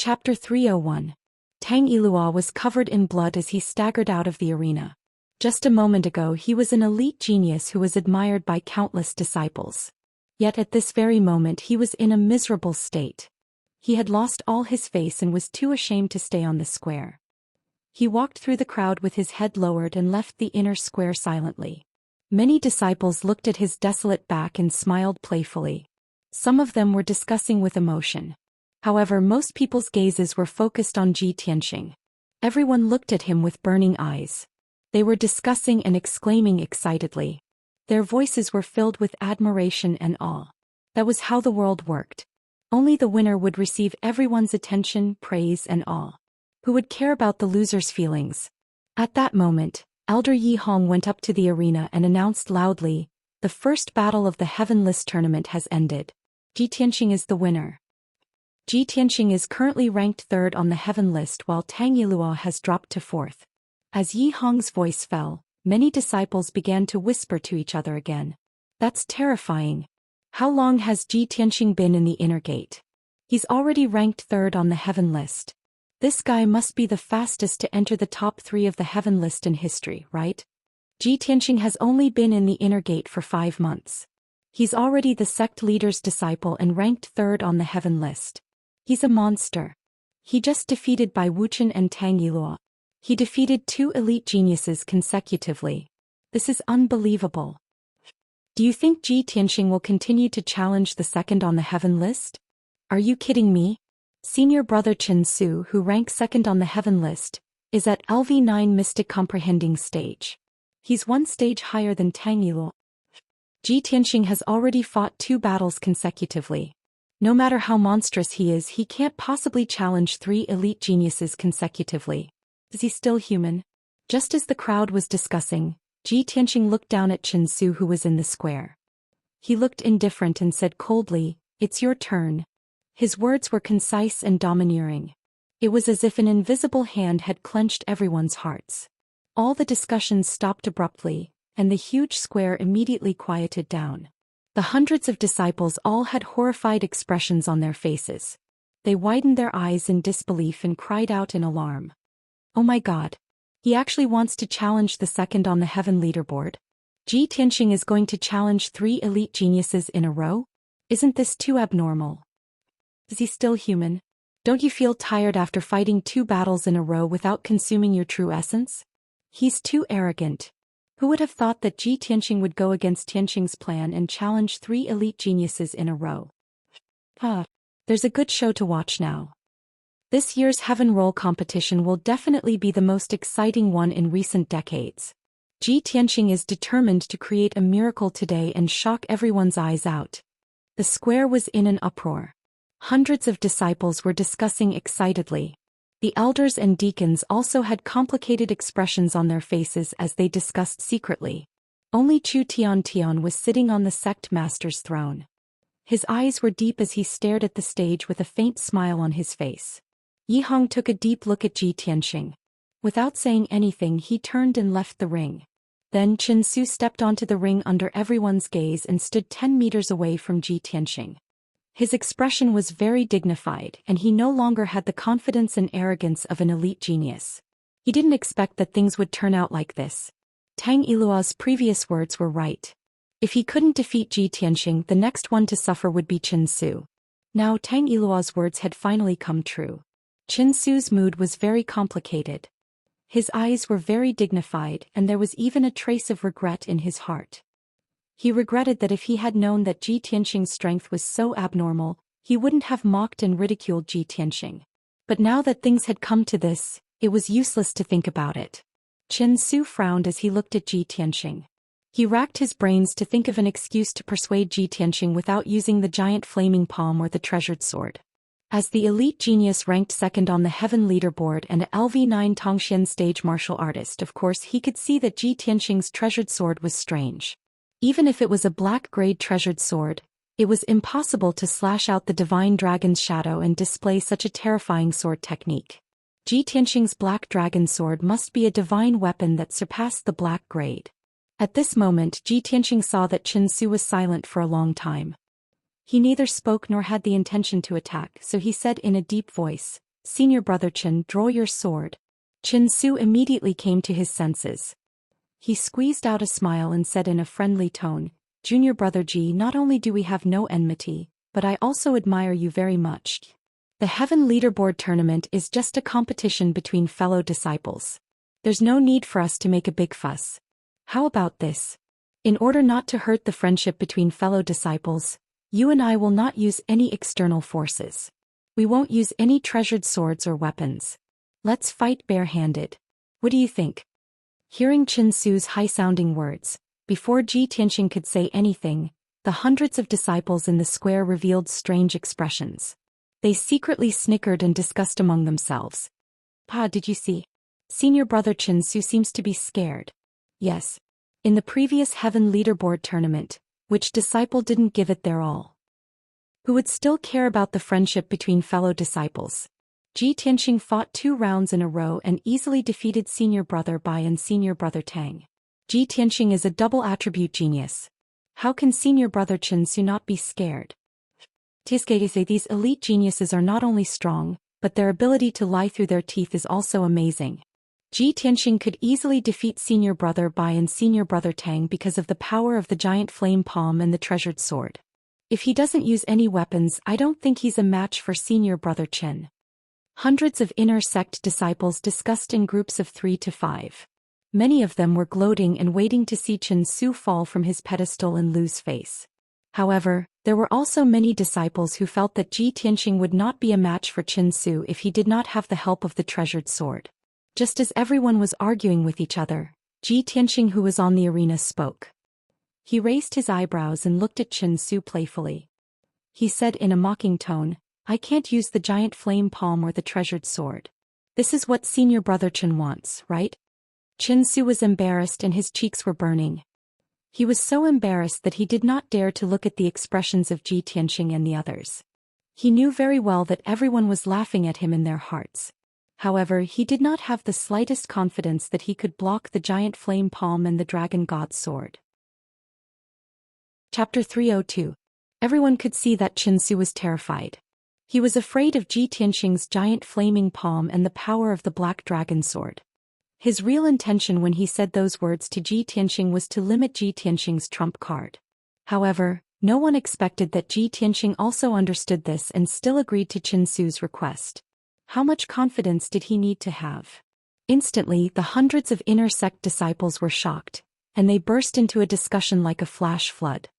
Chapter 301. Tang Yilua was covered in blood as he staggered out of the arena. Just a moment ago he was an elite genius who was admired by countless disciples. Yet at this very moment he was in a miserable state. He had lost all his face and was too ashamed to stay on the square. He walked through the crowd with his head lowered and left the inner square silently. Many disciples looked at his desolate back and smiled playfully. Some of them were discussing with emotion. However, most people's gazes were focused on Ji Tianxing. Everyone looked at him with burning eyes. They were discussing and exclaiming excitedly. Their voices were filled with admiration and awe. That was how the world worked. Only the winner would receive everyone's attention, praise and awe. Who would care about the loser's feelings? At that moment, Elder Yi Hong went up to the arena and announced loudly, "The first battle of the Heaven List tournament has ended. Ji Tianxing is the winner." Ji Tianxing is currently ranked 3rd on the Heaven List while Tang Yilua has dropped to 4th. As Yi Hong's voice fell, many disciples began to whisper to each other again. "That's terrifying. How long has Ji Tianxing been in the inner gate? He's already ranked 3rd on the Heaven List. This guy must be the fastest to enter the top 3 of the Heaven List in history, right? Ji Tianxing has only been in the inner gate for 5 months. He's already the sect leader's disciple and ranked 3rd on the Heaven List. He's a monster. He just defeated by Wuxia and Tang Yilua. He defeated 2 elite geniuses consecutively. This is unbelievable. Do you think Ji Tianxing will continue to challenge the 2nd on the Heaven List? Are you kidding me? Senior brother Chen Su, who ranks 2nd on the Heaven List, is at LV9 Mystic Comprehending stage. He's 1 stage higher than Tang Yilua. Ji Tianxing has already fought 2 battles consecutively. No matter how monstrous he is, he can't possibly challenge 3 elite geniuses consecutively. Is he still human? Just as the crowd was discussing, Ji Tianxing looked down at Chen Su, who was in the square. He looked indifferent and said coldly, "It's your turn." His words were concise and domineering. It was as if an invisible hand had clenched everyone's hearts. All the discussions stopped abruptly, and the huge square immediately quieted down. The hundreds of disciples all had horrified expressions on their faces. They widened their eyes in disbelief and cried out in alarm. "Oh my God! He actually wants to challenge the 2nd on the Heaven leaderboard? Ji Tianxing is going to challenge 3 elite geniuses in a row? Isn't this too abnormal? Is he still human? Don't you feel tired after fighting 2 battles in a row without consuming your true essence? He's too arrogant. Who would have thought that Ji Tianxing would go against Tianxing's plan and challenge 3 elite geniuses in a row? There's a good show to watch now. This year's Heaven Roll competition will definitely be the most exciting one in recent decades. Ji Tianxing is determined to create a miracle today and shock everyone's eyes out." The square was in an uproar. Hundreds of disciples were discussing excitedly. The elders and deacons also had complicated expressions on their faces as they discussed secretly. Only Chu Tian was sitting on the sect master's throne. His eyes were deep as he stared at the stage with a faint smile on his face. Yi Hong took a deep look at Ji Tianxing. Without saying anything, he turned and left the ring. Then Chen Su stepped onto the ring under everyone's gaze and stood 10 meters away from Ji Tianxing. His expression was very dignified, and he no longer had the confidence and arrogance of an elite genius. He didn't expect that things would turn out like this. Tang Yilua's previous words were right. If he couldn't defeat Ji Tianxing, the next one to suffer would be Chen Su. Now Tang Yilua's words had finally come true. Chen Su's mood was very complicated. His eyes were very dignified, and there was even a trace of regret in his heart. He regretted that if he had known that Ji Tianxing's strength was so abnormal, he wouldn't have mocked and ridiculed Ji Tianxing. But now that things had come to this, it was useless to think about it. Chen Su frowned as he looked at Ji Tianxing. He racked his brains to think of an excuse to persuade Ji Tianxing without using the giant flaming palm or the treasured sword. As the elite genius ranked 2nd on the Heaven leaderboard and a LV9 Tongxian stage martial artist, of course he could see that Ji Tianxing's treasured sword was strange. Even if it was a black-grade treasured sword, it was impossible to slash out the divine dragon's shadow and display such a terrifying sword technique. Ji Tianxing's black dragon sword must be a divine weapon that surpassed the black grade. At this moment Ji Tianxing saw that Chen Su was silent for a long time. He neither spoke nor had the intention to attack, so he said in a deep voice, Senior brother Chen, draw your sword. Chen Su immediately came to his senses. He squeezed out a smile and said in a friendly tone, Junior brother Ji, not only do we have no enmity, but I also admire you very much. The Heaven Leaderboard tournament is just a competition between fellow disciples. There's no need for us to make a big fuss. How about this? In order not to hurt the friendship between fellow disciples, you and I will not use any external forces. We won't use any treasured swords or weapons. Let's fight barehanded. What do you think? Hearing Chen Su's high-sounding words, before Ji Tianxing could say anything, the hundreds of disciples in the square revealed strange expressions. They secretly snickered and discussed among themselves. Pa, did you see? Senior brother Chen Su seems to be scared. Yes. In the previous Heaven Leaderboard tournament, which disciple didn't give it their all? Who would still care about the friendship between fellow disciples? Ji Tianxing fought 2 rounds in a row and easily defeated senior brother Bai and senior brother Tang. Ji Tianxing is a double attribute genius. How can senior brother Chen Su not be scared? These elite geniuses are not only strong, but their ability to lie through their teeth is also amazing. Ji Tianxing could easily defeat senior brother Bai and senior brother Tang because of the power of the giant flame palm and the treasured sword. If he doesn't use any weapons, I don't think he's a match for senior brother Chen. Hundreds of inner sect disciples discussed in groups of 3 to 5. Many of them were gloating and waiting to see Chen Su fall from his pedestal and lose face. However, there were also many disciples who felt that Ji Tianxing would not be a match for Chen Su if he did not have the help of the treasured sword. Just as everyone was arguing with each other, Ji Tianxing, who was on the arena, spoke. He raised his eyebrows and looked at Chen Su playfully. He said in a mocking tone, I can't use the giant flame palm or the treasured sword. This is what senior brother Chen wants, right? Chen Su was embarrassed and his cheeks were burning. He was so embarrassed that he did not dare to look at the expressions of Ji Tianxing and the others. He knew very well that everyone was laughing at him in their hearts. However, he did not have the slightest confidence that he could block the giant flame palm and the dragon god's sword. Chapter 302. Everyone could see that Chen Su was terrified. He was afraid of Ji Tianxing's giant flaming palm and the power of the black dragon sword. His real intention when he said those words to Ji Tianxing was to limit Ji Tianxing's trump card. However, no one expected that Ji Tianxing also understood this and still agreed to Chen Su's request. How much confidence did he need to have? Instantly, the hundreds of inner sect disciples were shocked, and they burst into a discussion like a flash flood.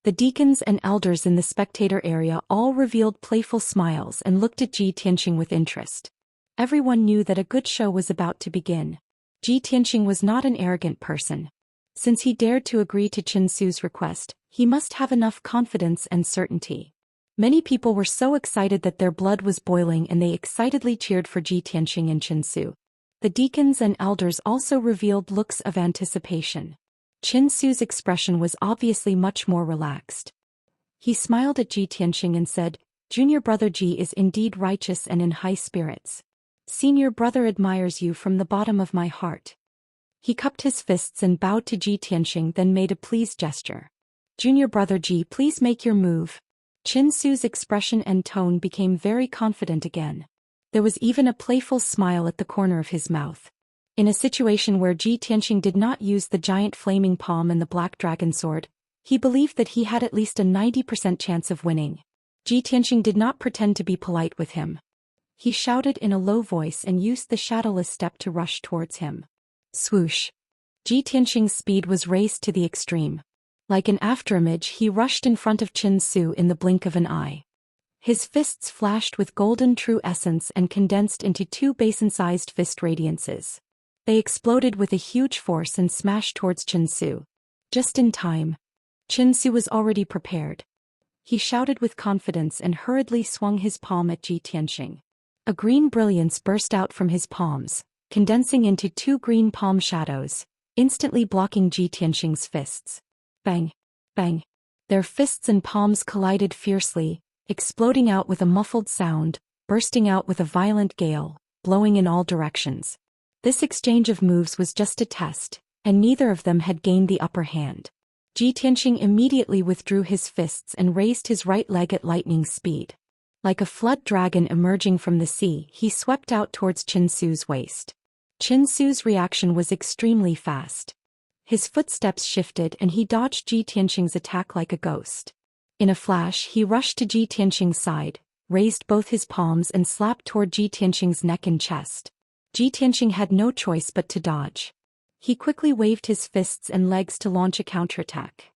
The deacons and elders in the spectator area all revealed playful smiles and looked at Ji Tianxing with interest. Everyone knew that a good show was about to begin. Ji Tianxing was not an arrogant person. Since he dared to agree to Chen Su's request, he must have enough confidence and certainty. Many people were so excited that their blood was boiling and they excitedly cheered for Ji Tianxing and Chen Su. The deacons and elders also revealed looks of anticipation. Chen Su's expression was obviously much more relaxed. He smiled at Ji Tianxing and said, Junior brother Ji is indeed righteous and in high spirits. Senior brother admires you from the bottom of my heart. He cupped his fists and bowed to Ji Tianxing, then made a pleased gesture. Junior brother Ji, please make your move. Chen Su's expression and tone became very confident again. There was even a playful smile at the corner of his mouth. In a situation where Ji Tianxing did not use the giant flaming palm and the black dragon sword, he believed that he had at least a 90% chance of winning. Ji Tianxing did not pretend to be polite with him. He shouted in a low voice and used the shadowless step to rush towards him. Swoosh! Ji Tianxing's speed was raised to the extreme. Like an afterimage, he rushed in front of Chen Su in the blink of an eye. His fists flashed with golden true essence and condensed into 2 basin-sized fist radiances. They exploded with a huge force and smashed towards Chen Su. Just in time. Chen Su was already prepared. He shouted with confidence and hurriedly swung his palm at Ji Tianxing. A green brilliance burst out from his palms, condensing into 2 green palm shadows, instantly blocking Ji Tianxing's fists. Bang! Bang! Their fists and palms collided fiercely, exploding out with a muffled sound, bursting out with a violent gale, blowing in all directions. This exchange of moves was just a test, and neither of them had gained the upper hand. Ji Tianxing immediately withdrew his fists and raised his right leg at lightning speed. Like a flood dragon emerging from the sea, he swept out towards Qin Su's waist. Qin Su's reaction was extremely fast. His footsteps shifted and he dodged Ji Tianqing's attack like a ghost. In a flash, he rushed to Ji Tianqing's side, raised both his palms and slapped toward Ji Tianqing's neck and chest. Ji Tianqing had no choice but to dodge. He quickly waved his fists and legs to launch a counterattack.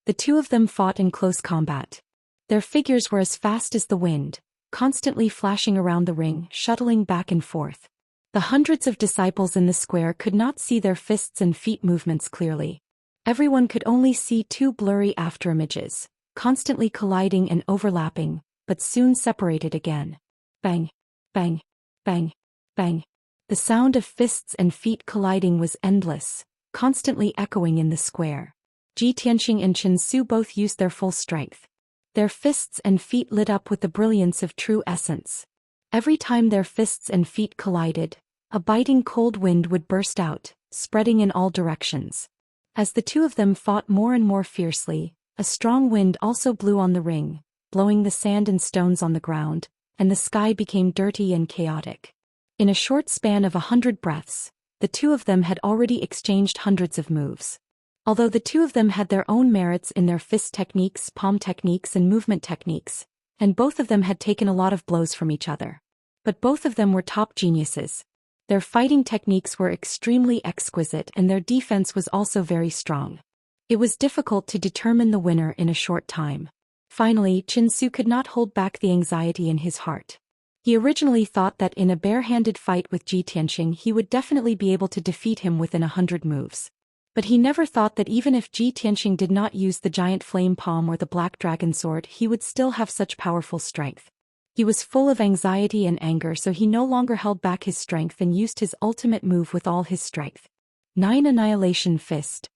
The two of them fought in close combat. Their figures were as fast as the wind, constantly flashing around the ring, shuttling back and forth. The hundreds of disciples in the square could not see their fists and feet movements clearly. Everyone could only see two blurry afterimages, constantly colliding and overlapping, but soon separated again. Bang, bang, bang, bang. The sound of fists and feet colliding was endless, constantly echoing in the square. Ji Tianqing and Qin Su both used their full strength. Their fists and feet lit up with the brilliance of true essence. Every time their fists and feet collided, a biting cold wind would burst out, spreading in all directions. As the two of them fought more and more fiercely, a strong wind also blew on the ring, blowing the sand and stones on the ground, and the sky became dirty and chaotic. In a short span of 100 breaths, the two of them had already exchanged hundreds of moves. Although the two of them had their own merits in their fist techniques, palm techniques and movement techniques, and both of them had taken a lot of blows from each other. But both of them were top geniuses. Their fighting techniques were extremely exquisite and their defense was also very strong. It was difficult to determine the winner in a short time. Finally, Qin Su could not hold back the anxiety in his heart. He originally thought that in a bare-handed fight with Ji Tianqing he would definitely be able to defeat him within 100 moves. But he never thought that even if Ji Tianqing did not use the giant flame palm or the black dragon sword he would still have such powerful strength. He was full of anxiety and anger, so he no longer held back his strength and used his ultimate move with all his strength. 9 Annihilation Fist.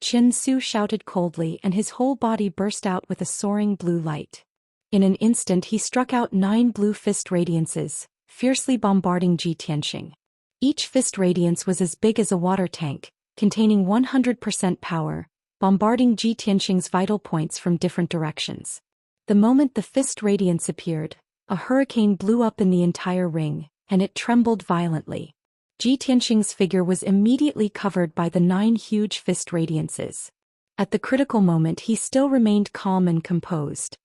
Qin Su shouted coldly and his whole body burst out with a soaring blue light. In an instant he struck out 9 blue fist radiances, fiercely bombarding Ji Tianqing. Each fist radiance was as big as a water tank, containing 100% power, bombarding Ji Tianqing's vital points from different directions. The moment the fist radiance appeared, a hurricane blew up in the entire ring, and it trembled violently. Ji Tianqing's figure was immediately covered by the 9 huge fist radiances. At the critical moment he still remained calm and composed.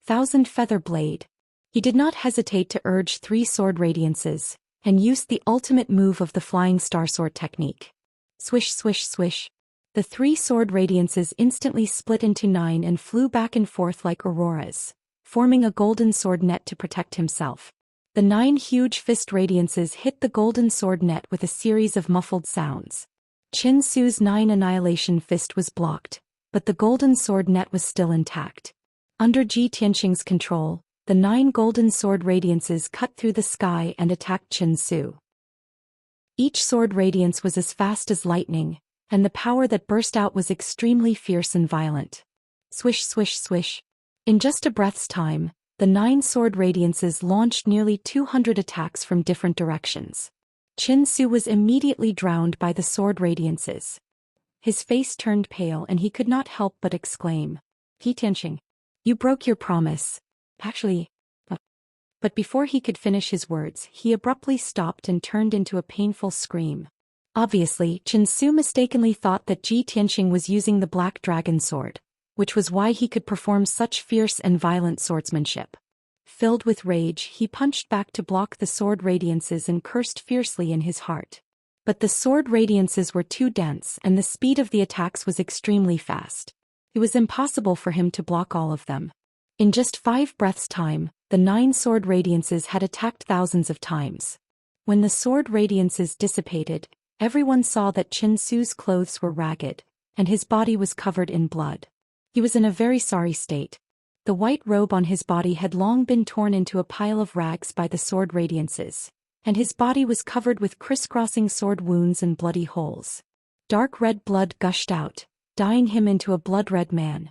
Thousand Feather Blade. He did not hesitate to urge 3 sword radiances, and used the ultimate move of the Flying Star Sword technique. Swish swish swish. The 3 sword radiances instantly split into 9 and flew back and forth like auroras, forming a golden sword net to protect himself. The 9 huge fist radiances hit the golden sword net with a series of muffled sounds. Qin Su's 9 Annihilation Fist was blocked, but the golden sword net was still intact. Under Ji Tianqing's control, the 9 golden sword radiances cut through the sky and attacked Qin Su. Each sword radiance was as fast as lightning, and the power that burst out was extremely fierce and violent. Swish swish swish. In just a breath's time, the 9 sword radiances launched nearly 200 attacks from different directions. Qin Su was immediately drowned by the sword radiances. His face turned pale and he could not help but exclaim, "Ji Tianqing, you broke your promise." Actually, but before he could finish his words, he abruptly stopped and turned into a painful scream. Obviously, Qin Su mistakenly thought that Ji Tianqing was using the black dragon sword, which was why he could perform such fierce and violent swordsmanship. Filled with rage, he punched back to block the sword radiances and cursed fiercely in his heart. But the sword radiances were too dense and the speed of the attacks was extremely fast. It was impossible for him to block all of them. In just 5 breaths' time, the 9 sword radiances had attacked thousands of times. When the sword radiances dissipated, everyone saw that Qin Su's clothes were ragged, and his body was covered in blood. He was in a very sorry state. The white robe on his body had long been torn into a pile of rags by the sword radiances, and his body was covered with crisscrossing sword wounds and bloody holes. Dark red blood gushed out, dyeing him into a blood-red man.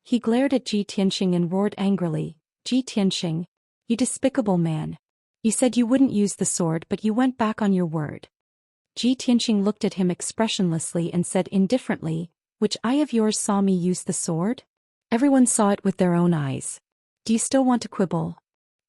He glared at Ji Tianqing and roared angrily, "Ji Tianqing, you despicable man. You said you wouldn't use the sword but you went back on your word." Ji Tianqing looked at him expressionlessly and said indifferently, "Which eye of yours saw me use the sword?" Everyone saw it with their own eyes. "Do you still want to quibble?"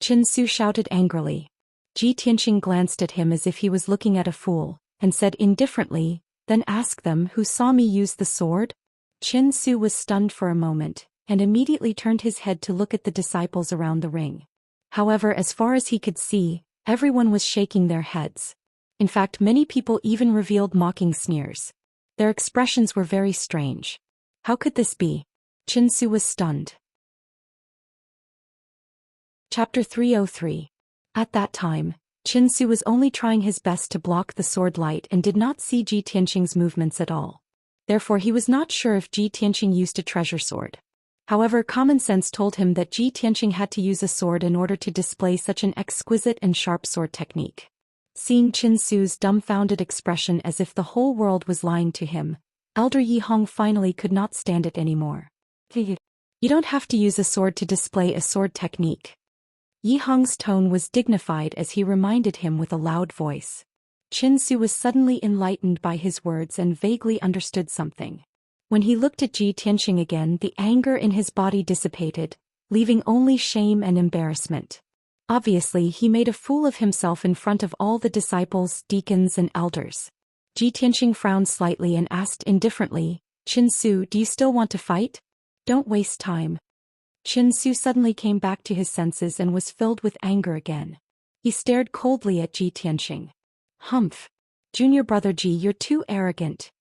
Qin Su shouted angrily. Ji Tianqing glanced at him as if he was looking at a fool, and said indifferently, "Then ask them who saw me use the sword?" Qin Su was stunned for a moment, and immediately turned his head to look at the disciples around the ring. However, as far as he could see, everyone was shaking their heads. In fact, many people even revealed mocking sneers. Their expressions were very strange. How could this be? Qin Su was stunned. Chapter 303. At that time, Qin Su was only trying his best to block the sword light and did not see Ji Tianqing's movements at all. Therefore he was not sure if Ji Tianqing used a treasure sword. However, common sense told him that Ji Tianqing had to use a sword in order to display such an exquisite and sharp sword technique. Seeing Qin Su's dumbfounded expression as if the whole world was lying to him, Elder Yi Hong finally could not stand it anymore. "You don't have to use a sword to display a sword technique." Yi Hong's tone was dignified as he reminded him with a loud voice. Qin Su was suddenly enlightened by his words and vaguely understood something. When he looked at Ji Tianqing again, the anger in his body dissipated, leaving only shame and embarrassment. Obviously, he made a fool of himself in front of all the disciples, deacons and elders. Ji Tianqing frowned slightly and asked indifferently, "Qin Su, do you still want to fight? Don't waste time." Qin Su suddenly came back to his senses and was filled with anger again. He stared coldly at Ji Tianqing. "Humph! Junior brother Ji, you're too arrogant."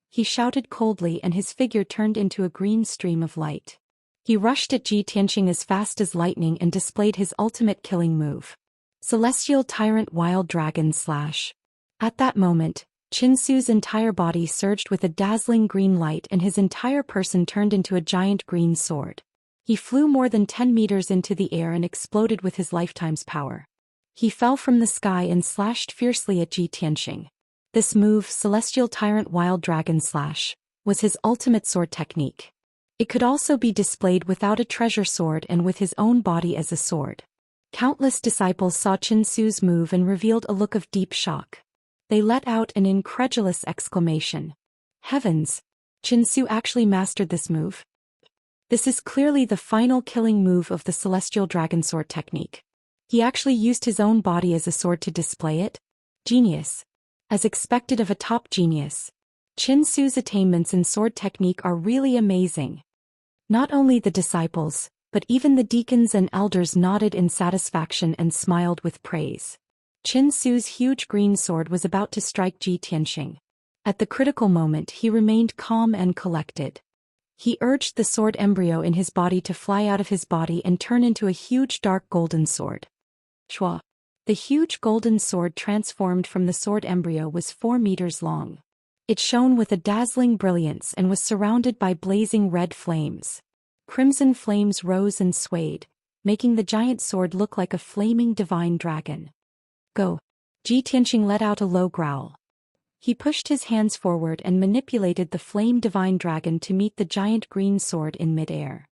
He shouted coldly and his figure turned into a green stream of light. He rushed at Ji Tianqing as fast as lightning and displayed his ultimate killing move. Celestial Tyrant Wild Dragon Slash. At that moment, Qin Su's entire body surged with a dazzling green light and his entire person turned into a giant green sword. He flew more than 10 meters into the air and exploded with his lifetime's power. He fell from the sky and slashed fiercely at Ji Tianqing. This move, Celestial Tyrant Wild Dragon Slash, was his ultimate sword technique. It could also be displayed without a treasure sword and with his own body as a sword. Countless disciples saw Qin Su's move and revealed a look of deep shock. They let out an incredulous exclamation. "Heavens! Qin Su actually mastered this move. This is clearly the final killing move of the Celestial Dragon Sword technique. He actually used his own body as a sword to display it? Genius. As expected of a top genius. Qin Su's attainments in sword technique are really amazing." Not only the disciples, but even the deacons and elders nodded in satisfaction and smiled with praise. Qin Su's huge green sword was about to strike Ji Tianqing. At the critical moment he remained calm and collected. He urged the sword embryo in his body to fly out of his body and turn into a huge dark golden sword. Shua. The huge golden sword transformed from the sword embryo was 4 meters long. It shone with a dazzling brilliance and was surrounded by blazing red flames. Crimson flames rose and swayed, making the giant sword look like a flaming divine dragon. "Go!" Ji Tianqing let out a low growl. He pushed his hands forward and manipulated the flame divine dragon to meet the giant green sword in midair.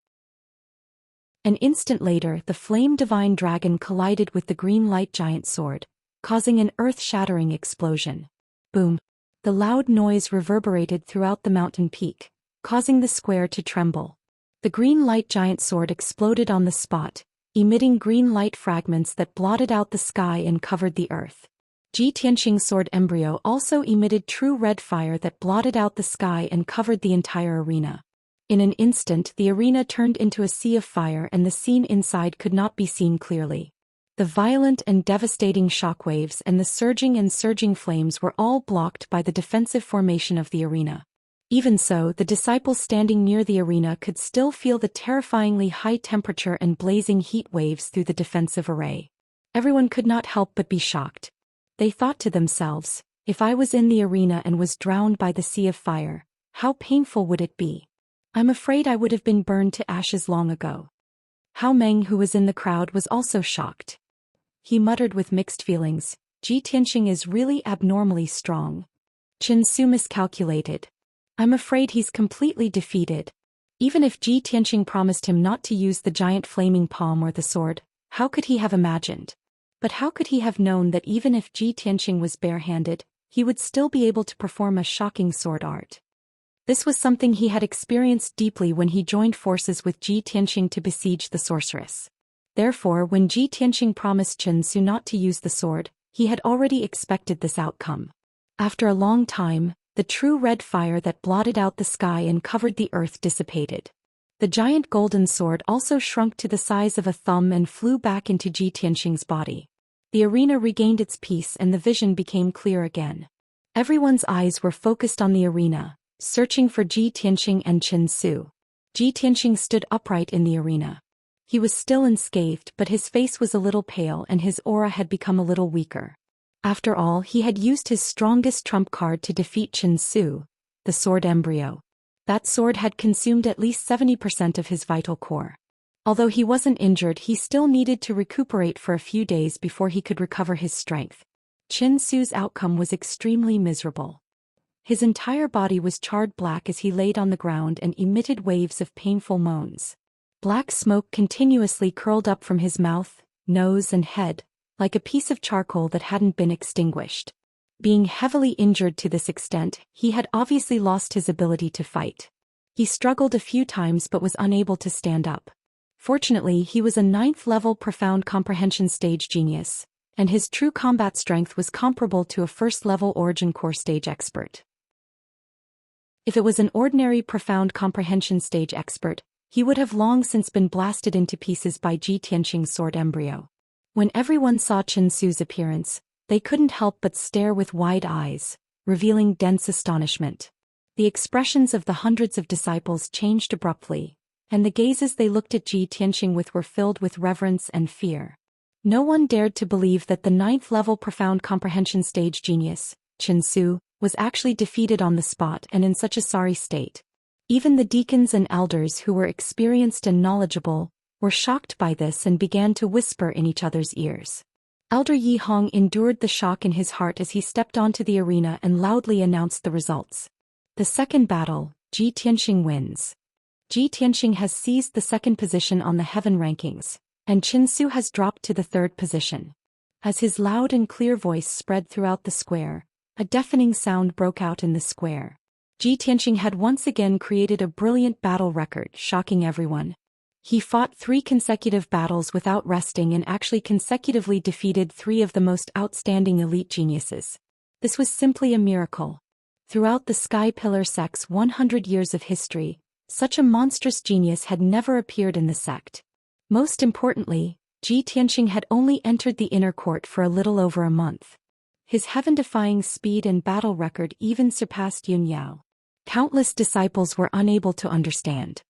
An instant later, the flame divine dragon collided with the green light giant sword, causing an earth-shattering explosion. Boom! The loud noise reverberated throughout the mountain peak, causing the square to tremble. The green light giant sword exploded on the spot, emitting green light fragments that blotted out the sky and covered the earth. Ji Tianqing's sword embryo also emitted true red fire that blotted out the sky and covered the entire arena. In an instant, the arena turned into a sea of fire and the scene inside could not be seen clearly. The violent and devastating shockwaves and the surging flames were all blocked by the defensive formation of the arena. Even so, the disciples standing near the arena could still feel the terrifyingly high temperature and blazing heat waves through the defensive array. Everyone could not help but be shocked. They thought to themselves, if I was in the arena and was drowned by the sea of fire, how painful would it be? I'm afraid I would have been burned to ashes long ago. Hao Meng, who was in the crowd, was also shocked. He muttered with mixed feelings, Ji Tianqing is really abnormally strong. Qin Su miscalculated. I'm afraid he's completely defeated. Even if Ji Tianqing promised him not to use the giant flaming palm or the sword, how could he have imagined? But how could he have known that even if Ji Tianqing was barehanded, he would still be able to perform a shocking sword art? This was something he had experienced deeply when he joined forces with Ji Tianqing to besiege the sorceress. Therefore, when Ji Tianxing promised Chen Su not to use the sword, he had already expected this outcome. After a long time, the true red fire that blotted out the sky and covered the earth dissipated. The giant golden sword also shrunk to the size of a thumb and flew back into Ji Tianxing's body. The arena regained its peace and the vision became clear again. Everyone's eyes were focused on the arena, searching for Ji Tianxing and Chen Su. Ji Tianxing stood upright in the arena. He was still unscathed, but his face was a little pale and his aura had become a little weaker. After all, he had used his strongest trump card to defeat Chen Su, the sword embryo. That sword had consumed at least 70% of his vital core. Although he wasn't injured, he still needed to recuperate for a few days before he could recover his strength. Chen Su's outcome was extremely miserable. His entire body was charred black as he laid on the ground and emitted waves of painful moans. Black smoke continuously curled up from his mouth, nose and head, like a piece of charcoal that hadn't been extinguished. Being heavily injured to this extent, he had obviously lost his ability to fight. He struggled a few times but was unable to stand up. Fortunately, he was a 9th-level profound comprehension stage genius, and his true combat strength was comparable to a 1st-level origin core stage expert. If it was an ordinary profound comprehension stage expert, he would have long since been blasted into pieces by Ji Tianxing's sword embryo. When everyone saw Chen Su's appearance, they couldn't help but stare with wide eyes, revealing dense astonishment. The expressions of the hundreds of disciples changed abruptly, and the gazes they looked at Ji Tianxing with were filled with reverence and fear. No one dared to believe that the 9th-level profound comprehension stage genius, Chen Su, was actually defeated on the spot and in such a sorry state. Even the deacons and elders who were experienced and knowledgeable were shocked by this and began to whisper in each other's ears. Elder Yi Hong endured the shock in his heart as he stepped onto the arena and loudly announced the results. The second battle, Ji Tianxing wins. Ji Tianxing has seized the 2nd position on the heaven rankings, and Chen Su has dropped to the 3rd position. As his loud and clear voice spread throughout the square, a deafening sound broke out in the square. Ji Tianxing had once again created a brilliant battle record, shocking everyone. He fought 3 consecutive battles without resting and actually consecutively defeated 3 of the most outstanding elite geniuses. This was simply a miracle. Throughout the Sky Pillar sect's 100 years of history, such a monstrous genius had never appeared in the sect. Most importantly, Ji Tianxing had only entered the inner court for a little over a month. His heaven-defying speed and battle record even surpassed Yun Yao. Countless disciples were unable to understand.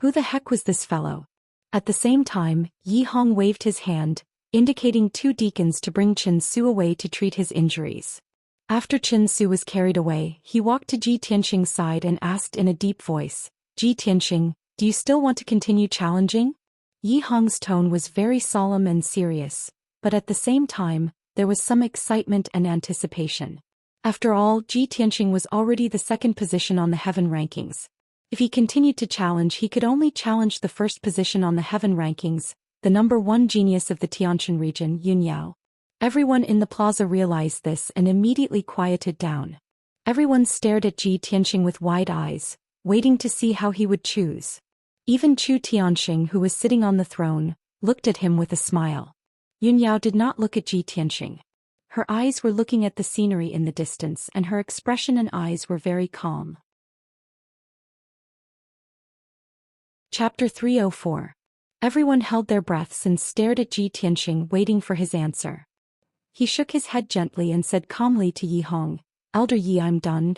Who the heck was this fellow? At the same time, Yi Hong waved his hand, indicating 2 deacons to bring Chen Su away to treat his injuries. After Chen Su was carried away, he walked to Ji Tianxing's side and asked in a deep voice, "Ji Tianxing, do you still want to continue challenging?" Yi Hong's tone was very solemn and serious, but at the same time, there was some excitement and anticipation. After all, Ji Tianxing was already the 2nd position on the heaven rankings. If he continued to challenge, he could only challenge the 1st position on the heaven rankings, the number 1 genius of the Tianshan region, Yun Yao. Everyone in the plaza realized this and immediately quieted down. Everyone stared at Ji Tianxing with wide eyes, waiting to see how he would choose. Even Chu Tianxing, who was sitting on the throne, looked at him with a smile. Yun Yao did not look at Ji Tianxing. Her eyes were looking at the scenery in the distance and her expression and eyes were very calm. Chapter 304. Everyone held their breaths and stared at Ji Tianxing, waiting for his answer. He shook his head gently and said calmly to Yi Hong, "Elder Yi, I'm done.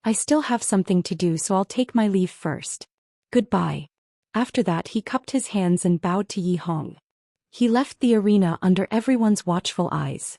I still have something to do, so I'll take my leave first. Goodbye." After that he cupped his hands and bowed to Yi Hong. He left the arena under everyone's watchful eyes.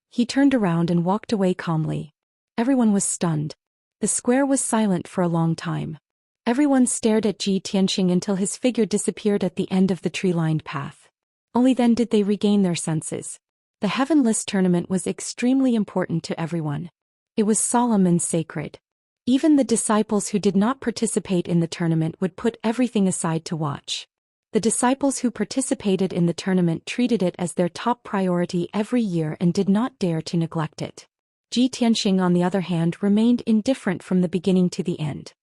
He turned around and walked away calmly. Everyone was stunned. The square was silent for a long time. Everyone stared at Ji Tianxing until his figure disappeared at the end of the tree-lined path. Only then did they regain their senses. The Heaven List tournament was extremely important to everyone. It was solemn and sacred. Even the disciples who did not participate in the tournament would put everything aside to watch. The disciples who participated in the tournament treated it as their top priority every year and did not dare to neglect it. Ji Tianxing, on the other hand, remained indifferent from the beginning to the end.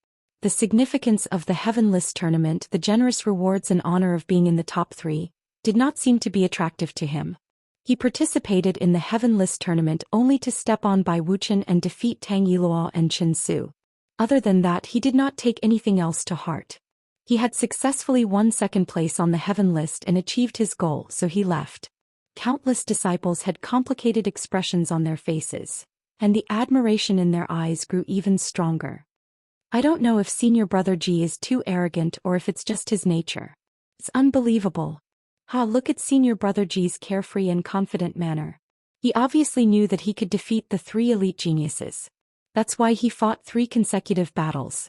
The significance of the Heaven List tournament, the generous rewards and honor of being in the top 3, did not seem to be attractive to him. He participated in the Heaven List tournament only to step on by Wuxian and defeat Tang Yiluo and Chen Su. Other than that, he did not take anything else to heart. He had successfully won second place on the Heaven List and achieved his goal, so he left. Countless disciples had complicated expressions on their faces, and the admiration in their eyes grew even stronger. I don't know if Senior Brother Ji is too arrogant or if it's just his nature. It's unbelievable. Look at Senior Brother Ji's carefree and confident manner. He obviously knew that he could defeat the 3 elite geniuses. That's why he fought 3 consecutive battles.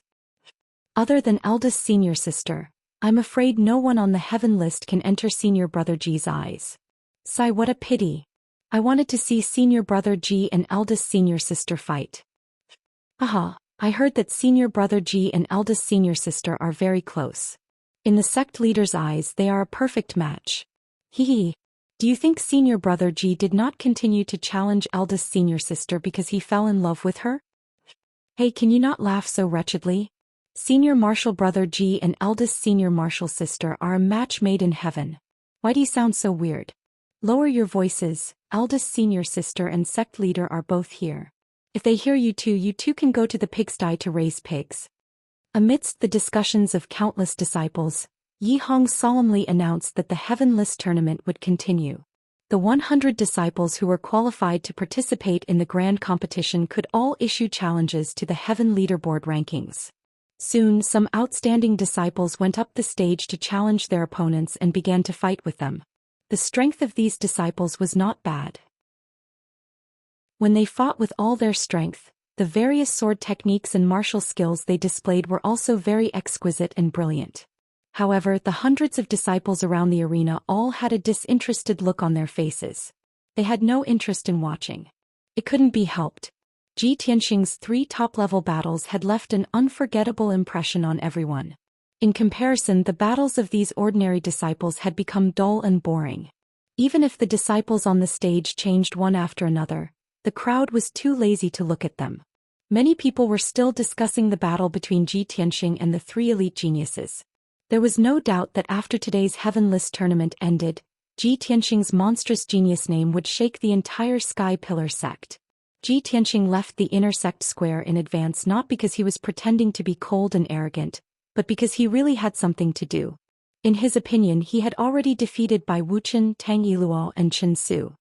Other than eldest senior sister, I'm afraid no one on the Heaven List can enter Senior Brother Ji's eyes. Sigh, what a pity. I wanted to see Senior Brother Ji and eldest senior sister fight. I heard that Senior Brother Ji and eldest senior sister are very close. In the sect leader's eyes, they are a perfect match. Do you think Senior Brother Ji did not continue to challenge eldest senior sister because he fell in love with her? Hey, can you not laugh so wretchedly? Senior Martial Brother Ji and eldest senior martial sister are a match made in heaven. Why do you sound so weird? Lower your voices, eldest senior sister and sect leader are both here. If they hear you two can go to the pigsty to raise pigs. Amidst the discussions of countless disciples, Yi Hong solemnly announced that the Heaven List tournament would continue. The 100 disciples who were qualified to participate in the grand competition could all issue challenges to the Heaven Leaderboard rankings. Soon, some outstanding disciples went up the stage to challenge their opponents and began to fight with them. The strength of these disciples was not bad. When they fought with all their strength, the various sword techniques and martial skills they displayed were also very exquisite and brilliant. However, the hundreds of disciples around the arena all had a disinterested look on their faces. They had no interest in watching. It couldn't be helped. Ji Tianxing's 3 top-level battles had left an unforgettable impression on everyone. In comparison, the battles of these ordinary disciples had become dull and boring. Even if the disciples on the stage changed one after another, the crowd was too lazy to look at them. Many people were still discussing the battle between Ji Tianxing and the 3 elite geniuses. There was no doubt that after today's Heaven List tournament ended, Ji Tianxing's monstrous genius name would shake the entire Sky Pillar sect. Ji Tianxing left the inner sect square in advance not because he was pretending to be cold and arrogant, but because he really had something to do. In his opinion, he had already defeated by Wuxian, Tang Yiluo and Chen Su.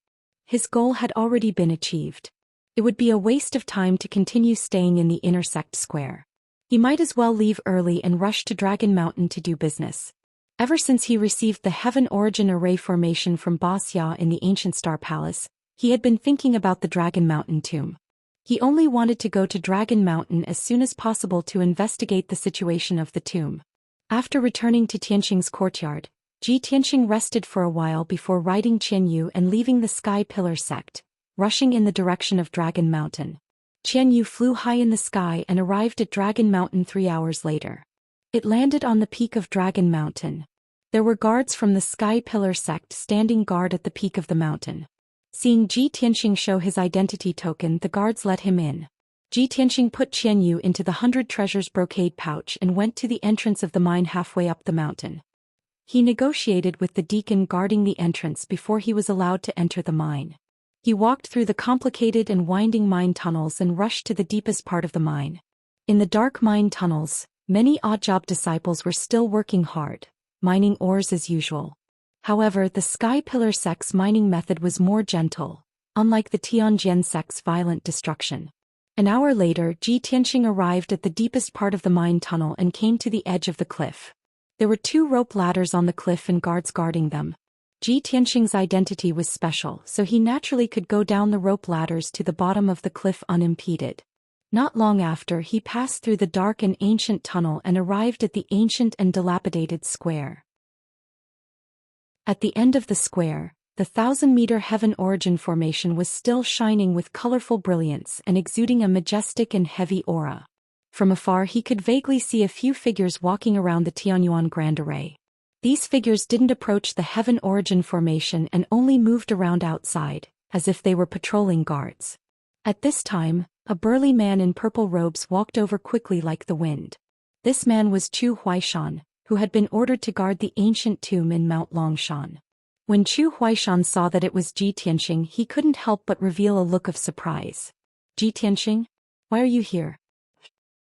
His goal had already been achieved. It would be a waste of time to continue staying in the inner sect square. He might as well leave early and rush to Dragon Mountain to do business. Ever since he received the Heaven Origin Array formation from Boss Ya in the Ancient Star Palace, he had been thinking about the Dragon Mountain tomb. He only wanted to go to Dragon Mountain as soon as possible to investigate the situation of the tomb. After returning to Tianxing's courtyard, Ji Tianxing rested for a while before riding Qian Yu and leaving the Sky Pillar sect, rushing in the direction of Dragon Mountain. Qian Yu flew high in the sky and arrived at Dragon Mountain 3 hours later. It landed on the peak of Dragon Mountain. There were guards from the Sky Pillar sect standing guard at the peak of the mountain. Seeing Ji Tianxing show his identity token, the guards let him in. Ji Tianxing put Qian Yu into the 100 treasures brocade pouch and went to the entrance of the mine halfway up the mountain. He negotiated with the deacon guarding the entrance before he was allowed to enter the mine. He walked through the complicated and winding mine tunnels and rushed to the deepest part of the mine. In the dark mine tunnels, many odd-job disciples were still working hard, mining ores as usual. However, the Sky Pillar sect's mining method was more gentle, unlike the Tianjian sect's violent destruction. An hour later, Ji Tianxing arrived at the deepest part of the mine tunnel and came to the edge of the cliff. There were 2 rope ladders on the cliff and guards guarding them. Ji Tianxing's identity was special, so he naturally could go down the rope ladders to the bottom of the cliff unimpeded. Not long after, he passed through the dark and ancient tunnel and arrived at the ancient and dilapidated square. At the end of the square, the 1,000-meter Heaven Origin formation was still shining with colorful brilliance and exuding a majestic and heavy aura. From afar he could vaguely see a few figures walking around the Tianyuan Grand Array. These figures didn't approach the Heaven Origin formation and only moved around outside, as if they were patrolling guards. At this time, a burly man in purple robes walked over quickly like the wind. This man was Chu Huaishan, who had been ordered to guard the ancient tomb in Mount Longshan. When Zhou Xian saw that it was Ji Tianxing, he couldn't help but reveal a look of surprise. Ji Tianxing? Why are you here?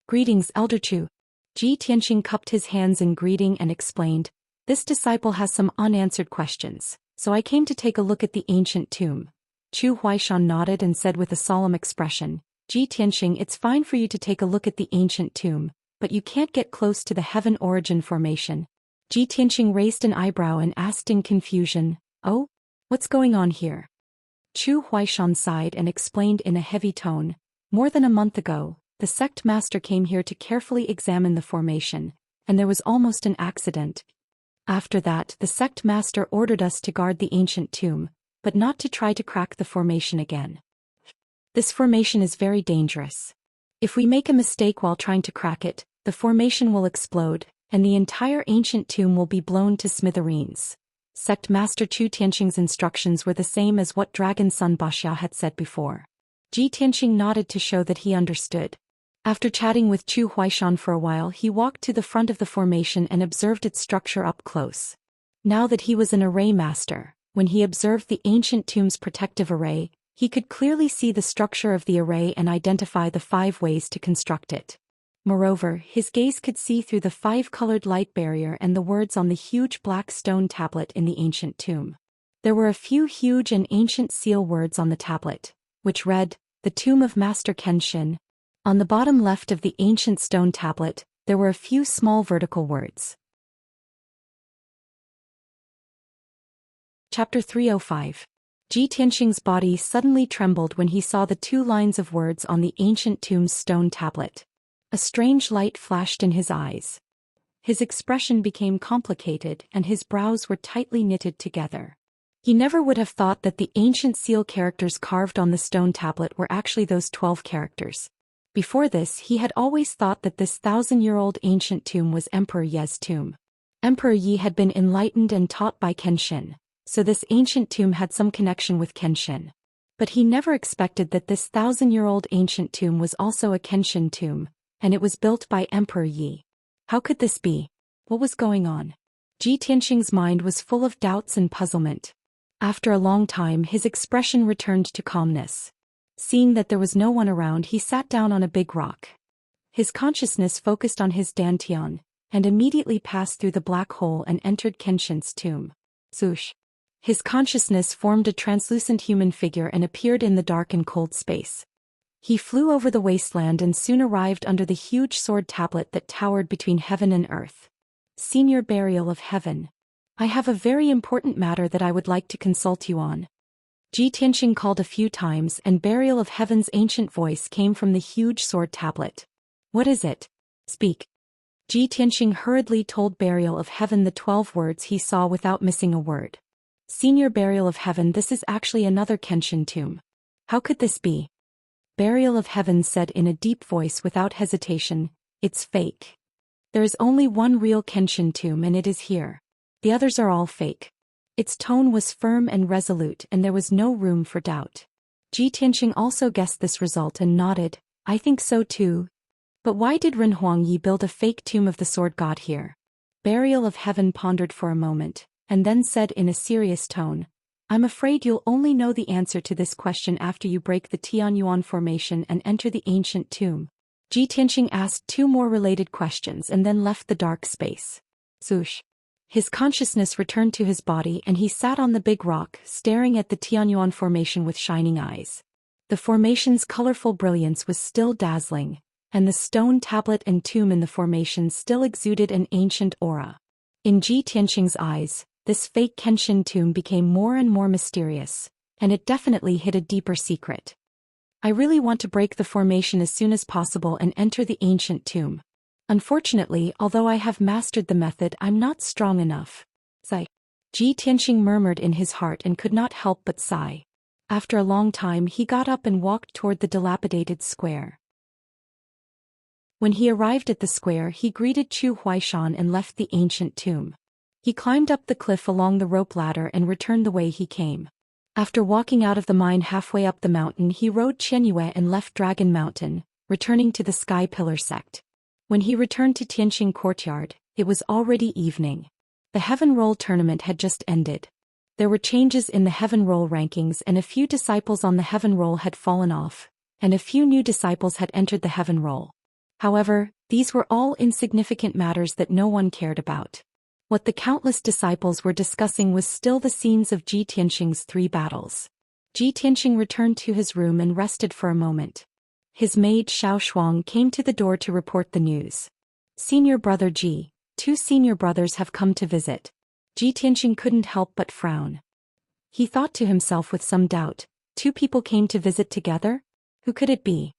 Greetings, Elder Chu. Ji Tianxing cupped his hands in greeting and explained, this disciple has some unanswered questions, so I came to take a look at the ancient tomb. Zhou Xian nodded and said with a solemn expression, Ji Tianxing, it's fine for you to take a look at the ancient tomb, but you can't get close to the heaven origin formation. Ji Tianxing raised an eyebrow and asked in confusion, oh? What's going on here? Zhou Xian sighed and explained in a heavy tone, more than a month ago, the sect master came here to carefully examine the formation, and there was almost an accident. After that, the sect master ordered us to guard the ancient tomb, but not to try to crack the formation again. This formation is very dangerous. If we make a mistake while trying to crack it, the formation will explode, and the entire ancient tomb will be blown to smithereens. Sect Master Zhu Tianxing's instructions were the same as what Dragon Son Wuxia had said before. Ji Tianxing nodded to show that he understood. After chatting with Zhou Xian for a while, he walked to the front of the formation and observed its structure up close. Now that he was an array master, when he observed the ancient tomb's protective array, he could clearly see the structure of the array and identify the 5 ways to construct it. Moreover, his gaze could see through the 5-colored light barrier and the words on the huge black stone tablet in the ancient tomb. There were a few huge and ancient seal words on the tablet, which read, The Tomb of Master Kenshin. On the bottom left of the ancient stone tablet, there were a few small vertical words. Chapter 305. Ji Tianxing's body suddenly trembled when he saw the 2 lines of words on the ancient tomb's stone tablet. A strange light flashed in his eyes. His expression became complicated and his brows were tightly knitted together. He never would have thought that the ancient seal characters carved on the stone tablet were actually those 12 characters. Before this, he had always thought that this 1,000-year-old ancient tomb was Emperor Ye's tomb. Emperor Yi had been enlightened and taught by Kenshin, so this ancient tomb had some connection with Kenshin. But he never expected that this 1,000-year-old ancient tomb was also a Kenshin tomb, and it was built by Emperor Yi. How could this be? What was going on? Ji Tianxing's mind was full of doubts and puzzlement. After a long time, his expression returned to calmness. Seeing that there was no one around, he sat down on a big rock. His consciousness focused on his dantian, and immediately passed through the black hole and entered Kenshin's tomb. Swoosh! His consciousness formed a translucent human figure and appeared in the dark and cold space. He flew over the wasteland and soon arrived under the huge sword tablet that towered between heaven and earth. Senior Burial of Heaven. I have a very important matter that I would like to consult you on. Ji Tianxing called a few times and Burial of Heaven's ancient voice came from the huge sword tablet. What is it? Speak. Ji Tianxing hurriedly told Burial of Heaven the 12 words he saw without missing a word. Senior Burial of Heaven, this is actually another Kenshin tomb. How could this be? Burial of Heaven said in a deep voice without hesitation, it's fake. There is only one real Kenshin tomb and it is here. The others are all fake. Its tone was firm and resolute and there was no room for doubt. Ji Tianxing also guessed this result and nodded, I think so too. But why did Ren Huangyi build a fake tomb of the sword god here? Burial of Heaven pondered for a moment, and then said in a serious tone, I'm afraid you'll only know the answer to this question after you break the Tianyuan formation and enter the ancient tomb. Ji Tianxing asked 2 more related questions and then left the dark space. Swoosh! His consciousness returned to his body and he sat on the big rock, staring at the Tianyuan formation with shining eyes. The formation's colorful brilliance was still dazzling, and the stone tablet and tomb in the formation still exuded an ancient aura. In Ji Tianxing's eyes, this fake Kenshin tomb became more and more mysterious, and it definitely hid a deeper secret. I really want to break the formation as soon as possible and enter the ancient tomb. Unfortunately, although I have mastered the method, I'm not strong enough. Sigh. Ji Tianxing murmured in his heart and could not help but sigh. After a long time, he got up and walked toward the dilapidated square. When he arrived at the square, he greeted Zhou Xian and left the ancient tomb. He climbed up the cliff along the rope ladder and returned the way he came. After walking out of the mine halfway up the mountain, he rode Qianyue and left Dragon Mountain, returning to the Sky Pillar sect. When he returned to Tianxing Courtyard, it was already evening. The Heaven Roll tournament had just ended. There were changes in the heaven roll rankings, and a few disciples on the heaven roll had fallen off, and a few new disciples had entered the heaven roll. However, these were all insignificant matters that no one cared about. What the countless disciples were discussing was still the scenes of Ji Tianxing's 3 battles. Ji Tianxing returned to his room and rested for a moment. His maid Xiao Shuang came to the door to report the news. Senior brother Ji, 2 senior brothers have come to visit. Ji Tianxing couldn't help but frown. He thought to himself with some doubt, 2 people came to visit together? Who could it be?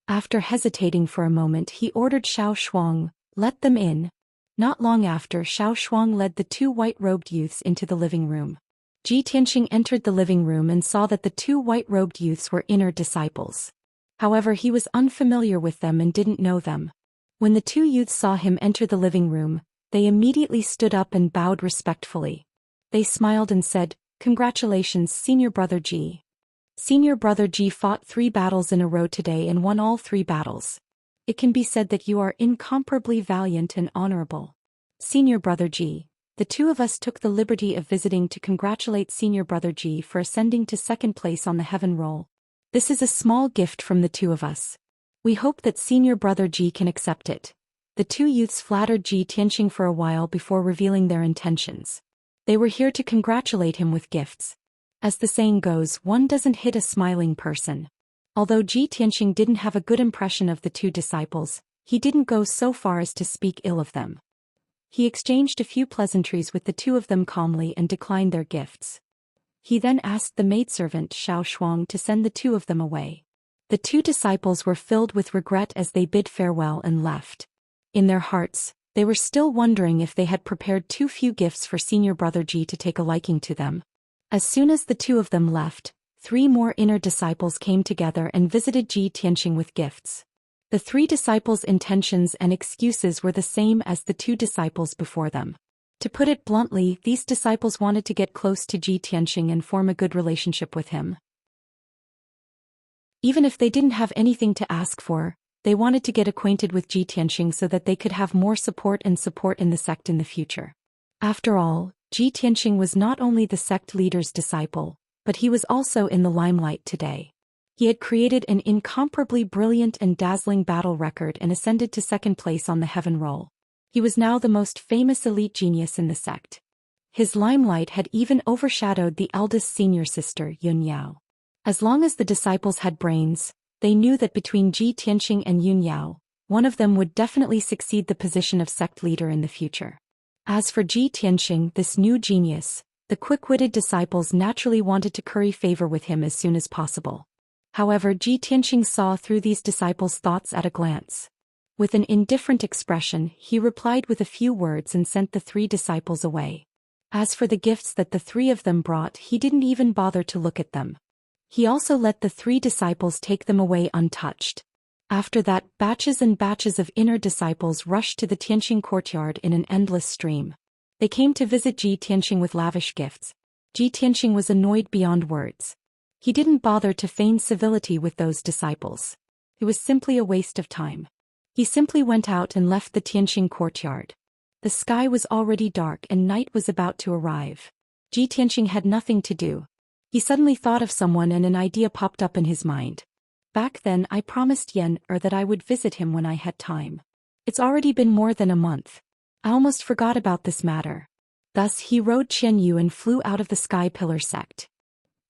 After hesitating for a moment, he ordered Xiao Shuang, let them in. Not long after, Xiao Shuang led the 2 white-robed youths into the living room. Ji Tianxing entered the living room and saw that the 2 white-robed youths were inner disciples. However, he was unfamiliar with them and didn't know them. When the 2 youths saw him enter the living room, they immediately stood up and bowed respectfully. They smiled and said, "Congratulations, Senior Brother Ji. Senior Brother Ji fought 3 battles in a row today and won all 3 battles. It can be said that you are incomparably valiant and honorable. Senior Brother Ji, the 2 of us took the liberty of visiting to congratulate Senior Brother Ji for ascending to 2nd place on the heaven roll. This is a small gift from the 2 of us. We hope that Senior Brother Ji can accept it." The 2 youths flattered Ji Tianxing for a while before revealing their intentions. They were here to congratulate him with gifts. As the saying goes, one doesn't hit a smiling person. Although Ji Tianxing didn't have a good impression of the 2 disciples, he didn't go so far as to speak ill of them. He exchanged a few pleasantries with the 2 of them calmly and declined their gifts. He then asked the maidservant Xiao Shuang to send the 2 of them away. The 2 disciples were filled with regret as they bid farewell and left. In their hearts, they were still wondering if they had prepared too few gifts for Senior Brother Ji to take a liking to them. As soon as the 2 of them left, 3 more inner disciples came together and visited Ji Tianxing with gifts. The 3 disciples' intentions and excuses were the same as the 2 disciples before them. To put it bluntly, these disciples wanted to get close to Ji Tianxing and form a good relationship with him. Even if they didn't have anything to ask for, they wanted to get acquainted with Ji Tianxing so that they could have more support in the sect in the future. After all, Ji Tianxing was not only the sect leader's disciple, but he was also in the limelight today. He had created an incomparably brilliant and dazzling battle record and ascended to 2nd place on the heaven roll. He was now the most famous elite genius in the sect. His limelight had even overshadowed the eldest senior sister, Yun Yao. As long as the disciples had brains, they knew that between Ji Tianxing and Yun Yao, one of them would definitely succeed the position of sect leader in the future. As for Ji Tianxing, this new genius, the quick-witted disciples naturally wanted to curry favor with him as soon as possible. However, Ji Tianxing saw through these disciples' thoughts at a glance. With an indifferent expression, he replied with a few words and sent the 3 disciples away. As for the gifts that the 3 of them brought, he didn't even bother to look at them. He also let the 3 disciples take them away untouched. After that, batches and batches of inner disciples rushed to the Tianxing courtyard in an endless stream. They came to visit Ji Tianxing with lavish gifts. Ji Tianxing was annoyed beyond words. He didn't bother to feign civility with those disciples. It was simply a waste of time. He simply went out and left the Tianxing courtyard. The sky was already dark and night was about to arrive. Ji Tianxing had nothing to do. He suddenly thought of someone and an idea popped up in his mind. Back then I promised that I would visit him when I had time. It's already been more than a month. I almost forgot about this matter. Thus he rode Qian Yu and flew out of the Sky Pillar sect.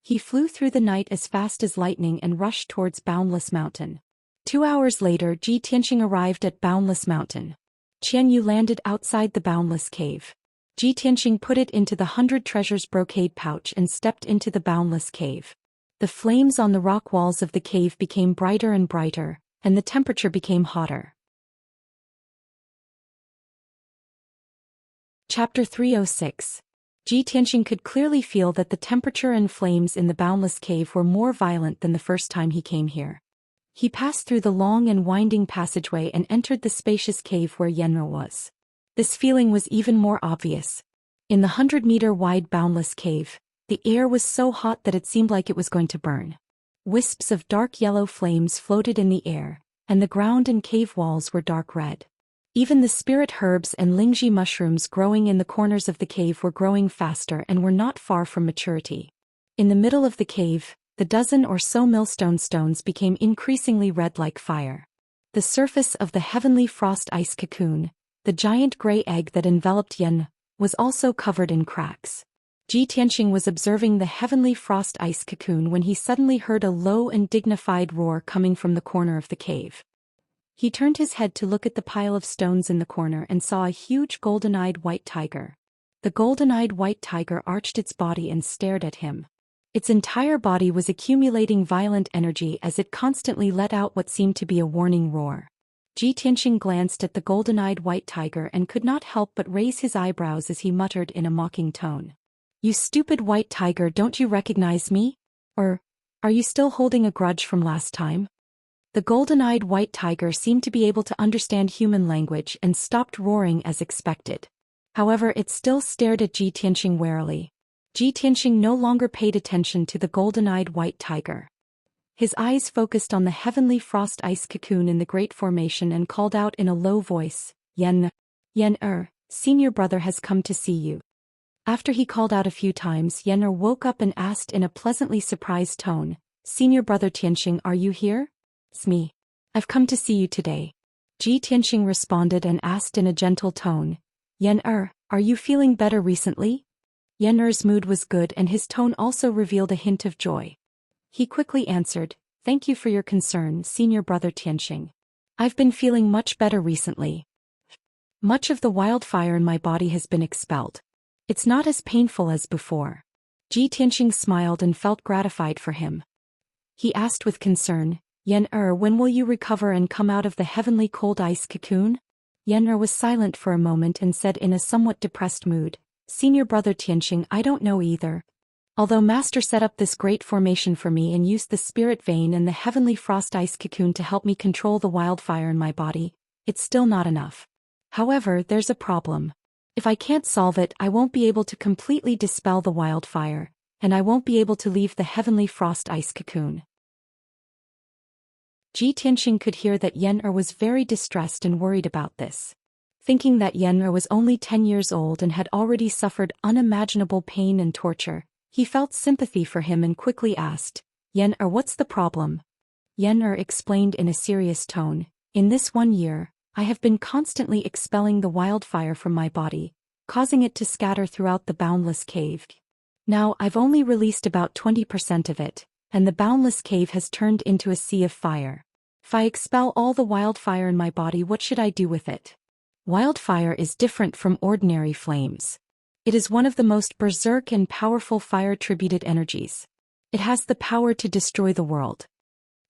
He flew through the night as fast as lightning and rushed towards Boundless Mountain. 2 hours later, Ji Tianxing arrived at Boundless Mountain. Qian Yu landed outside the Boundless Cave. Ji Tianxing put it into the 100 treasures brocade pouch and stepped into the Boundless Cave. The flames on the rock walls of the cave became brighter and brighter, and the temperature became hotter. Chapter 306. Ji Tianxing could clearly feel that the temperature and flames in the Boundless Cave were more violent than the first time he came here. He passed through the long and winding passageway and entered the spacious cave where Yenmo was. This feeling was even more obvious. In the 100-meter-wide Boundless Cave, the air was so hot that it seemed like it was going to burn. Wisps of dark yellow flames floated in the air, and the ground and cave walls were dark red. Even the spirit herbs and lingji mushrooms growing in the corners of the cave were growing faster and were not far from maturity. In the middle of the cave, the dozen or so millstone stones became increasingly red like fire. The surface of the heavenly frost ice cocoon, the giant gray egg that enveloped Yen, was also covered in cracks. Ji Tianxing was observing the heavenly frost ice cocoon when he suddenly heard a low and dignified roar coming from the corner of the cave. He turned his head to look at the pile of stones in the corner and saw a huge golden-eyed white tiger. The golden-eyed white tiger arched its body and stared at him. Its entire body was accumulating violent energy as it constantly let out what seemed to be a warning roar. Ji Tianxing glanced at the golden-eyed white tiger and could not help but raise his eyebrows as he muttered in a mocking tone. "You stupid white tiger, don't you recognize me? Or, are you still holding a grudge from last time?" The golden-eyed white tiger seemed to be able to understand human language and stopped roaring as expected. However, it still stared at Ji Tianxing warily. Ji Tianxing no longer paid attention to the golden-eyed white tiger. His eyes focused on the heavenly frost ice cocoon in the Great Formation and called out in a low voice, "Yen, senior brother has come to see you." After he called out a few times, Yen woke up and asked in a pleasantly surprised tone, "Senior brother Tianxing, are you here?" "It's me. I've come to see you today." Ji Tianxing responded and asked in a gentle tone, "Yen are you feeling better recently?" Yen's mood was good and his tone also revealed a hint of joy. He quickly answered, "Thank you for your concern, senior brother Tianxing. I've been feeling much better recently. Much of the wildfire in my body has been expelled. It's not as painful as before." Ji Tianxing smiled and felt gratified for him. He asked with concern, "Yen when will you recover and come out of the heavenly cold ice cocoon?" Yen was silent for a moment and said in a somewhat depressed mood, "Senior brother Tianxing, I don't know either. Although Master set up this great formation for me and used the spirit vein and the heavenly frost ice cocoon to help me control the wildfire in my body, it's still not enough. However, there's a problem. If I can't solve it, I won't be able to completely dispel the wildfire, and I won't be able to leave the heavenly frost ice cocoon." Ji Tianxing could hear that Yen was very distressed and worried about this. Thinking that Yen was only 10 years old and had already suffered unimaginable pain and torture, he felt sympathy for him and quickly asked, "Yen what's the problem?" Yen explained in a serious tone, "In this 1 year, I have been constantly expelling the wildfire from my body, causing it to scatter throughout the boundless cave. Now I've only released about 20% of it, and the boundless cave has turned into a sea of fire. If I expel all the wildfire in my body, what should I do with it? Wildfire is different from ordinary flames. It is one of the most berserk and powerful fire-attributed energies. It has the power to destroy the world."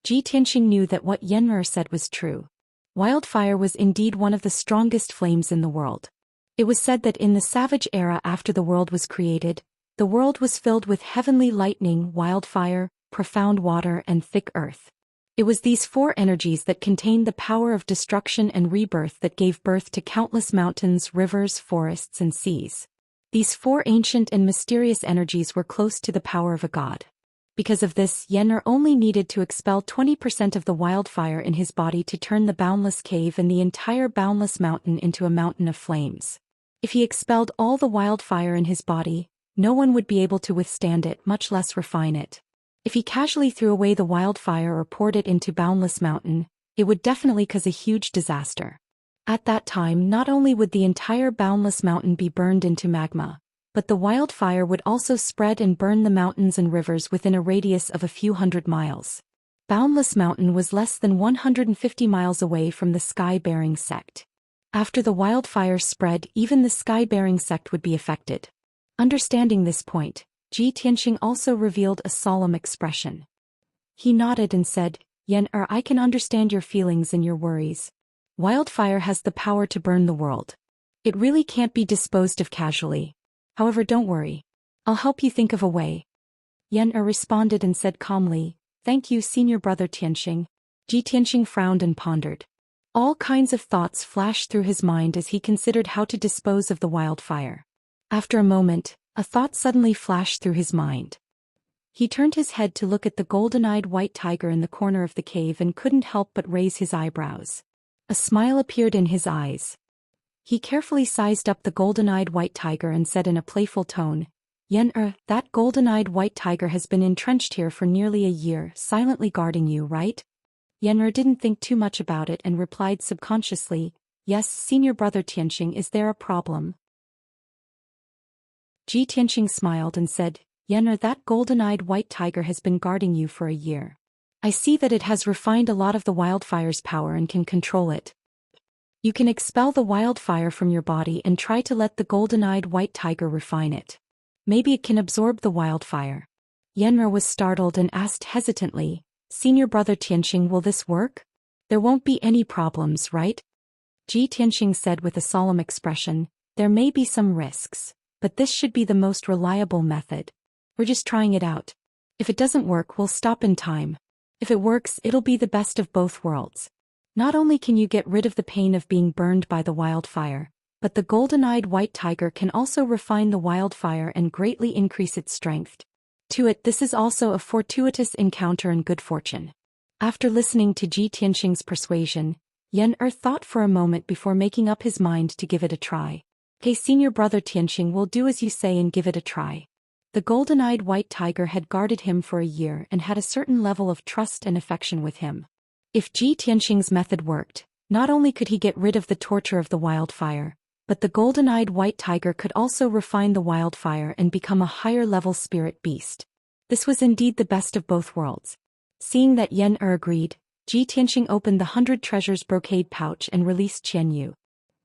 Ji Tianxing knew that what Yen said was true. Wildfire was indeed one of the strongest flames in the world. It was said that in the savage era after the world was created, the world was filled with heavenly lightning, wildfire, profound water, and thick earth. It was these 4 energies that contained the power of destruction and rebirth that gave birth to countless mountains, rivers, forests, and seas. These 4 ancient and mysterious energies were close to the power of a god. Because of this, Yen only needed to expel 20% of the wildfire in his body to turn the boundless cave and the entire boundless mountain into a mountain of flames. If he expelled all the wildfire in his body, no one would be able to withstand it, much less refine it. If he casually threw away the wildfire or poured it into Boundless Mountain, it would definitely cause a huge disaster. At that time, not only would the entire Boundless Mountain be burned into magma, but the wildfire would also spread and burn the mountains and rivers within a radius of a few hundred miles. Boundless Mountain was less than 150 miles away from the sky-bearing sect. After the wildfire spread, even the sky-bearing sect would be affected. Understanding this point, Ji Tianxing also revealed a solemn expression. He nodded and said, "Yen I can understand your feelings and your worries. Wildfire has the power to burn the world. It really can't be disposed of casually. However, don't worry. I'll help you think of a way." Yen responded and said calmly, "Thank you, senior brother Tianxing." Ji Tianxing frowned and pondered. All kinds of thoughts flashed through his mind as he considered how to dispose of the wildfire. After a moment, a thought suddenly flashed through his mind. He turned his head to look at the golden-eyed white tiger in the corner of the cave and couldn't help but raise his eyebrows. A smile appeared in his eyes. He carefully sized up the golden-eyed white tiger and said in a playful tone, Yen, that golden-eyed white tiger has been entrenched here for nearly a year, silently guarding you, right? Yen didn't think too much about it and replied subconsciously, Yes, senior brother Tianxing, is there a problem? Ji Tianxing smiled and said, Yen, that golden-eyed white tiger has been guarding you for a year. I see that it has refined a lot of the wildfire's power and can control it. You can expel the wildfire from your body and try to let the golden-eyed white tiger refine it. Maybe it can absorb the wildfire. Yen'er was startled and asked hesitantly, Senior brother Tianxing, will this work? There won't be any problems, right? Ji Tianxing said with a solemn expression, There may be some risks, but this should be the most reliable method. We're just trying it out. If it doesn't work, we'll stop in time. If it works, it'll be the best of both worlds. Not only can you get rid of the pain of being burned by the wildfire, but the golden-eyed white tiger can also refine the wildfire and greatly increase its strength. To it, this is also a fortuitous encounter and good fortune. After listening to Ji Tianxing's persuasion, Yen'er thought for a moment before making up his mind to give it a try. Hey, senior brother Tianxing, will do as you say and give it a try. The golden-eyed white tiger had guarded him for a year and had a certain level of trust and affection with him. If Ji Tianxing's method worked, not only could he get rid of the torture of the wildfire, but the golden-eyed white tiger could also refine the wildfire and become a higher-level spirit beast. This was indeed the best of both worlds. Seeing that Yen'er agreed, Ji Tianxing opened the 100 treasures brocade pouch and released Qianyu.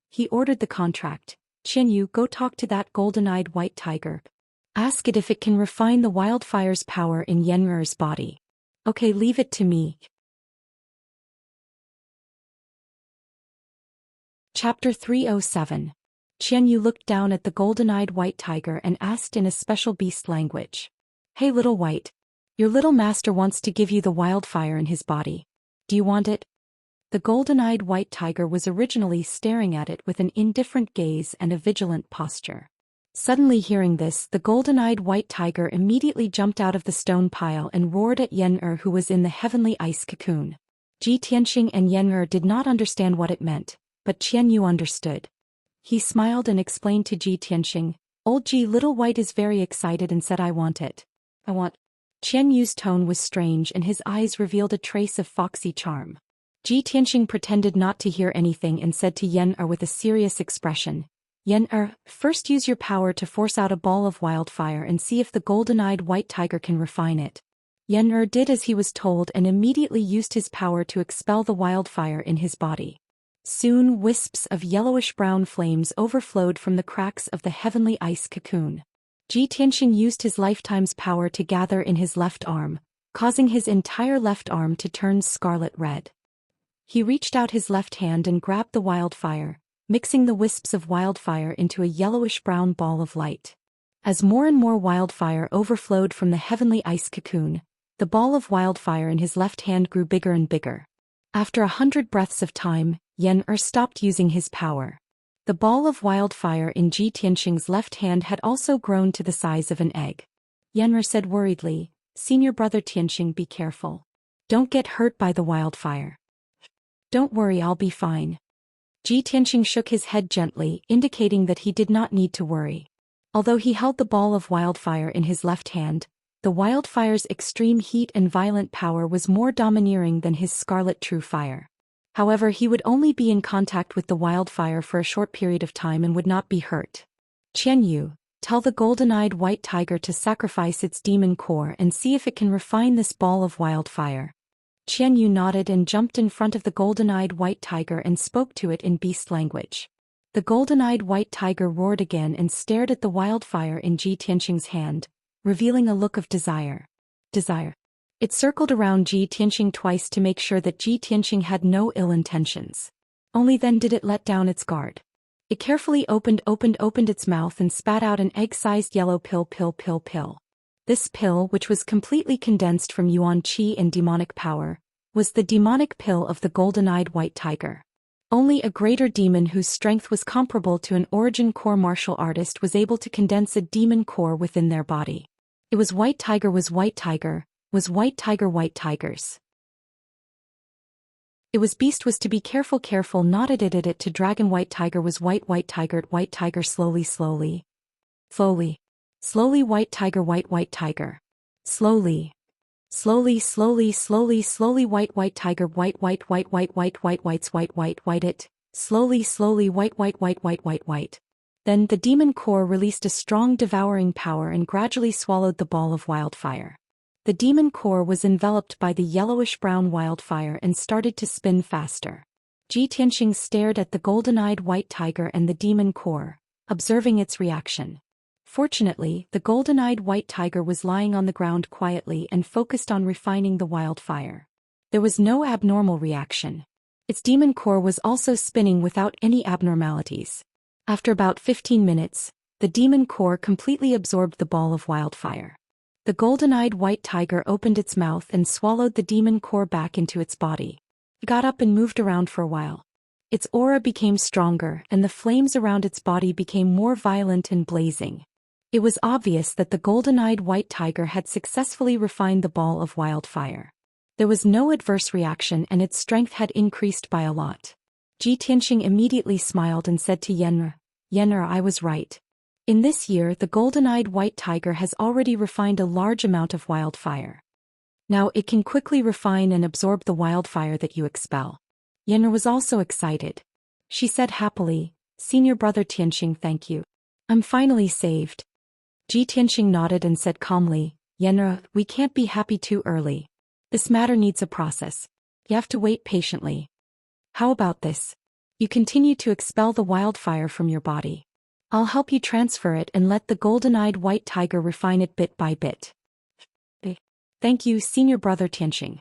He ordered the contract. Qianyu, go talk to that golden-eyed white tiger. Ask it if it can refine the wildfire's power in Yen'er's body. Okay, leave it to me. Chapter 307. Qianyu looked down at the golden-eyed white tiger and asked in a special beast language. Hey little white. Your little master wants to give you the wildfire in his body. Do you want it? The golden-eyed white tiger was originally staring at it with an indifferent gaze and a vigilant posture. Suddenly hearing this, the golden-eyed white tiger immediately jumped out of the stone pile and roared at Yen'er, who was in the heavenly ice cocoon. Ji Tianxing and Yen'er did not understand what it meant, but Qianyu understood. He smiled and explained to Ji Tianxing, Old Ji, little white is very excited and said I want it. I want. Qianyu's tone was strange and his eyes revealed a trace of foxy charm. Ji Tianxing pretended not to hear anything and said to Yen'er with a serious expression, Yen'er, first use your power to force out a ball of wildfire and see if the golden-eyed white tiger can refine it. Yen'er did as he was told and immediately used his power to expel the wildfire in his body. Soon wisps of yellowish-brown flames overflowed from the cracks of the heavenly ice cocoon. Ji Tianxing used his lifetime's power to gather in his left arm, causing his entire left arm to turn scarlet red. He reached out his left hand and grabbed the wildfire, mixing the wisps of wildfire into a yellowish-brown ball of light. As more and more wildfire overflowed from the heavenly ice cocoon, the ball of wildfire in his left hand grew bigger and bigger. After 100 breaths of time, Yen'er stopped using his power. The ball of wildfire in Ji Tianxing's left hand had also grown to the size of an egg. Yen'er said worriedly, Senior brother Tianxing, be careful. Don't get hurt by the wildfire. Don't worry, I'll be fine. Ji Tianxing shook his head gently, indicating that he did not need to worry. Although he held the ball of wildfire in his left hand, the wildfire's extreme heat and violent power was more domineering than his scarlet true fire. However, he would only be in contact with the wildfire for a short period of time and would not be hurt. Qianyu, tell the golden-eyed white tiger to sacrifice its demon core and see if it can refine this ball of wildfire. Qianyu nodded and jumped in front of the golden-eyed white tiger and spoke to it in beast language. The golden-eyed white tiger roared again and stared at the wildfire in Ji Tianxing's hand, revealing a look of desire. It circled around Ji Tianxing twice to make sure that Ji Tianxing had no ill intentions. Only then did it let down its guard. It carefully opened its mouth and spat out an egg-sized yellow pill. This pill, which was completely condensed from Yuan Qi and demonic power, was the demonic pill of the golden-eyed white tiger. Only a greater demon whose strength was comparable to an origin core martial artist was able to condense a demon core within their body. It was white tiger, was white tiger, was white tiger white tigers. Beast was to be careful nodded it to dragon white tiger was white tiger slowly white tiger white tiger. Slowly white tiger white it. Slowly white. Then the demon core released a strong devouring power and gradually swallowed the ball of wildfire. The demon core was enveloped by the yellowish-brown wildfire and started to spin faster. Ji Tianxing stared at the golden-eyed white tiger and the demon core, observing its reaction. Fortunately, the golden-eyed white tiger was lying on the ground quietly and focused on refining the wildfire. There was no abnormal reaction. Its demon core was also spinning without any abnormalities. After about 15 minutes, the demon core completely absorbed the ball of wildfire. The golden-eyed white tiger opened its mouth and swallowed the demon core back into its body. It got up and moved around for a while. Its aura became stronger and the flames around its body became more violent and blazing. It was obvious that the golden-eyed white tiger had successfully refined the ball of wildfire. There was no adverse reaction and its strength had increased by a lot. Ji Tianxing immediately smiled and said to Yen'er, I was right. In this year the golden-eyed white tiger has already refined a large amount of wildfire. Now it can quickly refine and absorb the wildfire that you expel. Yen'er was also excited. She said happily, Senior brother Tianxing, thank you. I'm finally saved. Ji Tianxing nodded and said calmly, Yen'er, we can't be happy too early. This matter needs a process. You have to wait patiently. How about this? You continue to expel the wildfire from your body. I'll help you transfer it and let the golden-eyed white tiger refine it bit by bit. Thank you, Senior brother Tianxing.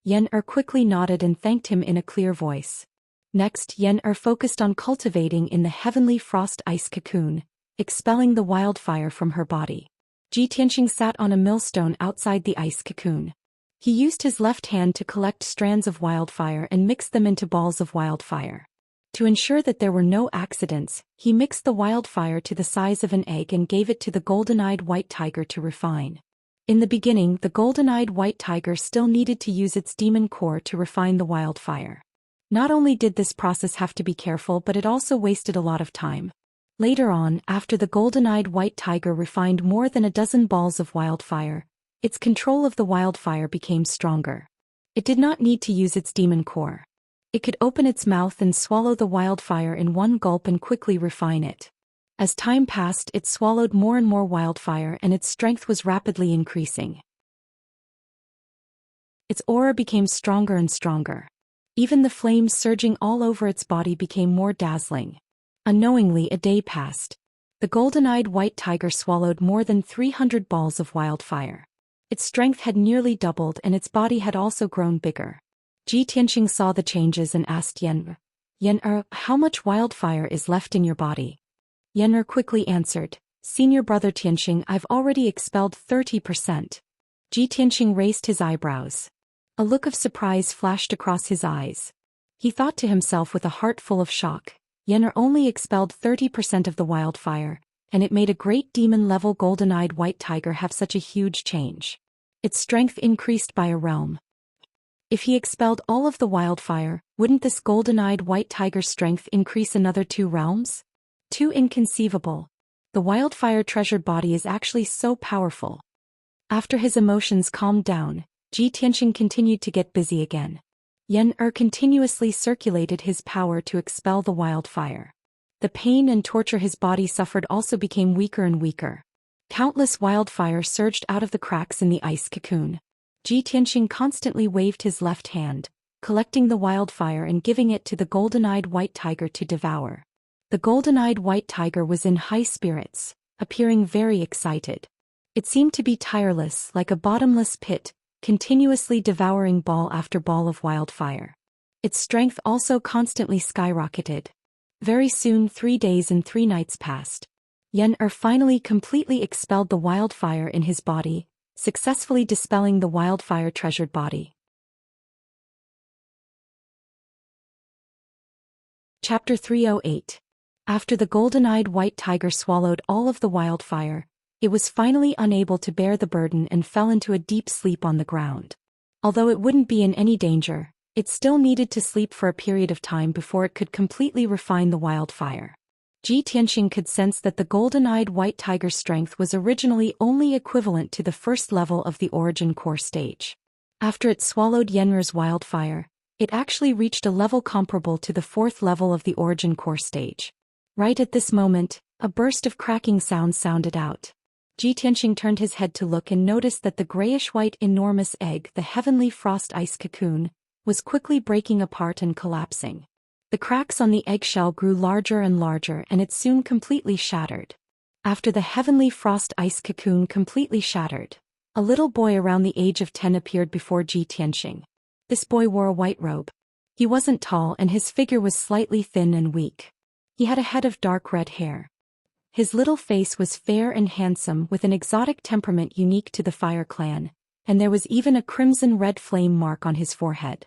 Yen'er quickly nodded and thanked him in a clear voice. Next, Yen'er focused on cultivating in the heavenly frost ice cocoon, expelling the wildfire from her body. Ji Tianxing sat on a millstone outside the ice cocoon. He used his left hand to collect strands of wildfire and mix them into balls of wildfire. To ensure that there were no accidents, he mixed the wildfire to the size of an egg and gave it to the golden-eyed white tiger to refine. In the beginning, the golden-eyed white tiger still needed to use its demon core to refine the wildfire. Not only did this process have to be careful, but it also wasted a lot of time. Later on, after the golden-eyed white tiger refined more than a dozen balls of wildfire, its control of the wildfire became stronger. It did not need to use its demon core. It could open its mouth and swallow the wildfire in one gulp and quickly refine it. As time passed, it swallowed more and more wildfire and its strength was rapidly increasing. Its aura became stronger and stronger. Even the flames surging all over its body became more dazzling. Unknowingly, a day passed. The golden-eyed white tiger swallowed more than 300 balls of wildfire. Its strength had nearly doubled and its body had also grown bigger. Ji Tianxing saw the changes and asked Yen'er, how much wildfire is left in your body? Yen'er quickly answered, Senior brother Tianxing, I've already expelled 30%. Ji Tianxing raised his eyebrows. A look of surprise flashed across his eyes. He thought to himself with a heart full of shock, Yen'er only expelled 30% of the wildfire, and it made a great demon-level golden-eyed white tiger have such a huge change. Its strength increased by a realm. If he expelled all of the wildfire, wouldn't this golden-eyed white tiger's strength increase another 2 realms? Too inconceivable. The wildfire treasured body is actually so powerful. After his emotions calmed down, Ji Tianxing continued to get busy again. Yen'er continuously circulated his power to expel the wildfire. The pain and torture his body suffered also became weaker and weaker. Countless wildfire surged out of the cracks in the ice cocoon. Ji Tianxing constantly waved his left hand, collecting the wildfire and giving it to the golden-eyed white tiger to devour. The golden-eyed white tiger was in high spirits, appearing very excited. It seemed to be tireless, like a bottomless pit, continuously devouring ball after ball of wildfire. Its strength also constantly skyrocketed. Very soon 3 days and 3 nights passed. Yen'er finally completely expelled the wildfire in his body, successfully dispelling the wildfire treasured body. Chapter 308. After the golden-eyed white tiger swallowed all of the wildfire, it was finally unable to bear the burden and fell into a deep sleep on the ground. Although it wouldn't be in any danger, It still needed to sleep for a period of time before it could completely refine the wildfire. Ji Tianxing could sense that the golden-eyed white tiger's strength was originally only equivalent to the first level of the origin core stage. After it swallowed Yen'er's wildfire, it actually reached a level comparable to the fourth level of the origin core stage. Right at this moment, a burst of cracking sounds sounded out. Ji Tianxing turned his head to look and noticed that the grayish-white enormous egg, the heavenly frost ice cocoon, was quickly breaking apart and collapsing. The cracks on the eggshell grew larger and larger and it soon completely shattered. After the heavenly frost ice cocoon completely shattered, a little boy around the age of 10 appeared before Ji Tianxing. This boy wore a white robe. He wasn't tall and his figure was slightly thin and weak. He had a head of dark red hair. His little face was fair and handsome with an exotic temperament unique to the Fire Clan, and there was even a crimson-red flame mark on his forehead.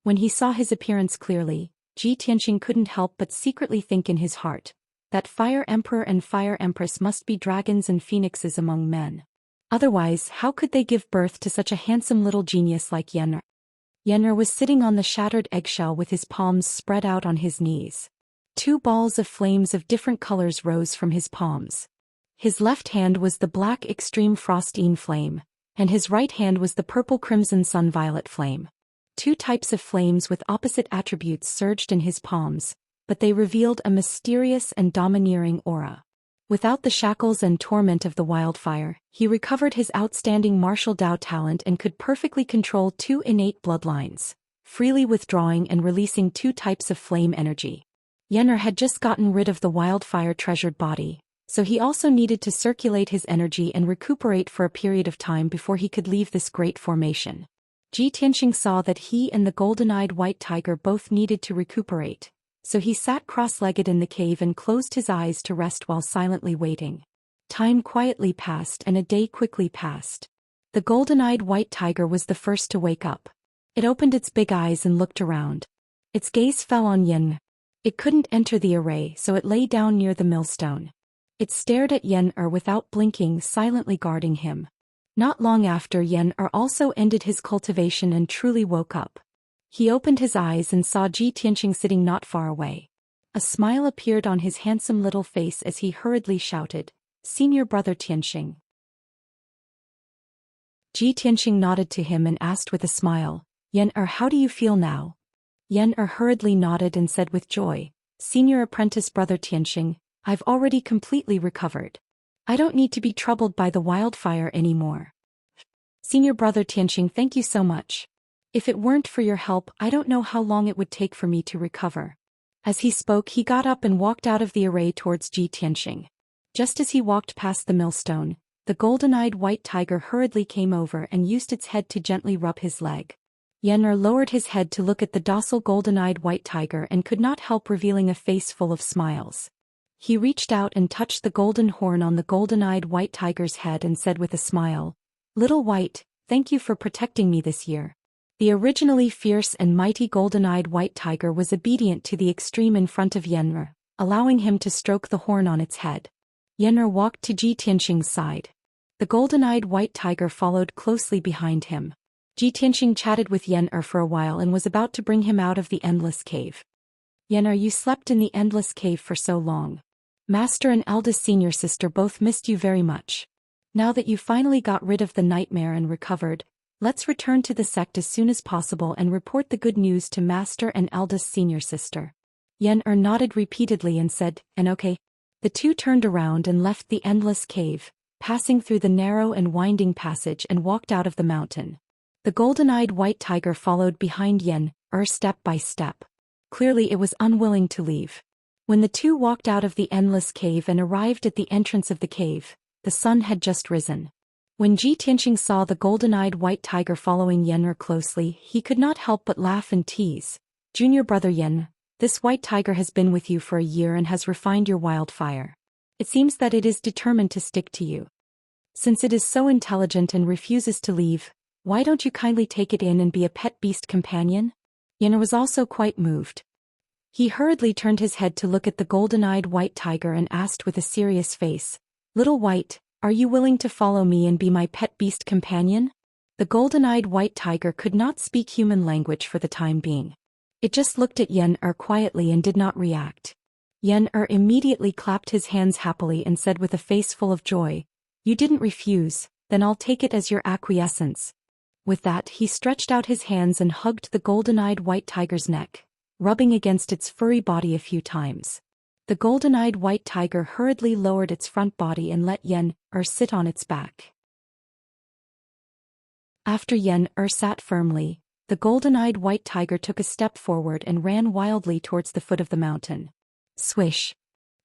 When he saw his appearance clearly, Ji Tianxing couldn't help but secretly think in his heart that Fire Emperor and Fire Empress must be dragons and phoenixes among men. Otherwise, how could they give birth to such a handsome little genius like Yen'er? Yen'er was sitting on the shattered eggshell with his palms spread out on his knees. 2 balls of flames of different colors rose from his palms. His left hand was the black extreme frostine flame, and his right hand was the purple crimson sun-violet flame. 2 types of flames with opposite attributes surged in his palms, but they revealed a mysterious and domineering aura. Without the shackles and torment of the wildfire, he recovered his outstanding martial Dao talent and could perfectly control 2 innate bloodlines, freely withdrawing and releasing 2 types of flame energy. Yen'er had just gotten rid of the wildfire-treasured body, so he also needed to circulate his energy and recuperate for a period of time before he could leave this great formation. Ji Tianxing saw that he and the golden-eyed white tiger both needed to recuperate, so he sat cross-legged in the cave and closed his eyes to rest while silently waiting. Time quietly passed and a day quickly passed. The golden-eyed white tiger was the first to wake up. It opened its big eyes and looked around. Its gaze fell on Yen'er. It couldn't enter the array, so it lay down near the millstone. It stared at Yen'er without blinking, silently guarding him. Not long after, Yen'er also ended his cultivation and truly woke up. He opened his eyes and saw Ji Tianxing sitting not far away. A smile appeared on his handsome little face as he hurriedly shouted, "Senior brother Tianxing." Ji Tianxing nodded to him and asked with a smile, "Yen'er, how do you feel now?" Yen'er hurriedly nodded and said with joy, "Senior apprentice brother Tianxing, I've already completely recovered. I don't need to be troubled by the wildfire anymore." "Senior brother Tianxing, thank you so much. If it weren't for your help, I don't know how long it would take for me to recover." As he spoke, he got up and walked out of the array towards Ji Tianxing. Just as he walked past the millstone, the golden-eyed white tiger hurriedly came over and used its head to gently rub his leg. Yen'er lowered his head to look at the docile golden-eyed white tiger and could not help revealing a face full of smiles. He reached out and touched the golden horn on the golden-eyed white tiger's head and said with a smile, "Little White, thank you for protecting me this year." The originally fierce and mighty golden-eyed white tiger was obedient to the extreme in front of Yen'er, allowing him to stroke the horn on its head. Yen'er walked to Ji Tianxing's side. The golden-eyed white tiger followed closely behind him. Ji Tianxing chatted with Yen'er for a while and was about to bring him out of the endless cave. "Yen'er, you slept in the endless cave for so long. Master and eldest senior sister both missed you very much. Now that you finally got rid of the nightmare and recovered, let's return to the sect as soon as possible and report the good news to Master and eldest senior sister." Yen'er nodded repeatedly and said, "And okay." The two turned around and left the endless cave, passing through the narrow and winding passage and walked out of the mountain. The golden-eyed white tiger followed behind Yen'er step by step. Clearly it was unwilling to leave. When the two walked out of the endless cave and arrived at the entrance of the cave, the sun had just risen. When Ji Tianxing saw the golden-eyed white tiger following Yen'er closely, he could not help but laugh and tease. "Junior brother Yen'er, this white tiger has been with you for a year and has refined your wildfire. It seems that it is determined to stick to you. Since it is so intelligent and refuses to leave, why don't you kindly take it in and be a pet beast companion?" Yen'er was also quite moved. He hurriedly turned his head to look at the golden-eyed white tiger and asked with a serious face, "Little White, are you willing to follow me and be my pet beast companion?" The golden-eyed white tiger could not speak human language for the time being. It just looked at Yen-Er quietly and did not react. Yen-Er immediately clapped his hands happily and said with a face full of joy, "You didn't refuse, then I'll take it as your acquiescence." With that, he stretched out his hands and hugged the golden-eyed white tiger's neck, rubbing against its furry body a few times. The golden-eyed white tiger hurriedly lowered its front body and let Yen-Er sit on its back. After Yen-Er sat firmly, the golden-eyed white tiger took a step forward and ran wildly towards the foot of the mountain. Swish!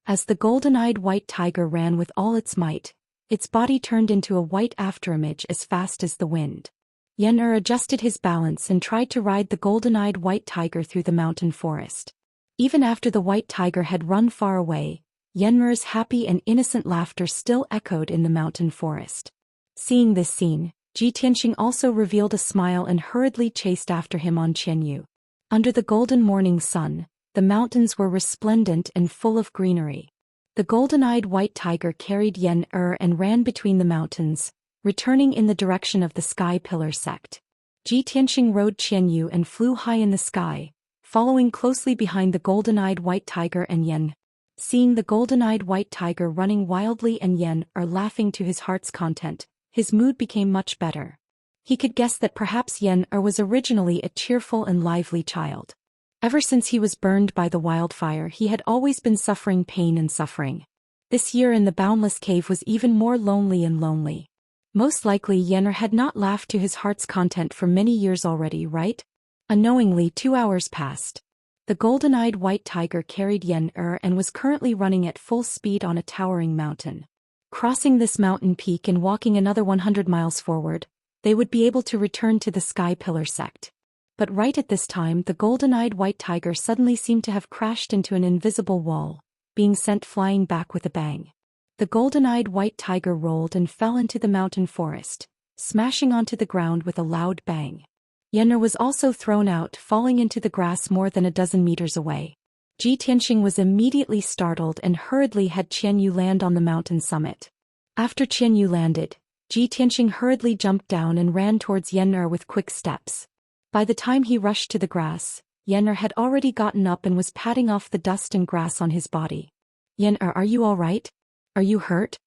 As the golden-eyed white tiger ran with all its might, its body turned into a white afterimage as fast as the wind. Yen-Er adjusted his balance and tried to ride the golden-eyed white tiger through the mountain forest. Even after the white tiger had run far away, Yen-Er's happy and innocent laughter still echoed in the mountain forest. Seeing this scene, Ji Tianxing also revealed a smile and hurriedly chased after him on Qianyu. Under the golden morning sun, the mountains were resplendent and full of greenery. The golden-eyed white tiger carried Yen-Er and ran between the mountains, returning in the direction of the Sky Pillar sect. Ji Tianxing rode Qianyu and flew high in the sky, following closely behind the golden-eyed white tiger and Yen. Seeing the golden-eyed white tiger running wildly and Yen-Er laughing to his heart's content, his mood became much better. He could guess that perhaps Yen-Er was originally a cheerful and lively child. Ever since he was burned by the wildfire, he had always been suffering pain and suffering. This year in the boundless cave was even more lonely and lonely. Most likely Yen-Er had not laughed to his heart's content for many years already, right? Unknowingly 2 hours passed. The golden-eyed white tiger carried Yen-Er and was currently running at full speed on a towering mountain. Crossing this mountain peak and walking another 100 miles forward, they would be able to return to the Sky Pillar sect. But right at this time the golden-eyed white tiger suddenly seemed to have crashed into an invisible wall, being sent flying back with a bang. The golden-eyed white tiger rolled and fell into the mountain forest, smashing onto the ground with a loud bang. Yen-Er was also thrown out, falling into the grass more than a dozen meters away. Ji Tianxing was immediately startled and hurriedly had Qianyu land on the mountain summit. After Qianyu landed, Ji Tianxing hurriedly jumped down and ran towards Yen-Er with quick steps. By the time he rushed to the grass, Yen-Er had already gotten up and was patting off the dust and grass on his body. "Yen-Er, are you all right? Are you hurt?"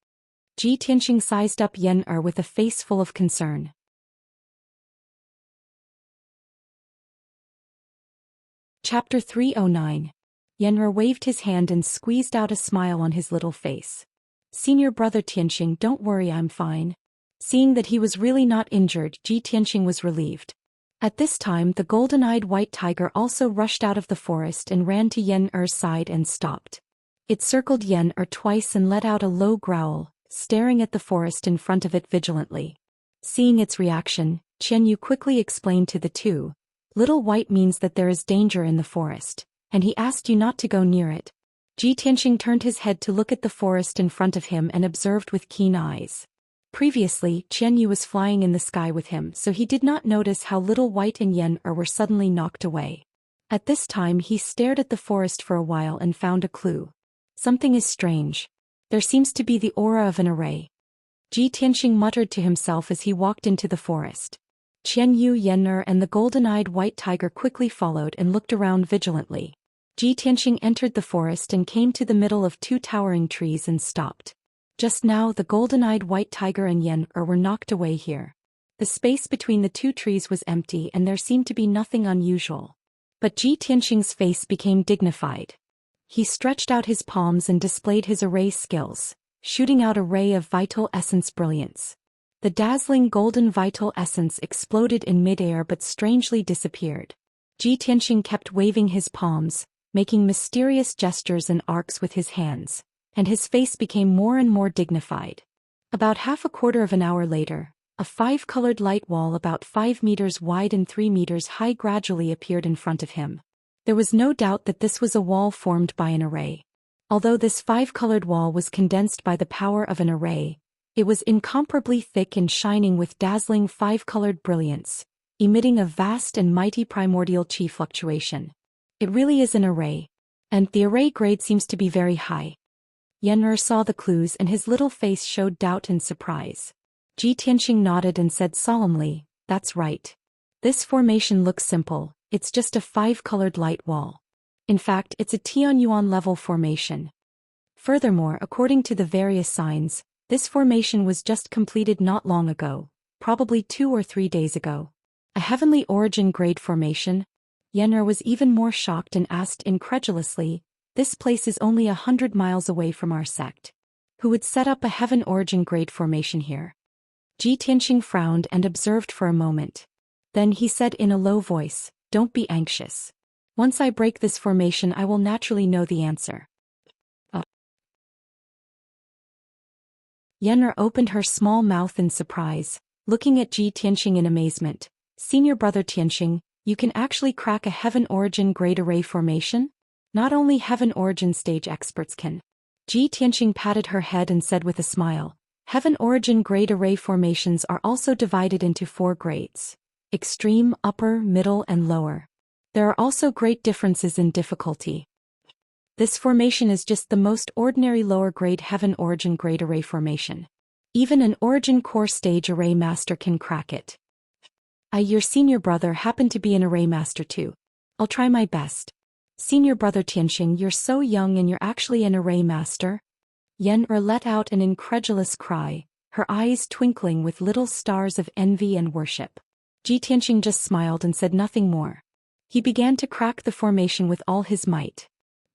Ji Tianxing sized up Yen-Er with a face full of concern. Chapter 309. Yen-Er waved his hand and squeezed out a smile on his little face. "Senior brother Tianxing, don't worry, I'm fine." Seeing that he was really not injured, Ji Tianxing was relieved. At this time the golden-eyed white tiger also rushed out of the forest and ran to Yen-Er's side and stopped. It circled Yen-Er twice and let out a low growl, staring at the forest in front of it vigilantly. Seeing its reaction, Qianyu quickly explained to the two, "Little white means that there is danger in the forest, and he asked you not to go near it." Ji Tianxing turned his head to look at the forest in front of him and observed with keen eyes. Previously, Qianyu was flying in the sky with him, so he did not notice how Little White and Yen-Er were suddenly knocked away. At this time he stared at the forest for a while and found a clue. Something is strange. There seems to be the aura of an array. Ji Tianxing muttered to himself as he walked into the forest. Qianyu, Yen-Er and the golden-eyed white tiger quickly followed and looked around vigilantly. Ji Tianxing entered the forest and came to the middle of two towering trees and stopped. Just now the golden-eyed white tiger and Yen-Er were knocked away here. The space between the two trees was empty and there seemed to be nothing unusual. But Ji Tianxing's face became dignified. He stretched out his palms and displayed his array skills, shooting out a ray of vital essence brilliance. The dazzling golden vital essence exploded in midair but strangely disappeared. Ji Tianxing kept waving his palms, making mysterious gestures and arcs with his hands, and his face became more and more dignified. About half a quarter of an hour later, a 5-colored light wall about 5 meters wide and 3 meters high gradually appeared in front of him. There was no doubt that this was a wall formed by an array. Although this 5-colored wall was condensed by the power of an array, it was incomparably thick and shining with dazzling 5-colored brilliance, emitting a vast and mighty primordial chi fluctuation. It really is an array, and the array grade seems to be very high. Yen-Er saw the clues and his little face showed doubt and surprise. Ji Tianxing nodded and said solemnly, That's right. This formation looks simple, it's just a 5-colored light wall. In fact, it's a Tianyuan level formation. Furthermore, according to the various signs, this formation was just completed not long ago, probably 2 or 3 days ago. A heavenly origin grade formation? Yen'er was even more shocked and asked incredulously, this place is only 100 miles away from our sect. Who would set up a heaven origin grade formation here? Ji Tianxing frowned and observed for a moment. Then he said in a low voice, don't be anxious. Once I break this formation I will naturally know the answer. Yen'er opened her small mouth in surprise, looking at Ji Tianxing in amazement. Senior brother Tianxing, you can actually crack a heaven origin grade array formation? Not only heaven origin stage experts can. Ji Tianxing patted her head and said with a smile, heaven origin grade array formations are also divided into 4 grades. Extreme, upper, middle and lower. There are also great differences in difficulty. This formation is just the most ordinary lower grade heaven origin grade array formation. Even an origin core stage array master can crack it. Your senior brother happened to be an array master too. I'll try my best. Senior brother Tianxing, you're so young and you're actually an array master? Yen'er let out an incredulous cry, her eyes twinkling with little stars of envy and worship. Ji Tianxing just smiled and said nothing more. He began to crack the formation with all his might.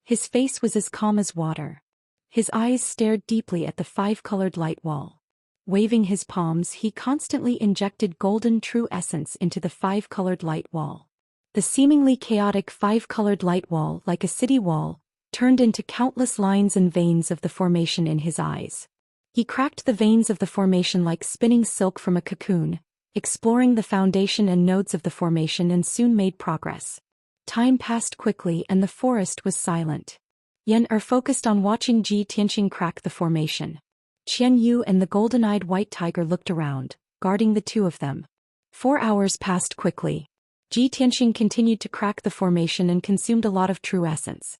His face was as calm as water. His eyes stared deeply at the 5-colored light wall. Waving his palms, he constantly injected golden true essence into the 5-colored light wall. The seemingly chaotic 5-colored light wall, like a city wall, turned into countless lines and veins of the formation in his eyes. He cracked the veins of the formation like spinning silk from a cocoon, exploring the foundation and nodes of the formation, and soon made progress. Time passed quickly and the forest was silent. Yen'er focused on watching Ji Tianxing crack the formation. Qian Yu and the golden-eyed white tiger looked around, guarding the two of them. 4 hours passed quickly. Ji Tianxing continued to crack the formation and consumed a lot of true essence.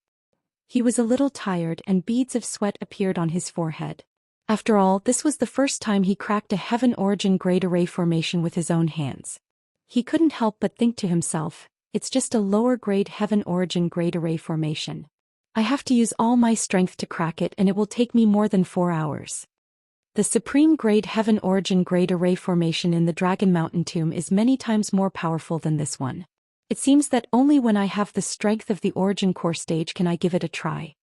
He was a little tired and beads of sweat appeared on his forehead. After all, this was the first time he cracked a heaven origin grade array formation with his own hands. He couldn't help but think to himself, it's just a lower grade heaven origin grade array formation. I have to use all my strength to crack it and it will take me more than 4 hours. The supreme grade heaven origin grade array formation in the Dragon Mountain tomb is many times more powerful than this one. It seems that only when I have the strength of the origin core stage can I give it a try.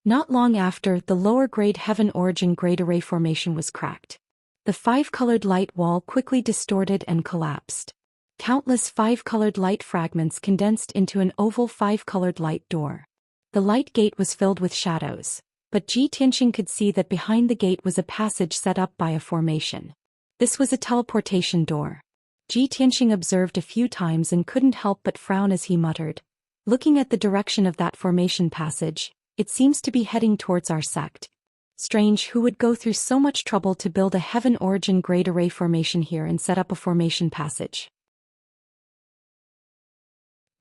Not long after, the lower grade heaven origin grade array formation was cracked. The 5-colored light wall quickly distorted and collapsed. Countless 5-colored light fragments condensed into an oval 5-colored light door. The light gate was filled with shadows, but Ji Tianxing could see that behind the gate was a passage set up by a formation. This was a teleportation door. Ji Tianxing observed a few times and couldn't help but frown as he muttered, looking at the direction of that formation passage, it seems to be heading towards our sect. Strange, who would go through so much trouble to build a heaven origin grade array formation here and set up a formation passage.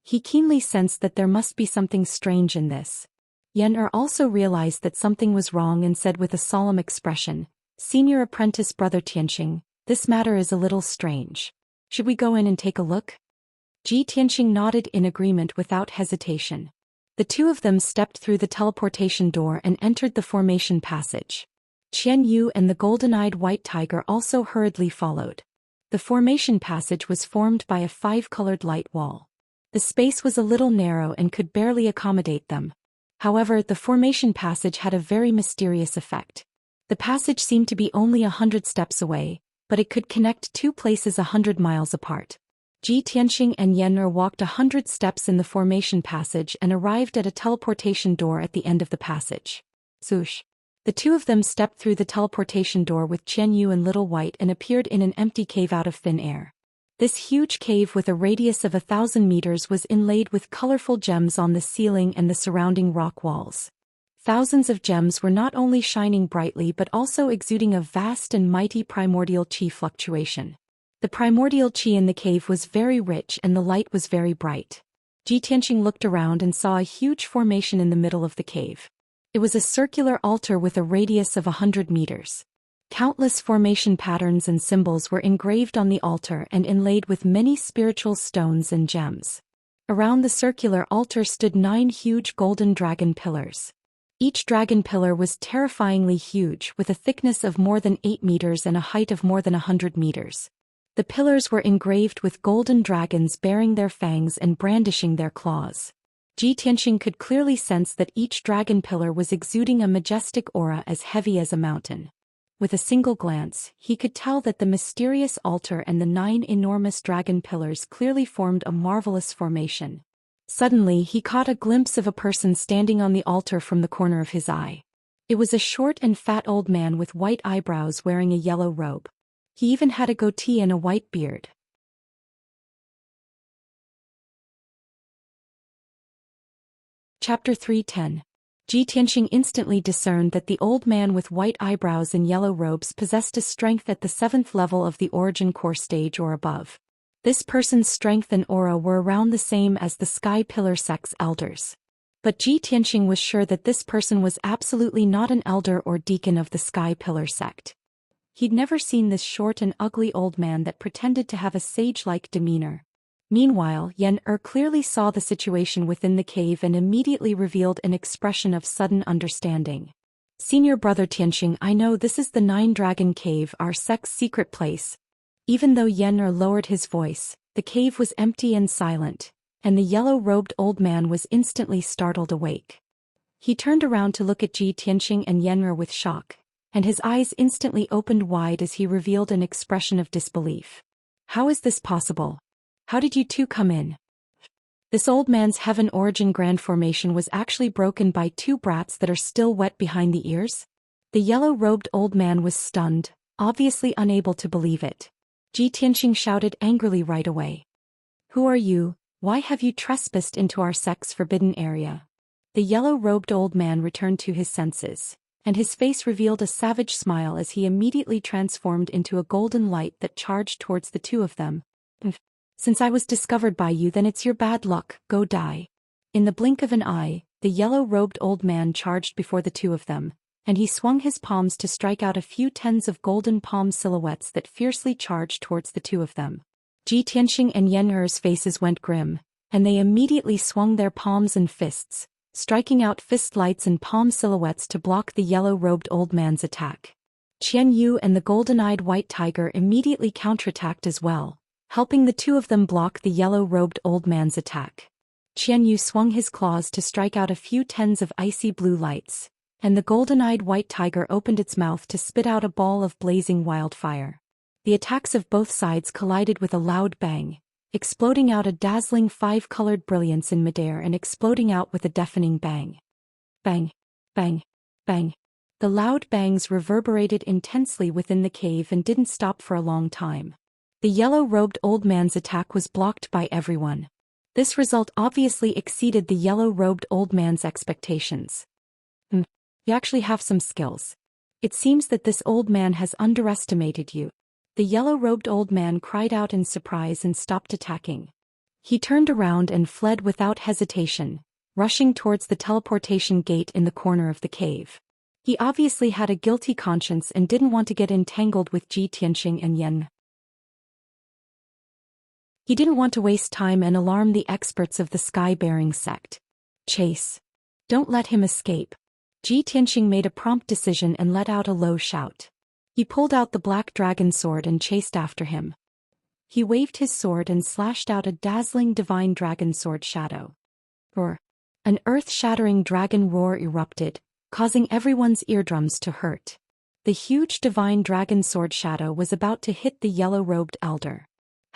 He keenly sensed that there must be something strange in this. Yen'er also realized that something was wrong and said with a solemn expression, Senior apprentice brother Tianxing, this matter is a little strange. Should we go in and take a look? Ji Tianxing nodded in agreement without hesitation. The two of them stepped through the teleportation door and entered the formation passage. Qian Yu and the golden-eyed white tiger also hurriedly followed. The formation passage was formed by a 5-colored light wall. The space was a little narrow and could barely accommodate them. However, the formation passage had a very mysterious effect. The passage seemed to be only 100 steps away, but it could connect 2 places 100 miles apart. Ji Tianxing and Yen'er walked 100 steps in the formation passage and arrived at a teleportation door at the end of the passage. Swoosh. The two of them stepped through the teleportation door with Qian Yu and Little White and appeared in an empty cave out of thin air. This huge cave with a radius of 1,000 meters was inlaid with colorful gems on the ceiling and the surrounding rock walls. Thousands of gems were not only shining brightly but also exuding a vast and mighty primordial qi fluctuation. The primordial qi in the cave was very rich and the light was very bright. Ji Tianxing looked around and saw a huge formation in the middle of the cave. It was a circular altar with a radius of 100 meters. Countless formation patterns and symbols were engraved on the altar and inlaid with many spiritual stones and gems. Around the circular altar stood 9 huge golden dragon pillars. Each dragon pillar was terrifyingly huge, with a thickness of more than 8 meters and a height of more than 100 meters. The pillars were engraved with golden dragons baring their fangs and brandishing their claws. Ji Tianxing could clearly sense that each dragon pillar was exuding a majestic aura as heavy as a mountain. With a single glance, he could tell that the mysterious altar and the 9 enormous dragon pillars clearly formed a marvelous formation. Suddenly he caught a glimpse of a person standing on the altar from the corner of his eye. It was a short and fat old man with white eyebrows wearing a yellow robe. He even had a goatee and a white beard. Chapter 310. Ji Tianxing instantly discerned that the old man with white eyebrows and yellow robes possessed a strength at the 7th level of the origin core stage or above. This person's strength and aura were around the same as the Sky Pillar sect's elders. But Ji Tianxing was sure that this person was absolutely not an elder or deacon of the Sky Pillar sect. He'd never seen this short and ugly old man that pretended to have a sage-like demeanor. Meanwhile, Yan clearly saw the situation within the cave and immediately revealed an expression of sudden understanding. Senior brother Tianxing, I know this is the 9-Dragon Cave, our sect's secret place. Even though Yan lowered his voice, the cave was empty and silent, and the yellow-robed old man was instantly startled awake. He turned around to look at Ji Tianxing and Yan with shock, and his eyes instantly opened wide as he revealed an expression of disbelief. How is this possible? How did you two come in? This old man's heaven origin grand formation was actually broken by 2 brats that are still wet behind the ears? The yellow-robed old man was stunned, obviously unable to believe it. Ji Tianxing shouted angrily right away. Who are you? Why have you trespassed into our sect's forbidden area? The yellow-robed old man returned to his senses, and his face revealed a savage smile as he immediately transformed into a golden light that charged towards the 2 of them. Since I was discovered by you, then it's your bad luck, go die. In the blink of an eye, the yellow-robed old man charged before the 2 of them, and he swung his palms to strike out a few tens of golden palm silhouettes that fiercely charged towards the 2 of them. Ji Tianxing and Yan faces went grim, and they immediately swung their palms and fists, striking out fist lights and palm silhouettes to block the yellow-robed old man's attack. Qian Yu and the golden-eyed white tiger immediately counterattacked as well, helping the 2 of them block the yellow-robed old man's attack. Qian Yu swung his claws to strike out a few tens of icy blue lights, and the golden-eyed white tiger opened its mouth to spit out a ball of blazing wildfire. The attacks of both sides collided with a loud bang, exploding out a dazzling 5-colored brilliance in midair and exploding out with a deafening bang. Bang, bang, bang. The loud bangs reverberated intensely within the cave and didn't stop for a long time. The yellow-robed old man's attack was blocked by everyone. This result obviously exceeded the yellow-robed old man's expectations. You actually have some skills. It seems that this old man has underestimated you. The yellow-robed old man cried out in surprise and stopped attacking. He turned around and fled without hesitation, rushing towards the teleportation gate in the corner of the cave. He obviously had a guilty conscience and didn't want to get entangled with Ji Tianxing and Yan. He didn't want to waste time and alarm the experts of the sky-bearing sect. Chase. Don't let him escape. Ji Tianxing made a prompt decision and let out a low shout. He pulled out the black dragon sword and chased after him. He waved his sword and slashed out a dazzling divine dragon sword shadow. Roar. An earth-shattering dragon roar erupted, causing everyone's eardrums to hurt. The huge divine dragon sword shadow was about to hit the yellow-robed elder.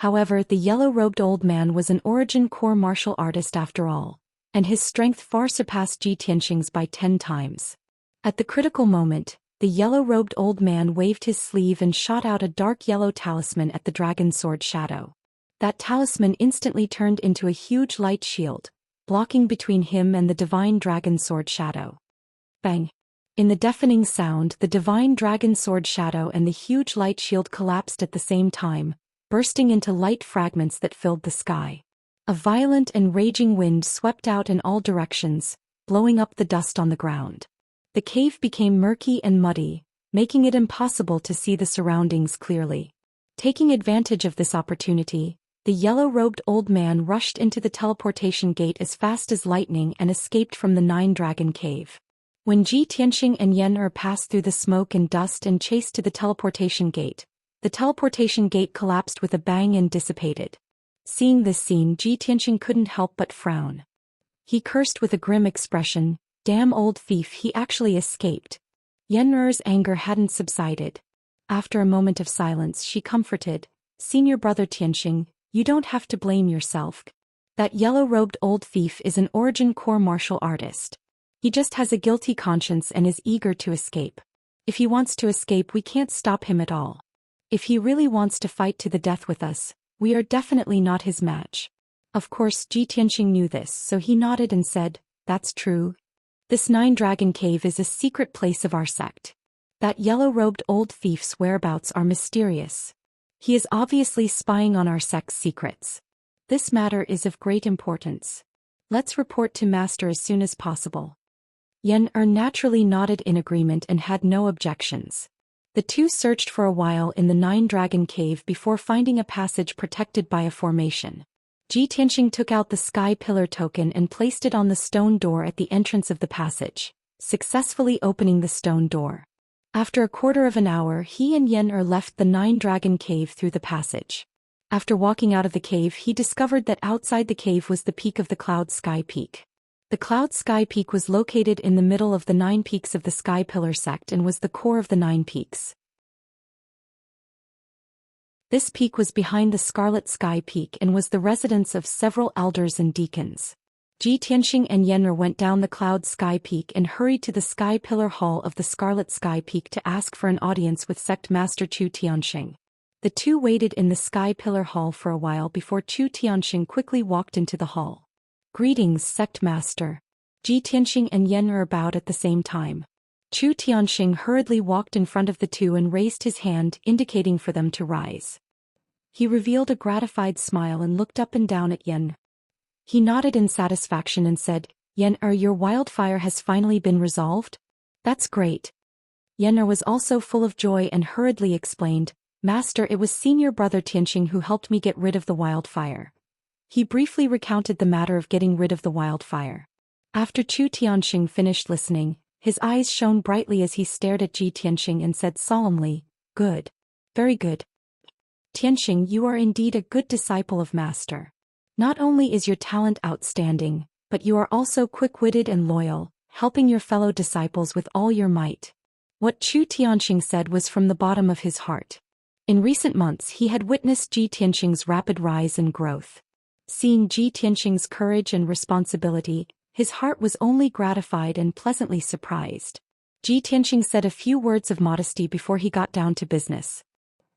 However, the yellow-robed old man was an origin core martial artist after all, and his strength far surpassed Ji Tianxing's by 10 times. At the critical moment, the yellow-robed old man waved his sleeve and shot out a dark yellow talisman at the dragon sword shadow. That talisman instantly turned into a huge light shield, blocking between him and the divine dragon sword shadow. Bang! In the deafening sound, the divine dragon sword shadow and the huge light shield collapsed at the same time, bursting into light fragments that filled the sky. A violent and raging wind swept out in all directions, blowing up the dust on the ground. The cave became murky and muddy, making it impossible to see the surroundings clearly. Taking advantage of this opportunity, the yellow-robed old man rushed into the teleportation gate as fast as lightning and escaped from the Nine-Dragon Cave. When Ji Tianxing and Yen passed through the smoke and dust and chased to the teleportation gate, the teleportation gate collapsed with a bang and dissipated. Seeing this scene, Ji Tianxing couldn't help but frown. He cursed with a grim expression, "Damn old thief, he actually escaped." Yen's anger hadn't subsided. After a moment of silence, she comforted, "Senior brother Tianxing, you don't have to blame yourself. That yellow-robed old thief is an origin core martial artist. He just has a guilty conscience and is eager to escape. If he wants to escape, we can't stop him at all. If he really wants to fight to the death with us, we are definitely not his match." Of course, Ji Tianxing knew this, so he nodded and said, "That's true. This Nine-Dragon Cave is a secret place of our sect. That yellow-robed old thief's whereabouts are mysterious. He is obviously spying on our sect's secrets. This matter is of great importance. Let's report to Master as soon as possible." Yen naturally nodded in agreement and had no objections. The two searched for a while in the Nine-Dragon Cave before finding a passage protected by a formation. Ji Tianxing took out the sky pillar token and placed it on the stone door at the entrance of the passage, successfully opening the stone door. After a quarter of an hour, he and Yen left the Nine-Dragon Cave through the passage. After walking out of the cave, he discovered that outside the cave was the peak of the Cloud Sky Peak. The Cloud Sky Peak was located in the middle of the 9 peaks of the Sky Pillar sect and was the core of the 9 peaks. This peak was behind the Scarlet Sky Peak and was the residence of several elders and deacons. Ji Tianxing and Yen went down the Cloud Sky Peak and hurried to the Sky Pillar Hall of the Scarlet Sky Peak to ask for an audience with Sect Master Zhou Xian. The two waited in the Sky Pillar Hall for a while before Zhou Xian quickly walked into the hall. "Greetings, Sect Master." Ji Tianxing and Yen bowed at the same time. Zhou Xian hurriedly walked in front of the two and raised his hand, indicating for them to rise. He revealed a gratified smile and looked up and down at Yen. He nodded in satisfaction and said, "Yen, your wildfire has finally been resolved? That's great." Yen was also full of joy and hurriedly explained, "Master, it was senior brother Tianxing who helped me get rid of the wildfire." He briefly recounted the matter of getting rid of the wildfire. After Zhou Xian finished listening, his eyes shone brightly as he stared at Ji Tianxing and said solemnly, "Good. Very good. Tianxing, you are indeed a good disciple of Master. Not only is your talent outstanding, but you are also quick-witted and loyal, helping your fellow disciples with all your might." What Zhou Tianxing said was from the bottom of his heart. In recent months he had witnessed Ji Tianxing's rapid rise and growth. Seeing Ji Tianxing's courage and responsibility, his heart was only gratified and pleasantly surprised. Ji Tianxing said a few words of modesty before he got down to business.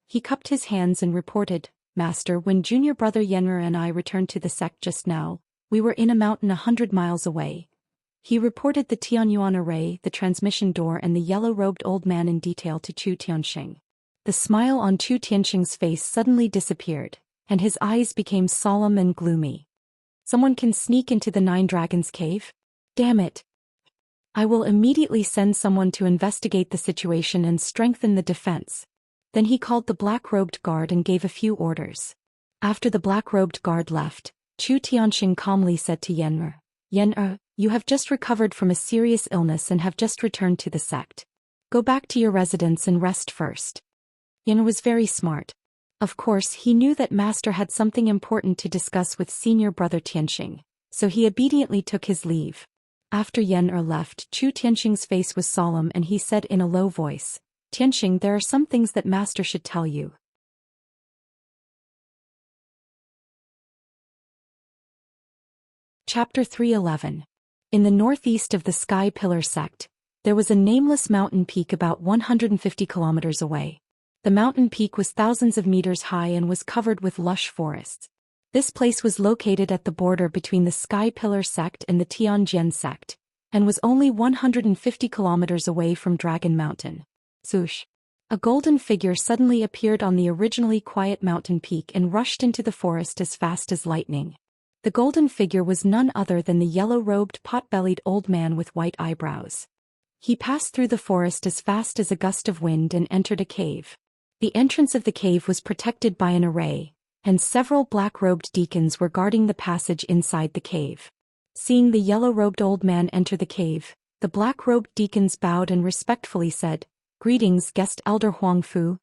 He cupped his hands and reported, "Master, when junior brother Yen'er and I returned to the sect just now, we were in a mountain 100 miles away." He reported the Tianyuan array, the transmission door and the yellow-robed old man in detail to Zhou Tianxing. The smile on Zhou Tianxing's face suddenly disappeared, and his eyes became solemn and gloomy. "Someone can sneak into the Nine Dragons Cave? Damn it. I will immediately send someone to investigate the situation and strengthen the defense." Then he called the black-robed guard and gave a few orders. After the black-robed guard left, Zhou Tianxing calmly said to Yen'er, "Yen'er, you have just recovered from a serious illness and have just returned to the sect. Go back to your residence and rest first." Yen'er was very smart. Of course, he knew that Master had something important to discuss with senior brother Tianxing, so he obediently took his leave. After Yen'er left, Zhou Tianxing's face was solemn and he said in a low voice, "Tianxing, there are some things that Master should tell you." Chapter 311. In the northeast of the Sky Pillar sect, there was a nameless mountain peak about 150 kilometers away. The mountain peak was thousands of meters high and was covered with lush forests. This place was located at the border between the Sky Pillar sect and the Tianjian sect, and was only 150 kilometers away from Dragon Mountain. Swoosh! A golden figure suddenly appeared on the originally quiet mountain peak and rushed into the forest as fast as lightning. The golden figure was none other than the yellow-robed, pot-bellied old man with white eyebrows. He passed through the forest as fast as a gust of wind and entered a cave. The entrance of the cave was protected by an array, and several black-robed deacons were guarding the passage inside the cave. Seeing the yellow-robed old man enter the cave, the black-robed deacons bowed and respectfully said, "Greetings, Guest Elder Huangfu."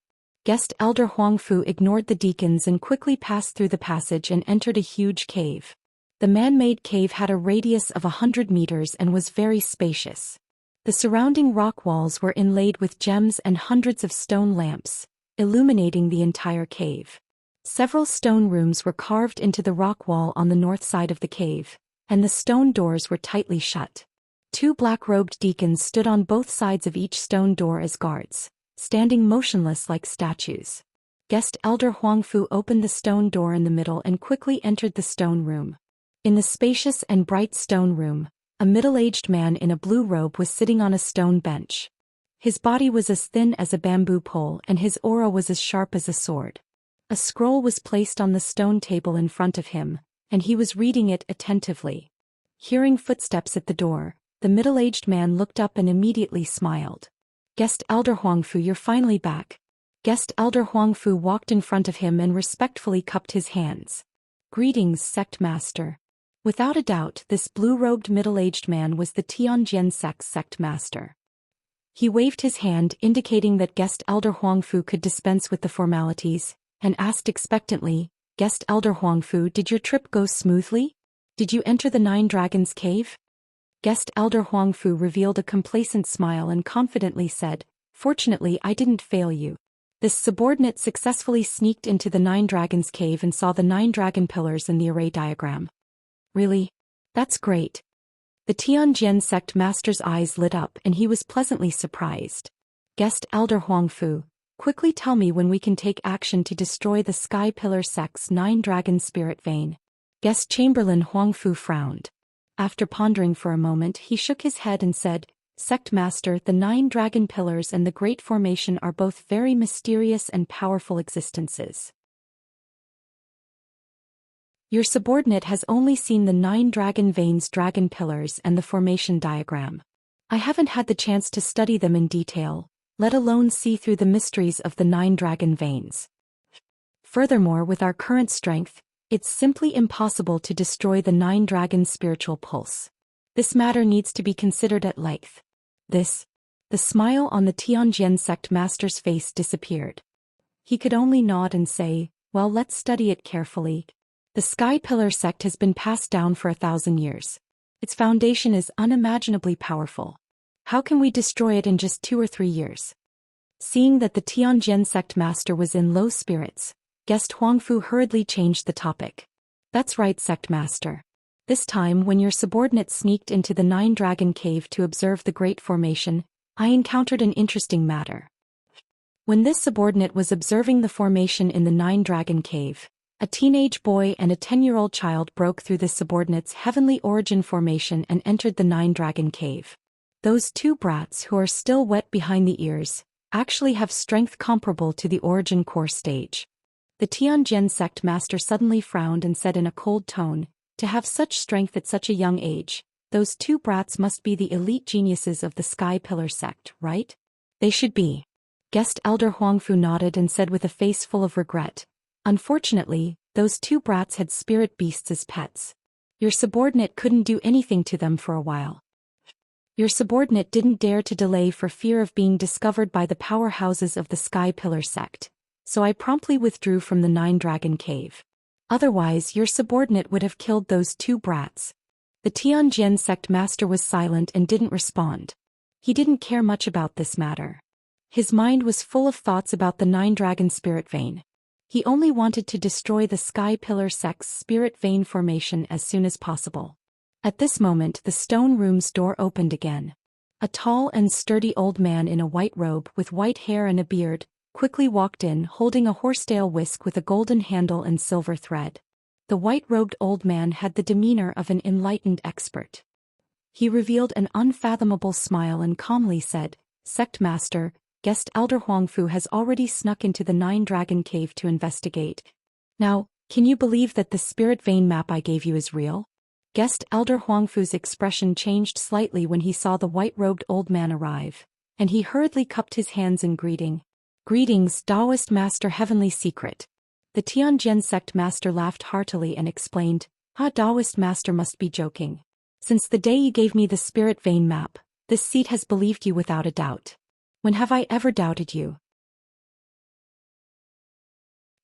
Guest Elder Huangfu ignored the deacons and quickly passed through the passage and entered a huge cave. The man-made cave had a radius of 100 meters and was very spacious. The surrounding rock walls were inlaid with gems and hundreds of stone lamps, illuminating the entire cave. Several stone rooms were carved into the rock wall on the north side of the cave, and the stone doors were tightly shut. Two black-robed deacons stood on both sides of each stone door as guards, standing motionless like statues. Guest Elder Huangfu opened the stone door in the middle and quickly entered the stone room. In the spacious and bright stone room, a middle-aged man in a blue robe was sitting on a stone bench. His body was as thin as a bamboo pole and his aura was as sharp as a sword. A scroll was placed on the stone table in front of him, and he was reading it attentively. Hearing footsteps at the door, the middle-aged man looked up and immediately smiled. "Guest Elder Huangfu, you're finally back." Guest Elder Huangfu walked in front of him and respectfully cupped his hands. "Greetings, Sect Master." Without a doubt, this blue-robed middle-aged man was the Tianjin sect's Sect Master. He waved his hand indicating that Guest Elder Huangfu could dispense with the formalities, and asked expectantly, "Guest Elder Huangfu, did your trip go smoothly? Did you enter the Nine Dragons Cave?" Guest Elder Huangfu revealed a complacent smile and confidently said, "Fortunately, I didn't fail you. This subordinate successfully sneaked into the Nine Dragons Cave and saw the 9 dragon pillars in the array diagram." "Really? That's great." The Tianjin sect master's eyes lit up and he was pleasantly surprised. "Guest Elder Huangfu, quickly tell me when we can take action to destroy the Sky Pillar sect's 9 dragon spirit vein." Guest Chamberlain Huangfu frowned. After pondering for a moment, he shook his head and said, "Sect Master, the 9 dragon pillars and the Great Formation are both very mysterious and powerful existences. Your subordinate has only seen the 9 dragon veins, dragon pillars, and the formation diagram. I haven't had the chance to study them in detail, let alone see through the mysteries of the 9 dragon veins. Furthermore, with our current strength, it's simply impossible to destroy the 9 dragon spiritual pulse. This matter needs to be considered at length." The smile on the Tianjin sect master's face disappeared. He could only nod and say, "Well, let's study it carefully. The Sky Pillar sect has been passed down for 1,000 years. Its foundation is unimaginably powerful. How can we destroy it in just 2 or 3 years?" Seeing that the Tianjin sect master was in low spirits, Guest Huangfu hurriedly changed the topic. "That's right, sect master. This time when your subordinate sneaked into the 9 dragon cave to observe the Great Formation, I encountered an interesting matter. When this subordinate was observing the formation in the 9 dragon cave, a teenage boy and a 10-year-old child broke through this subordinate's heavenly origin formation and entered the 9 dragon cave. Those 2 brats, who are still wet behind the ears, actually have strength comparable to the origin core stage." The Tianjin sect master suddenly frowned and said in a cold tone, "To have such strength at such a young age, those 2 brats must be the elite geniuses of the Sky Pillar sect, right?" "They should be." Guest Elder Huangfu nodded and said with a face full of regret, "Unfortunately, those 2 brats had spirit beasts as pets. Your subordinate couldn't do anything to them for a while. Your subordinate didn't dare to delay for fear of being discovered by the powerhouses of the Sky Pillar sect, so I promptly withdrew from the 9 dragon cave. Otherwise, your subordinate would have killed those 2 brats." The Tianjin sect master was silent and didn't respond. He didn't care much about this matter. His mind was full of thoughts about the 9 dragon spirit vein. He only wanted to destroy the Sky Pillar sect's spirit vein formation as soon as possible. At this moment, the stone room's door opened again. A tall and sturdy old man in a white robe with white hair and a beard quickly walked in holding a horsetail whisk with a golden handle and silver thread. The white-robed old man had the demeanor of an enlightened expert. He revealed an unfathomable smile and calmly said, "Sect Master, Guest Elder Huangfu has already snuck into the 9 dragon cave to investigate. Now, can you believe that the spirit vein map I gave you is real?" Guest Elder Huangfu's expression changed slightly when he saw the white-robed old man arrive, and he hurriedly cupped his hands in greeting. Greetings, Taoist Master Heavenly Secret. The Tianjin sect master laughed heartily and explained, Taoist Master must be joking. Since the day you gave me the spirit vein map, this seat has believed you without a doubt. When have I ever doubted you?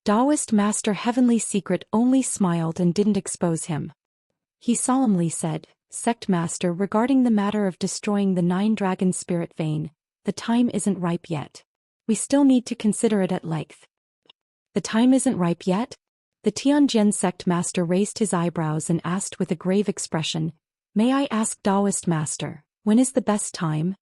Taoist Master Heavenly Secret only smiled and didn't expose him. He solemnly said, Sect Master, regarding the matter of destroying the 9-dragon spirit vein, the time isn't ripe yet. We still need to consider it at length. The time isn't ripe yet? The Tianjin sect master raised his eyebrows and asked with a grave expression, May I ask Taoist Master, when is the best time?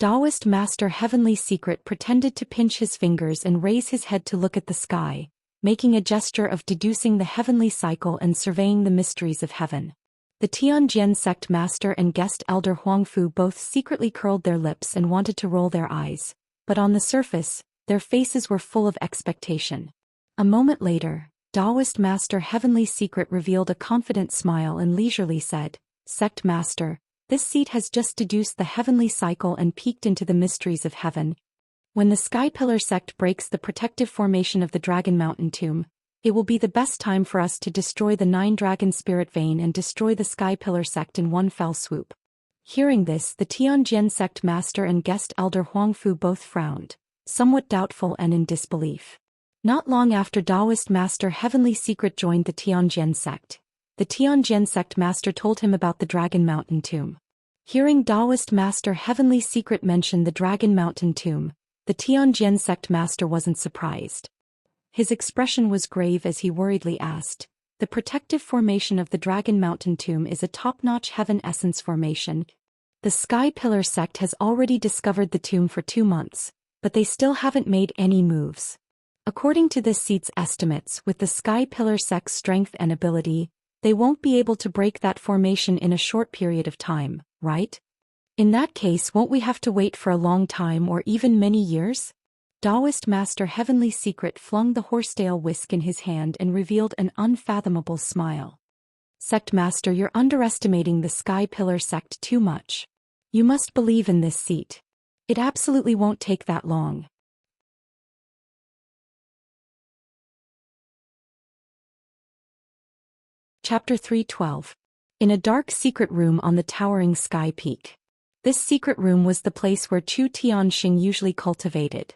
Taoist Master Heavenly Secret pretended to pinch his fingers and raise his head to look at the sky, making a gesture of deducing the heavenly cycle and surveying the mysteries of heaven. The Tianjin sect master and guest elder Huangfu both secretly curled their lips and wanted to roll their eyes, but on the surface, their faces were full of expectation. A moment later, Taoist Master Heavenly Secret revealed a confident smile and leisurely said, Sect Master, this seat has just deduced the heavenly cycle and peeked into the mysteries of heaven. When the Sky Pillar sect breaks the protective formation of the Dragon Mountain tomb, it will be the best time for us to destroy the 9-dragon spirit vein and destroy the Sky Pillar sect in one fell swoop. Hearing this, the Tianjin sect master and guest elder Huangfu both frowned, somewhat doubtful and in disbelief. Not long after Taoist Master Heavenly Secret joined the Tianjin sect, the Tianjin sect master told him about the Dragon Mountain tomb. Hearing Taoist Master Heavenly Secret mention the Dragon Mountain tomb, the Tianjin sect master wasn't surprised. His expression was grave as he worriedly asked, The protective formation of the Dragon Mountain tomb is a top-notch heaven essence formation. The Sky Pillar sect has already discovered the tomb for 2 months, but they still haven't made any moves. According to this seat's estimates, with the Sky Pillar sect's strength and ability, they won't be able to break that formation in a short period of time, right? In that case, won't we have to wait for a long time or even many years? Taoist Master Heavenly Secret flung the horsetail whisk in his hand and revealed an unfathomable smile. Sect Master, you're underestimating the Sky Pillar sect too much. You must believe in this seat. It absolutely won't take that long. Chapter 312. In a dark secret room on the towering sky peak. This secret room was the place where Chu Tianxing usually cultivated.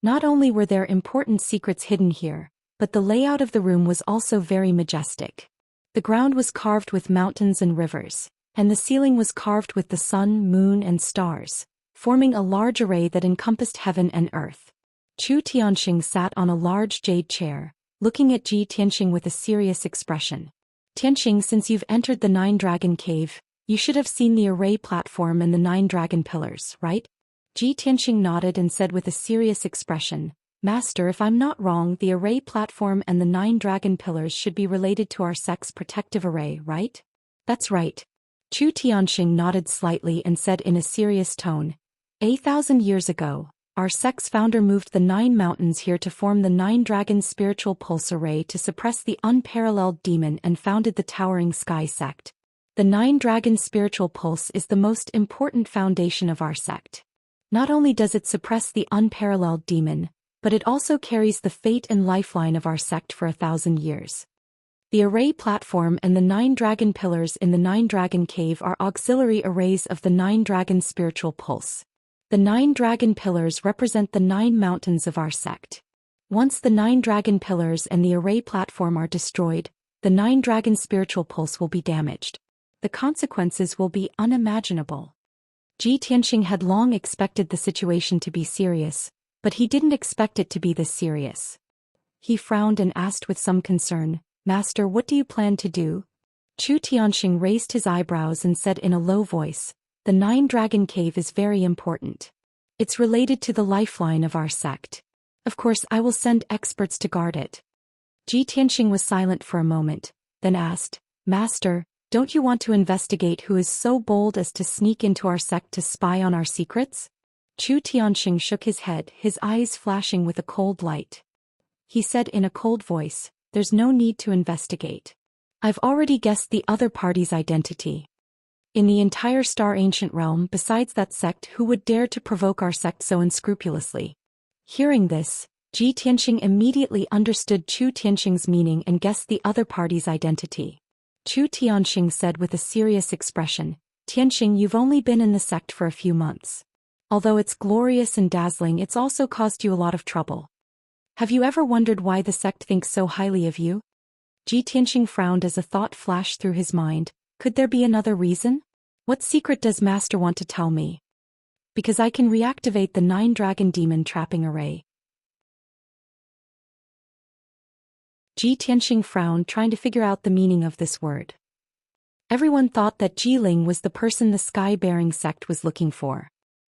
Not only were there important secrets hidden here, but the layout of the room was also very majestic. The ground was carved with mountains and rivers, and the ceiling was carved with the sun, moon, and stars, forming a large array that encompassed heaven and earth. Chu Tianxing sat on a large jade chair, looking at Ji Tianxing with a serious expression. Tianxing, since you've entered the 9-dragon cave, you should have seen the array platform and the 9-dragon pillars, right? Ji Tianxing nodded and said with a serious expression, Master, if I'm not wrong, the array platform and the 9-dragon pillars should be related to our sect's protective array, right? That's right. Chu Tianxing nodded slightly and said in a serious tone, 8,000 years ago, our sect's founder moved the 9 mountains here to form the 9-dragon spiritual pulse array to suppress the unparalleled demon and founded the Towering Sky sect. The 9-dragon spiritual pulse is the most important foundation of our sect. Not only does it suppress the unparalleled demon, but it also carries the fate and lifeline of our sect for 1,000 years. The array platform and the 9-dragon pillars in the 9-dragon cave are auxiliary arrays of the 9-dragon spiritual pulse. The 9-dragon pillars represent the 9 mountains of our sect. Once the 9-dragon pillars and the array platform are destroyed, the 9-dragon spiritual pulse will be damaged. The consequences will be unimaginable. Ji Tianxing had long expected the situation to be serious, but he didn't expect it to be this serious. He frowned and asked with some concern, Master, what do you plan to do? Chu Tianxing raised his eyebrows and said in a low voice, The 9-dragon cave is very important. It's related to the lifeline of our sect. Of course, I will send experts to guard it. Ji Tianxing was silent for a moment, then asked, Master, don't you want to investigate who is so bold as to sneak into our sect to spy on our secrets? Chu Tianxing shook his head, his eyes flashing with a cold light. He said in a cold voice, There's no need to investigate. I've already guessed the other party's identity. In the entire Star Ancient Realm besides that sect, who would dare to provoke our sect so unscrupulously? Hearing this, Ji Tianxing immediately understood Chu Tianxing's meaning and guessed the other party's identity. Chu Tianxing said with a serious expression, Tianxing, you've only been in the sect for a few months. Although it's glorious and dazzling, it's also caused you a lot of trouble. Have you ever wondered why the sect thinks so highly of you? Ji Tianxing frowned as a thought flashed through his mind. Could there be another reason? What secret does Master want to tell me? Because I can reactivate the 9-dragon demon trapping array. Ji Tianxing frowned, trying to figure out the meaning of this word. Everyone thought that Ji Ling was the person the sky-bearing sect was looking for.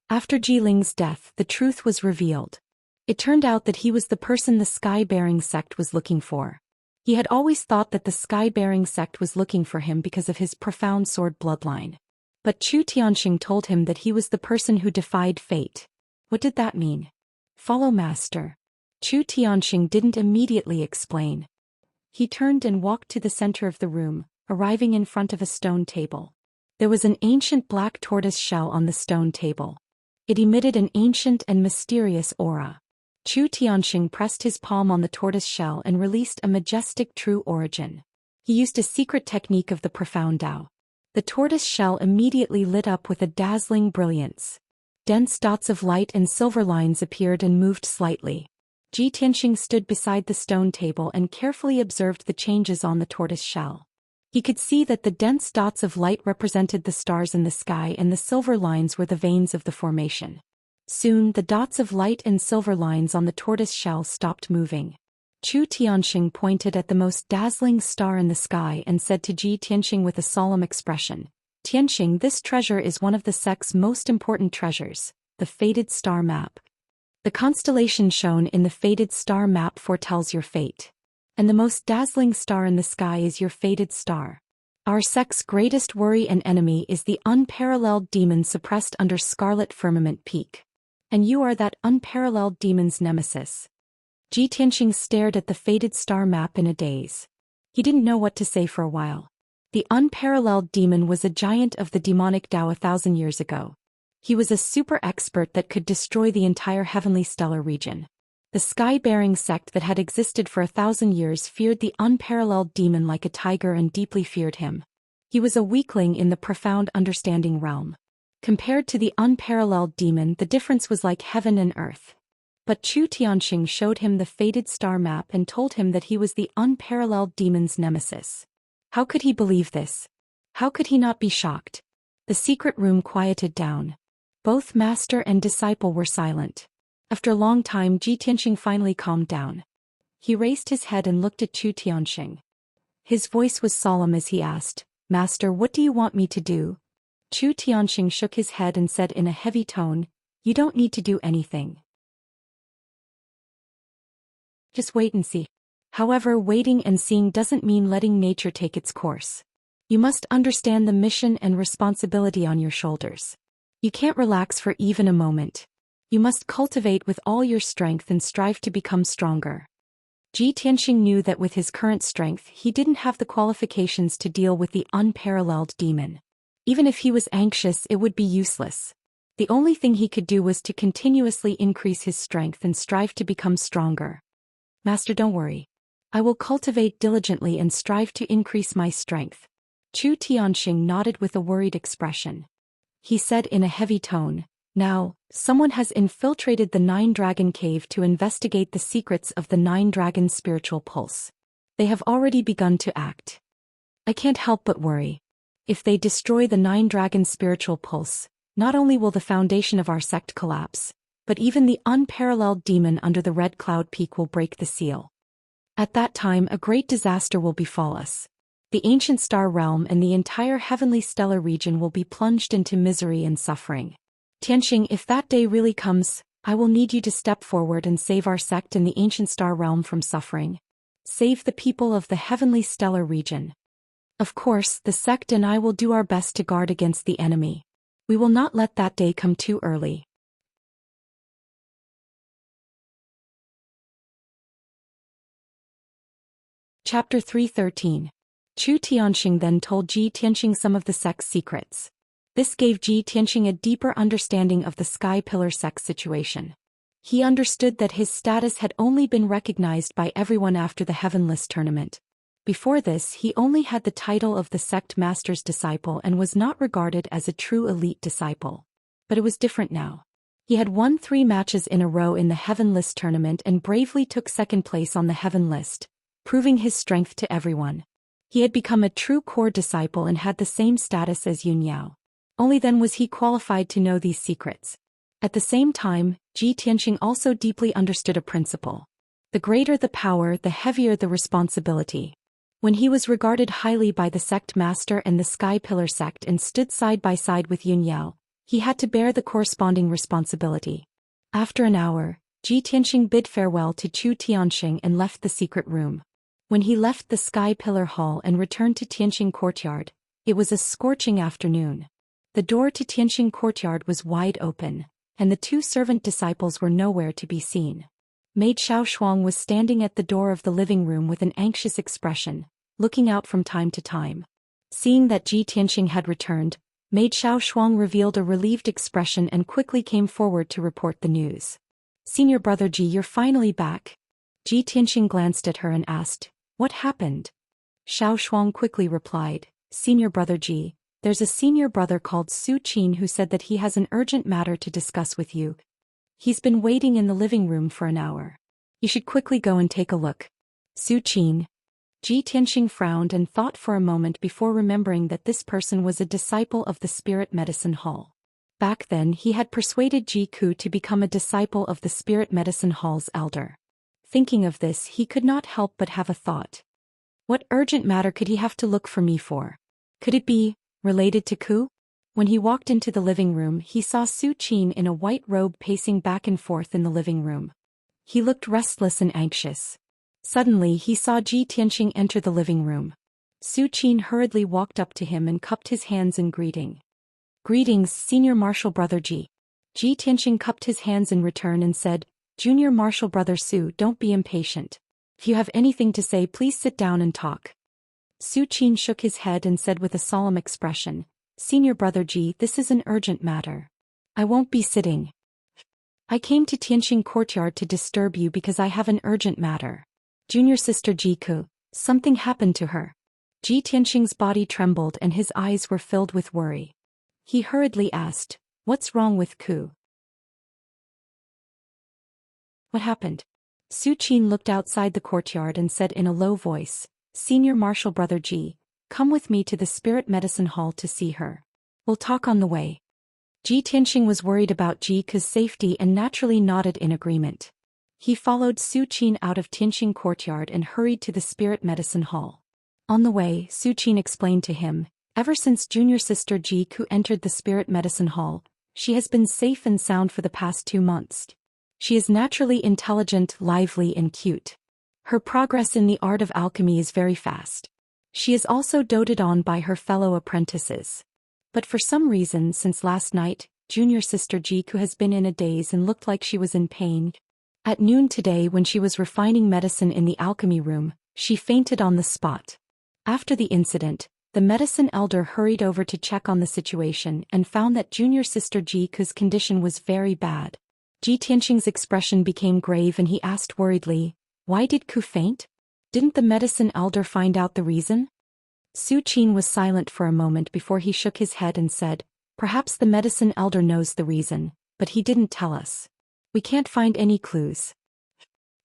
After Ji Ling's death, the truth was revealed. It turned out that he was the person the sky-bearing sect was looking for. He had always thought that the sky-bearing sect was looking for him because of his profound sword bloodline. But Chu Tianxing told him that he was the person who defied fate. What did that mean? Follow Master. Chu Tianxing didn't immediately explain. He turned and walked to the center of the room, arriving in front of a stone table. There was an ancient black tortoise shell on the stone table. It emitted an ancient and mysterious aura. Chu Tianxing pressed his palm on the tortoise shell and released a majestic true origin. He used a secret technique of the profound Tao. The tortoise shell immediately lit up with a dazzling brilliance. Dense dots of light and silver lines appeared and moved slightly. Ji Tianxing stood beside the stone table and carefully observed the changes on the tortoise shell. He could see that the dense dots of light represented the stars in the sky and the silver lines were the veins of the formation. Soon the dots of light and silver lines on the tortoise shell stopped moving. Chu Tianxing pointed at the most dazzling star in the sky and said to Ji Tianxing with a solemn expression, Tianxing, this treasure is one of the sect's most important treasures, the fated star map. The constellation shown in the fated star map foretells your fate. And the most dazzling star in the sky is your fated star. Our sect's greatest worry and enemy is the unparalleled demon suppressed under Scarlet Firmament Peak. And you are that unparalleled demon's nemesis. Ji Tianxing stared at the fated star map in a daze. He didn't know what to say for a while. The unparalleled demon was a giant of the demonic Tao 1,000 years ago. He was a super expert that could destroy the entire heavenly stellar region. The sky-bearing sect that had existed for 1,000 years feared the unparalleled demon like a tiger and deeply feared him. He was a weakling in the profound understanding realm. Compared to the unparalleled demon, the difference was like heaven and earth. But Chu Tianxing showed him the fated star map and told him that he was the unparalleled demon's nemesis. How could he believe this? How could he not be shocked? The secret room quieted down. Both master and disciple were silent. After a long time, Ji Tianxing finally calmed down. He raised his head and looked at Chu Tianxing. His voice was solemn as he asked, Master, what do you want me to do? Chu Tianxing shook his head and said in a heavy tone, You don't need to do anything. Just wait and see. However, waiting and seeing doesn't mean letting nature take its course. You must understand the mission and responsibility on your shoulders. You can't relax for even a moment. You must cultivate with all your strength and strive to become stronger. Ji Tianxing knew that with his current strength he didn't have the qualifications to deal with the unparalleled demon. Even if he was anxious, it would be useless. The only thing he could do was to continuously increase his strength and strive to become stronger. Master, don't worry. I will cultivate diligently and strive to increase my strength. Chu Tianxing nodded with a worried expression. He said in a heavy tone, Now, someone has infiltrated the 9-dragon cave to investigate the secrets of the 9-dragon spiritual pulse. They have already begun to act. I can't help but worry. If they destroy the 9-dragon spiritual pulse, not only will the foundation of our sect collapse, but even the unparalleled demon under the red cloud peak will break the seal. At that time, a great disaster will befall us. The ancient star realm and the entire heavenly stellar region will be plunged into misery and suffering. Tianxing, if that day really comes, I will need you to step forward and save our sect and the ancient star realm from suffering. Save the people of the heavenly stellar region. Of course, the sect and I will do our best to guard against the enemy. We will not let that day come too early. Chapter 313. Chu Tianxing then told Ji Tianxing some of the sect's secrets. This gave Ji Tianxing a deeper understanding of the Sky Pillar sect situation. He understood that his status had only been recognized by everyone after the Heavenless tournament. Before this, he only had the title of the sect master's disciple and was not regarded as a true elite disciple. But it was different now. He had won 3 matches in a row in the Heavenless tournament and bravely took second place on the Heaven list, proving his strength to everyone. He had become a true core disciple and had the same status as Yun Yao. Only then was he qualified to know these secrets. At the same time, Ji Tianxing also deeply understood a principle. The greater the power, the heavier the responsibility. When he was regarded highly by the sect master and the Sky Pillar sect and stood side by side with Yun Yao, he had to bear the corresponding responsibility. After an hour, Ji Tianxing bid farewell to Chu Tianxing and left the secret room. When he left the Sky Pillar Hall and returned to Tianxing Courtyard, it was a scorching afternoon. The door to Tianxing Courtyard was wide open, and the 2 servant disciples were nowhere to be seen. Maid Xiao Shuang was standing at the door of the living room with an anxious expression, looking out from time to time. Seeing that Ji Tianxing had returned, Maid Xiao Shuang revealed a relieved expression and quickly came forward to report the news. "Senior brother Ji, you're finally back." Ji Tianxing glanced at her and asked, "What happened?" Xiao Shuang quickly replied, "Senior brother Ji, there's a senior brother called Zhou Xian who said that he has an urgent matter to discuss with you. He's been waiting in the living room for an hour. You should quickly go and take a look." Zhou Xian. Ji Tianxing frowned and thought for a moment before remembering that this person was a disciple of the Spirit Medicine Hall. Back then he had persuaded Ji Ku to become a disciple of the Spirit Medicine Hall's elder. Thinking of this, he could not help but have a thought. What urgent matter could he have to look for me for? Could it be related to Ku? When he walked into the living room, he saw Zhou Xian in a white robe pacing back and forth in the living room. He looked restless and anxious. Suddenly he saw Ji Tianxing enter the living room. Zhou Xian hurriedly walked up to him and cupped his hands in greeting. "Greetings, Senior Martial Brother Ji." Ji Tianxing cupped his hands in return and said, "Junior Martial Brother Su, don't be impatient. If you have anything to say, please sit down and talk." Zhou Xian shook his head and said with a solemn expression, "Senior Brother Ji, this is an urgent matter. I won't be sitting. I came to Tianxing Courtyard to disturb you because I have an urgent matter. Junior sister Ji Ku, something happened to her." Ji Tianxing's body trembled and his eyes were filled with worry. He hurriedly asked, "What's wrong with Ku? What happened?" Zhou Xian looked outside the courtyard and said in a low voice, "Senior Martial Brother Ji, come with me to the Spirit Medicine Hall to see her. We'll talk on the way." Ji Tianxing was worried about Ji Ku's safety and naturally nodded in agreement. He followed Zhou Xian out of Tianxing Courtyard and hurried to the Spirit Medicine Hall. On the way, Zhou Xian explained to him, ever since junior sister Ji Ku entered the Spirit Medicine Hall, she has been safe and sound for the past 2 months. She is naturally intelligent, lively and cute. Her progress in the art of alchemy is very fast. She is also doted on by her fellow apprentices. But for some reason since last night, junior sister Ji Ku has been in a daze and looked like she was in pain. At noon today when she was refining medicine in the alchemy room, she fainted on the spot. After the incident, the medicine elder hurried over to check on the situation and found that junior sister Ji Ku's condition was very bad. Ji Tianxing's expression became grave and he asked worriedly, "Why did Ku faint? Didn't the medicine elder find out the reason?" Zhou Xian was silent for a moment before he shook his head and said, "Perhaps the medicine elder knows the reason, but he didn't tell us. We can't find any clues.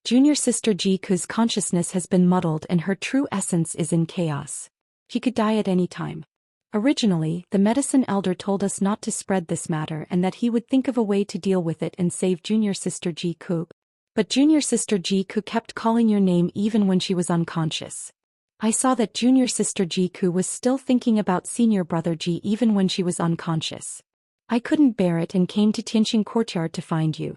Junior sister Ji Ku's consciousness has been muddled and her true essence is in chaos. She could die at any time. Originally, the medicine elder told us not to spread this matter and that he would think of a way to deal with it and save junior sister Ji Ku. But junior sister Ji Ku kept calling your name even when she was unconscious. I saw that junior sister Ji Ku was still thinking about senior brother Ji even when she was unconscious. I couldn't bear it and came to Tianxing Courtyard to find you."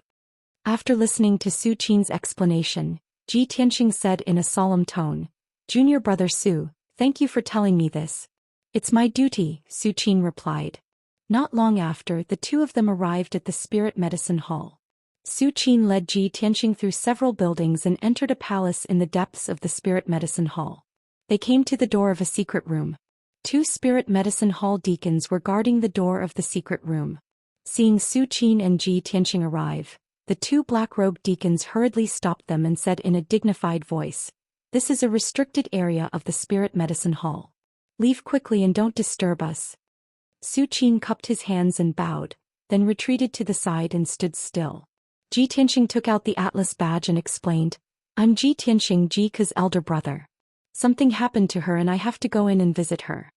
After listening to Zhou Qian's explanation, Ji Tianxing said in a solemn tone, "Junior brother Su, thank you for telling me this." "It's my duty," Zhou Qian replied. Not long after, the two of them arrived at the Spirit Medicine Hall. Zhou Qian led Ji Tianxing through several buildings and entered a palace in the depths of the Spirit Medicine Hall. They came to the door of a secret room. 2 spirit medicine hall deacons were guarding the door of the secret room. Seeing Zhou Xian and Ji Tianxing arrive, the 2 black-robed deacons hurriedly stopped them and said in a dignified voice, "This is a restricted area of the spirit medicine hall. Leave quickly and don't disturb us." Zhou Xian cupped his hands and bowed, then retreated to the side and stood still. Ji Tianxing took out the atlas badge and explained, "I'm Ji Tianxing, Jika's elder brother. Something happened to her and I have to go in and visit her."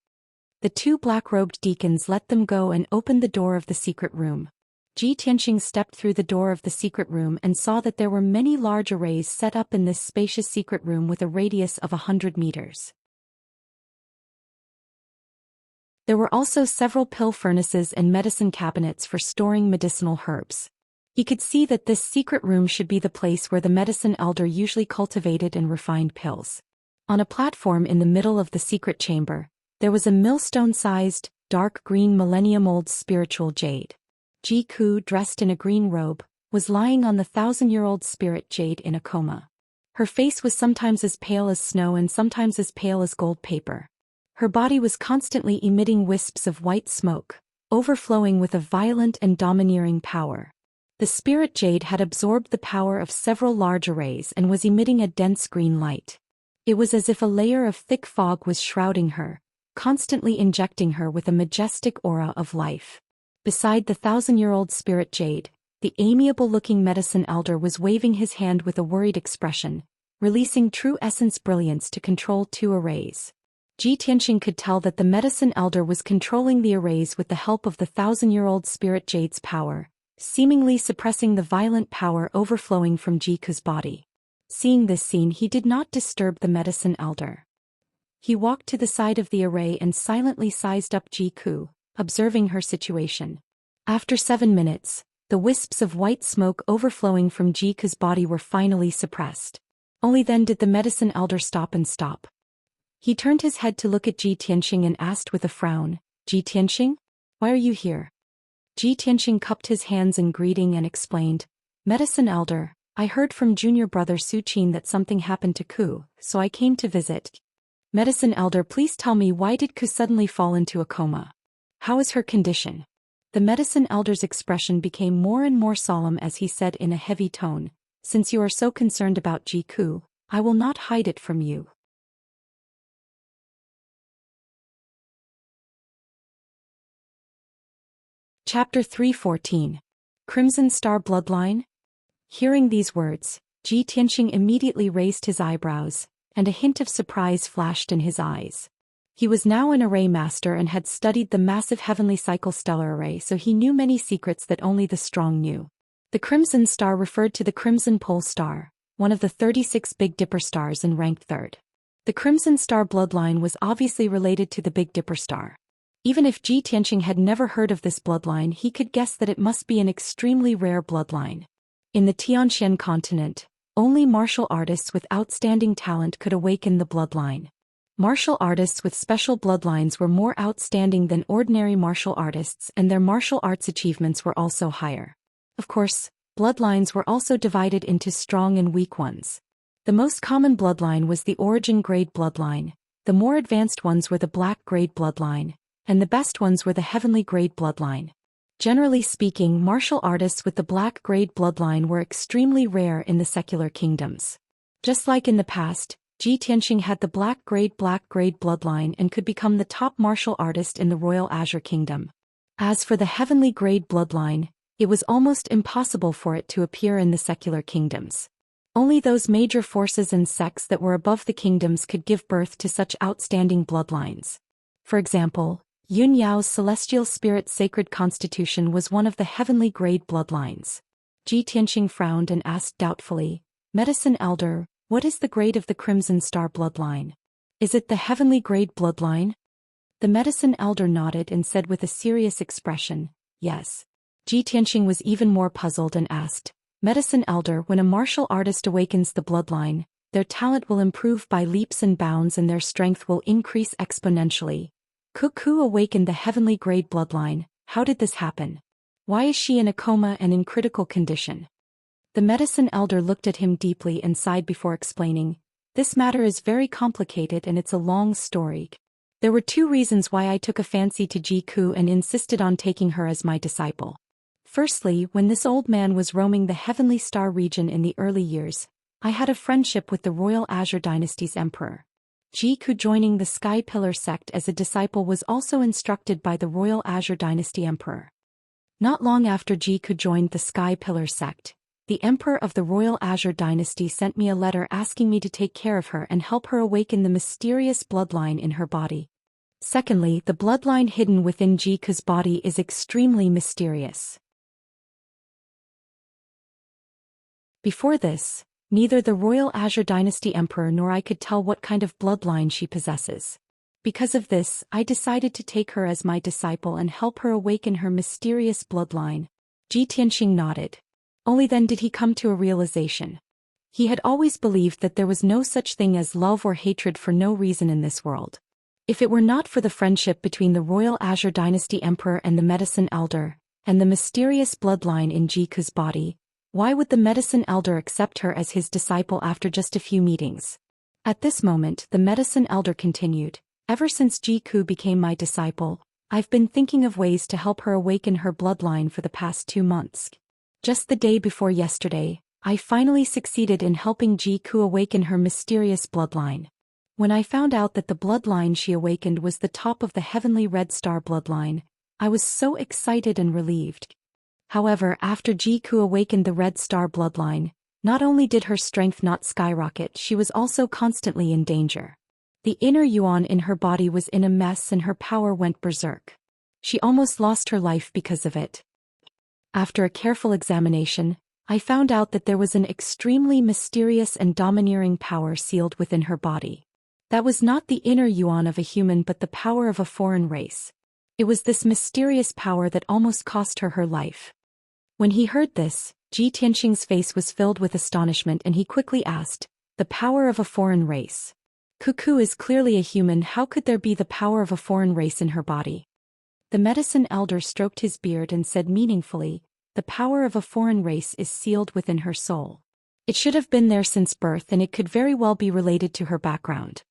The 2 black-robed deacons let them go and opened the door of the secret room. Ji Tianxing stepped through the door of the secret room and saw that there were many large arrays set up in this spacious secret room with a radius of 100 meters. There were also several pill furnaces and medicine cabinets for storing medicinal herbs. He could see that this secret room should be the place where the medicine elder usually cultivated and refined pills. On a platform in the middle of the secret chamber, there was a millstone-sized, dark green millennium-old spiritual jade. Ji Ku, dressed in a green robe, was lying on the 1,000-year-old spirit jade in a coma. Her face was sometimes as pale as snow and sometimes as pale as gold paper. Her body was constantly emitting wisps of white smoke, overflowing with a violent and domineering power. The spirit jade had absorbed the power of several large arrays and was emitting a dense green light. It was as if a layer of thick fog was shrouding her, constantly injecting her with a majestic aura of life. Beside the 1,000-year-old spirit jade, the amiable-looking medicine elder was waving his hand with a worried expression, releasing true essence brilliance to control 2 arrays. Ji Tianxing could tell that the medicine elder was controlling the arrays with the help of the 1,000-year-old spirit jade's power, seemingly suppressing the violent power overflowing from Ji Ku's body. Seeing this scene, he did not disturb the medicine elder. He walked to the side of the array and silently sized up Ji Ku, observing her situation. After 7 minutes, the wisps of white smoke overflowing from Ji Ku's body were finally suppressed. Only then did the medicine elder stop. He turned his head to look at Ji Tianxing and asked with a frown, "Ji Tianxing? Why are you here?" Ji Tianxing cupped his hands in greeting and explained, "Medicine elder, I heard from junior brother Zhou Xian that something happened to Ku, so I came to visit." "Medicine elder, please tell me, why did Ku suddenly fall into a coma? How is her condition?" The medicine elder's expression became more and more solemn as he said in a heavy tone, "Since you are so concerned about Ji Ku, I will not hide it from you." Chapter 314. Crimson Star Bloodline? Hearing these words, Ji Tianxing immediately raised his eyebrows, and a hint of surprise flashed in his eyes. He was now an array master and had studied the massive heavenly cycle stellar array, so he knew many secrets that only the strong knew. The Crimson Star referred to the Crimson Pole Star, one of the 36 Big Dipper stars and ranked 3rd. The Crimson Star bloodline was obviously related to the Big Dipper star. Even if Ji Tianxing had never heard of this bloodline, he could guess that it must be an extremely rare bloodline. In the Xianxia continent, only martial artists with outstanding talent could awaken the bloodline. Martial artists with special bloodlines were more outstanding than ordinary martial artists, and their martial arts achievements were also higher. Of course, bloodlines were also divided into strong and weak ones. The most common bloodline was the origin grade bloodline, the more advanced ones were the black grade bloodline, and the best ones were the heavenly grade bloodline. Generally speaking, martial artists with the black grade bloodline were extremely rare in the secular kingdoms. Just like in the past, Ji Tianxing had the black grade bloodline and could become the top martial artist in the Royal Azure Kingdom. As for the heavenly grade bloodline, it was almost impossible for it to appear in the secular kingdoms. Only those major forces and sects that were above the kingdoms could give birth to such outstanding bloodlines. For example, Yun Yao's celestial spirit sacred constitution was one of the heavenly grade bloodlines. Ji Tianxing frowned and asked doubtfully, "Medicine elder, what is the grade of the Crimson Star bloodline? Is it the heavenly grade bloodline?" The medicine elder nodded and said with a serious expression, "Yes." Ji Tianxing was even more puzzled and asked, "Medicine elder, when a martial artist awakens the bloodline, their talent will improve by leaps and bounds and their strength will increase exponentially. Ku awakened the heavenly grade bloodline. How did this happen? Why is she in a coma and in critical condition?" The medicine elder looked at him deeply and sighed before explaining, This matter is very complicated and it's a long story. There were two reasons why I took a fancy to Jiku and insisted on taking her as my disciple. Firstly, when this old man was roaming the Heavenly Star region in the early years, I had a friendship with the Royal Azure Dynasty's emperor. Jiku joining the Sky Pillar sect as a disciple was also instructed by the Royal Azure Dynasty emperor. Not long after Jiku joined the Sky Pillar sect, the emperor of the Royal Azure Dynasty sent me a letter asking me to take care of her and help her awaken the mysterious bloodline in her body. Secondly, the bloodline hidden within Jiku's body is extremely mysterious. Before this, neither the Royal Azure Dynasty emperor nor I could tell what kind of bloodline she possesses. Because of this, I decided to take her as my disciple and help her awaken her mysterious bloodline. Ji Tianxing nodded. Only then did he come to a realization. He had always believed that there was no such thing as love or hatred for no reason in this world. If it were not for the friendship between the Royal Azure Dynasty emperor and the medicine elder, and the mysterious bloodline in Jiku's body, why would the medicine elder accept her as his disciple after just a few meetings? At this moment, the medicine elder continued, ever since Jiku became my disciple, I've been thinking of ways to help her awaken her bloodline for the past 2 months. Just the day before yesterday, I finally succeeded in helping Jiku awaken her mysterious bloodline. When I found out that the bloodline she awakened was the top of the heavenly red star bloodline, I was so excited and relieved. However, after Jiku awakened the red star bloodline, not only did her strength not skyrocket, she was also constantly in danger. The inner yuan in her body was in a mess and her power went berserk. She almost lost her life because of it. After a careful examination, I found out that there was an extremely mysterious and domineering power sealed within her body. That was not the inner yuan of a human but the power of a foreign race. It was this mysterious power that almost cost her her life. When he heard this, Ji Tianxing's face was filled with astonishment and he quickly asked, the power of a foreign race. Cuckoo is clearly a human, how could there be the power of a foreign race in her body? The medicine elder stroked his beard and said meaningfully, the power of a foreign race is sealed within her soul. It should have been there since birth and it could very well be related to her background.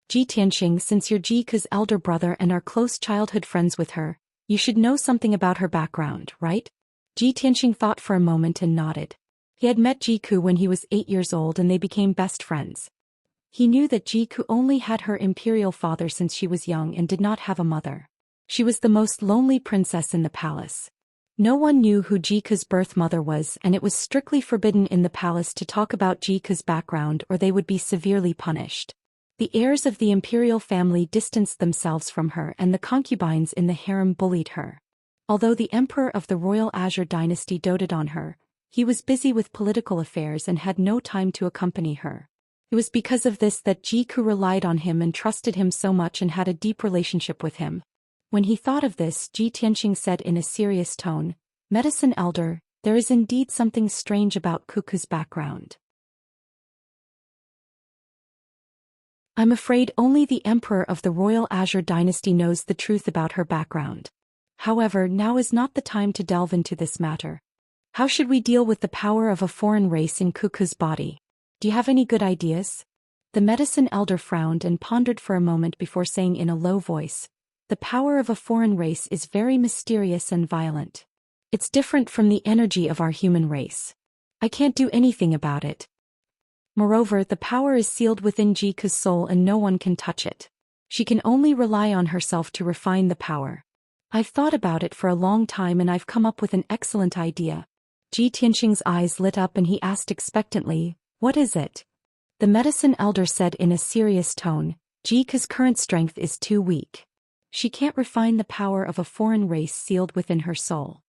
Ji Tianxing, since you're Jiku's elder brother and are close childhood friends with her, you should know something about her background, right? Ji Tianxing thought for a moment and nodded. He had met Jiku when he was 8 years old and they became best friends. He knew that Jiku only had her imperial father since she was young and did not have a mother. She was the most lonely princess in the palace. No one knew who Jiku's birth mother was and it was strictly forbidden in the palace to talk about Jiku's background or they would be severely punished. The heirs of the imperial family distanced themselves from her and the concubines in the harem bullied her. Although the emperor of the Royal Azure Dynasty doted on her, he was busy with political affairs and had no time to accompany her. It was because of this that Jiku relied on him and trusted him so much and had a deep relationship with him. When he thought of this, Ji Tianxing said in a serious tone, Medicine Elder, there is indeed something strange about Cuckoo's background. I'm afraid only the Emperor of the Royal Azure Dynasty knows the truth about her background. However, now is not the time to delve into this matter. How should we deal with the power of a foreign race in Cuckoo's body? Do you have any good ideas? The Medicine Elder frowned and pondered for a moment before saying in a low voice, the power of a foreign race is very mysterious and violent. It's different from the energy of our human race. I can't do anything about it. Moreover, the power is sealed within Jiku's soul and no one can touch it. She can only rely on herself to refine the power. I've thought about it for a long time and I've come up with an excellent idea. Ji Tianxing's eyes lit up and he asked expectantly, what is it? The Medicine Elder said in a serious tone, Jiku's current strength is too weak. She can't refine the power of a foreign race sealed within her soul.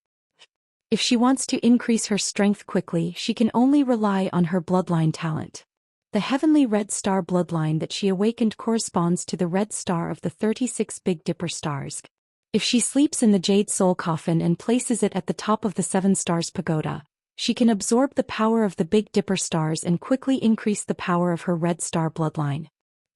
If she wants to increase her strength quickly, she can only rely on her bloodline talent. The heavenly red star bloodline that she awakened corresponds to the red star of the 36 Big Dipper stars. If she sleeps in the jade soul coffin and places it at the top of the 7 stars pagoda, she can absorb the power of the Big Dipper stars and quickly increase the power of her red star bloodline.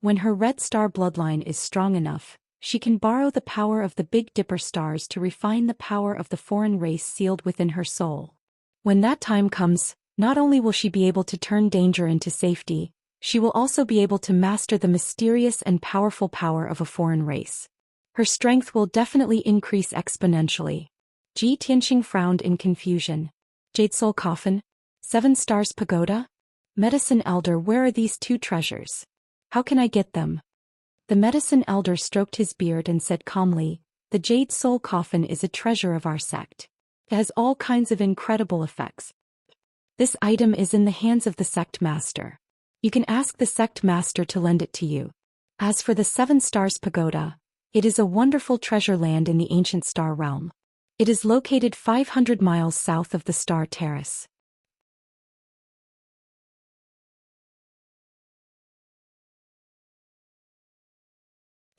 When her red star bloodline is strong enough, she can borrow the power of the Big Dipper stars to refine the power of the foreign race sealed within her soul. When that time comes, not only will she be able to turn danger into safety, She will also be able to master the mysterious and powerful power of a foreign race. Her strength will definitely increase exponentially. Ji Tianqing frowned in confusion. Jade Soul Coffin? 7 Stars Pagoda? Medicine Elder, where are these 2 treasures? How can I get them? The Medicine Elder stroked his beard and said calmly, the Jade Soul Coffin is a treasure of our sect. It has all kinds of incredible effects. This item is in the hands of the sect master. You can ask the sect master to lend it to you. As for the 7 Stars Pagoda, it is a wonderful treasure land in the ancient star realm. It is located 500 miles south of the Star Terrace.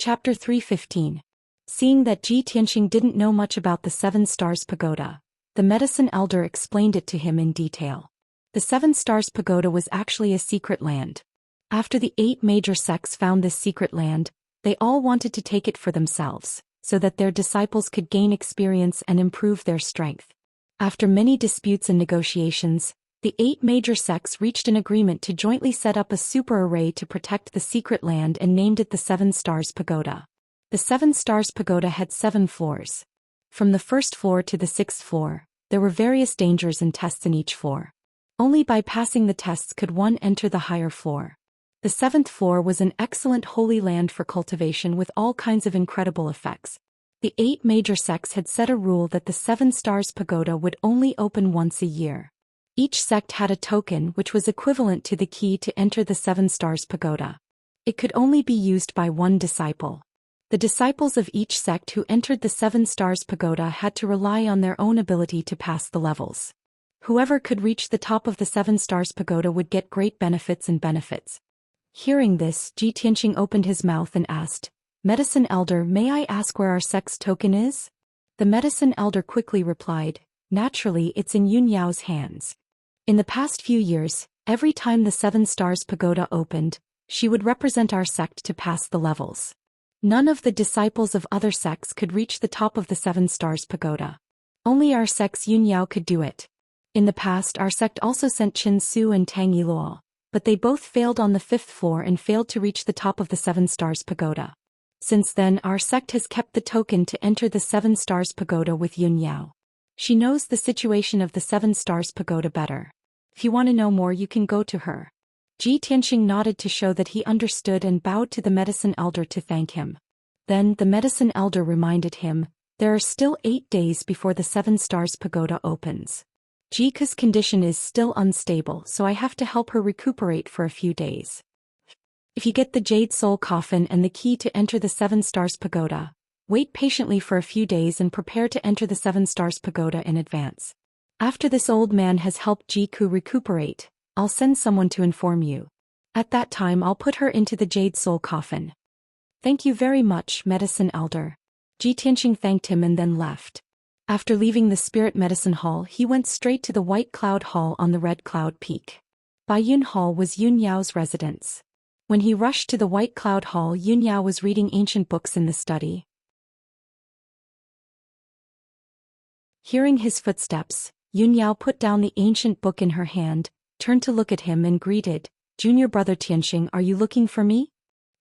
Chapter 315. Seeing that Ji Tianqing didn't know much about the 7 Stars Pagoda, the Medicine Elder explained it to him in detail. The 7 Stars Pagoda was actually a secret land. After the 8 major sects found this secret land, they all wanted to take it for themselves, so that their disciples could gain experience and improve their strength. After many disputes and negotiations, the 8 major sects reached an agreement to jointly set up a super array to protect the secret land and named it the 7 Stars Pagoda. The 7 Stars Pagoda had 7 floors. From the 1st floor to the 6th floor, there were various dangers and tests in each floor. Only by passing the tests could one enter the higher floor. The 7th floor was an excellent holy land for cultivation with all kinds of incredible effects. The 8 major sects had set a rule that the 7 Stars Pagoda would only open once a year. Each sect had a token which was equivalent to the key to enter the 7 Stars Pagoda. It could only be used by one disciple. The disciples of each sect who entered the 7 Stars Pagoda had to rely on their own ability to pass the levels. Whoever could reach the top of the 7 Stars Pagoda would get great benefits and benefits. Hearing this, Ji Tianqing opened his mouth and asked, Medicine Elder, may I ask where our sect's token is? The Medicine Elder quickly replied, naturally it's in Yun Yao's hands. In the past few years, every time the 7 Stars Pagoda opened, she would represent our sect to pass the levels. None of the disciples of other sects could reach the top of the 7 Stars Pagoda. Only our sect's Yun Yao could do it. In the past, our sect also sent Qin Su and Tang Yiluo, but they both failed on the 5th floor and failed to reach the top of the 7 Stars Pagoda. Since then, our sect has kept the token to enter the 7 Stars Pagoda with Yun Yao. She knows the situation of the 7 Stars Pagoda better. If you want to know more, you can go to her. Ji Tianqing nodded to show that he understood and bowed to the Medicine Elder to thank him. Then the Medicine Elder reminded him, there are still 8 days before the 7 Stars Pagoda opens. Jika's condition is still unstable, so I have to help her recuperate for a few days. If you get the Jade Soul Coffin and the key to enter the 7 Stars Pagoda, wait patiently for a few days and prepare to enter the 7 Stars Pagoda in advance. After this old man has helped Jiku recuperate, I'll send someone to inform you. At that time I'll put her into the Jade Soul Coffin. Thank you very much, Medicine Elder. Ji Tianqing thanked him and then left. After leaving the Spirit Medicine Hall, he went straight to the White Cloud Hall on the Red Cloud Peak. Baiyun Hall was Yun Yao's residence. When he rushed to the White Cloud Hall, Yun Yao was reading ancient books in the study. Hearing his footsteps, Yun Yao put down the ancient book in her hand, turned to look at him and greeted, Junior Brother Tianqing, are you looking for me?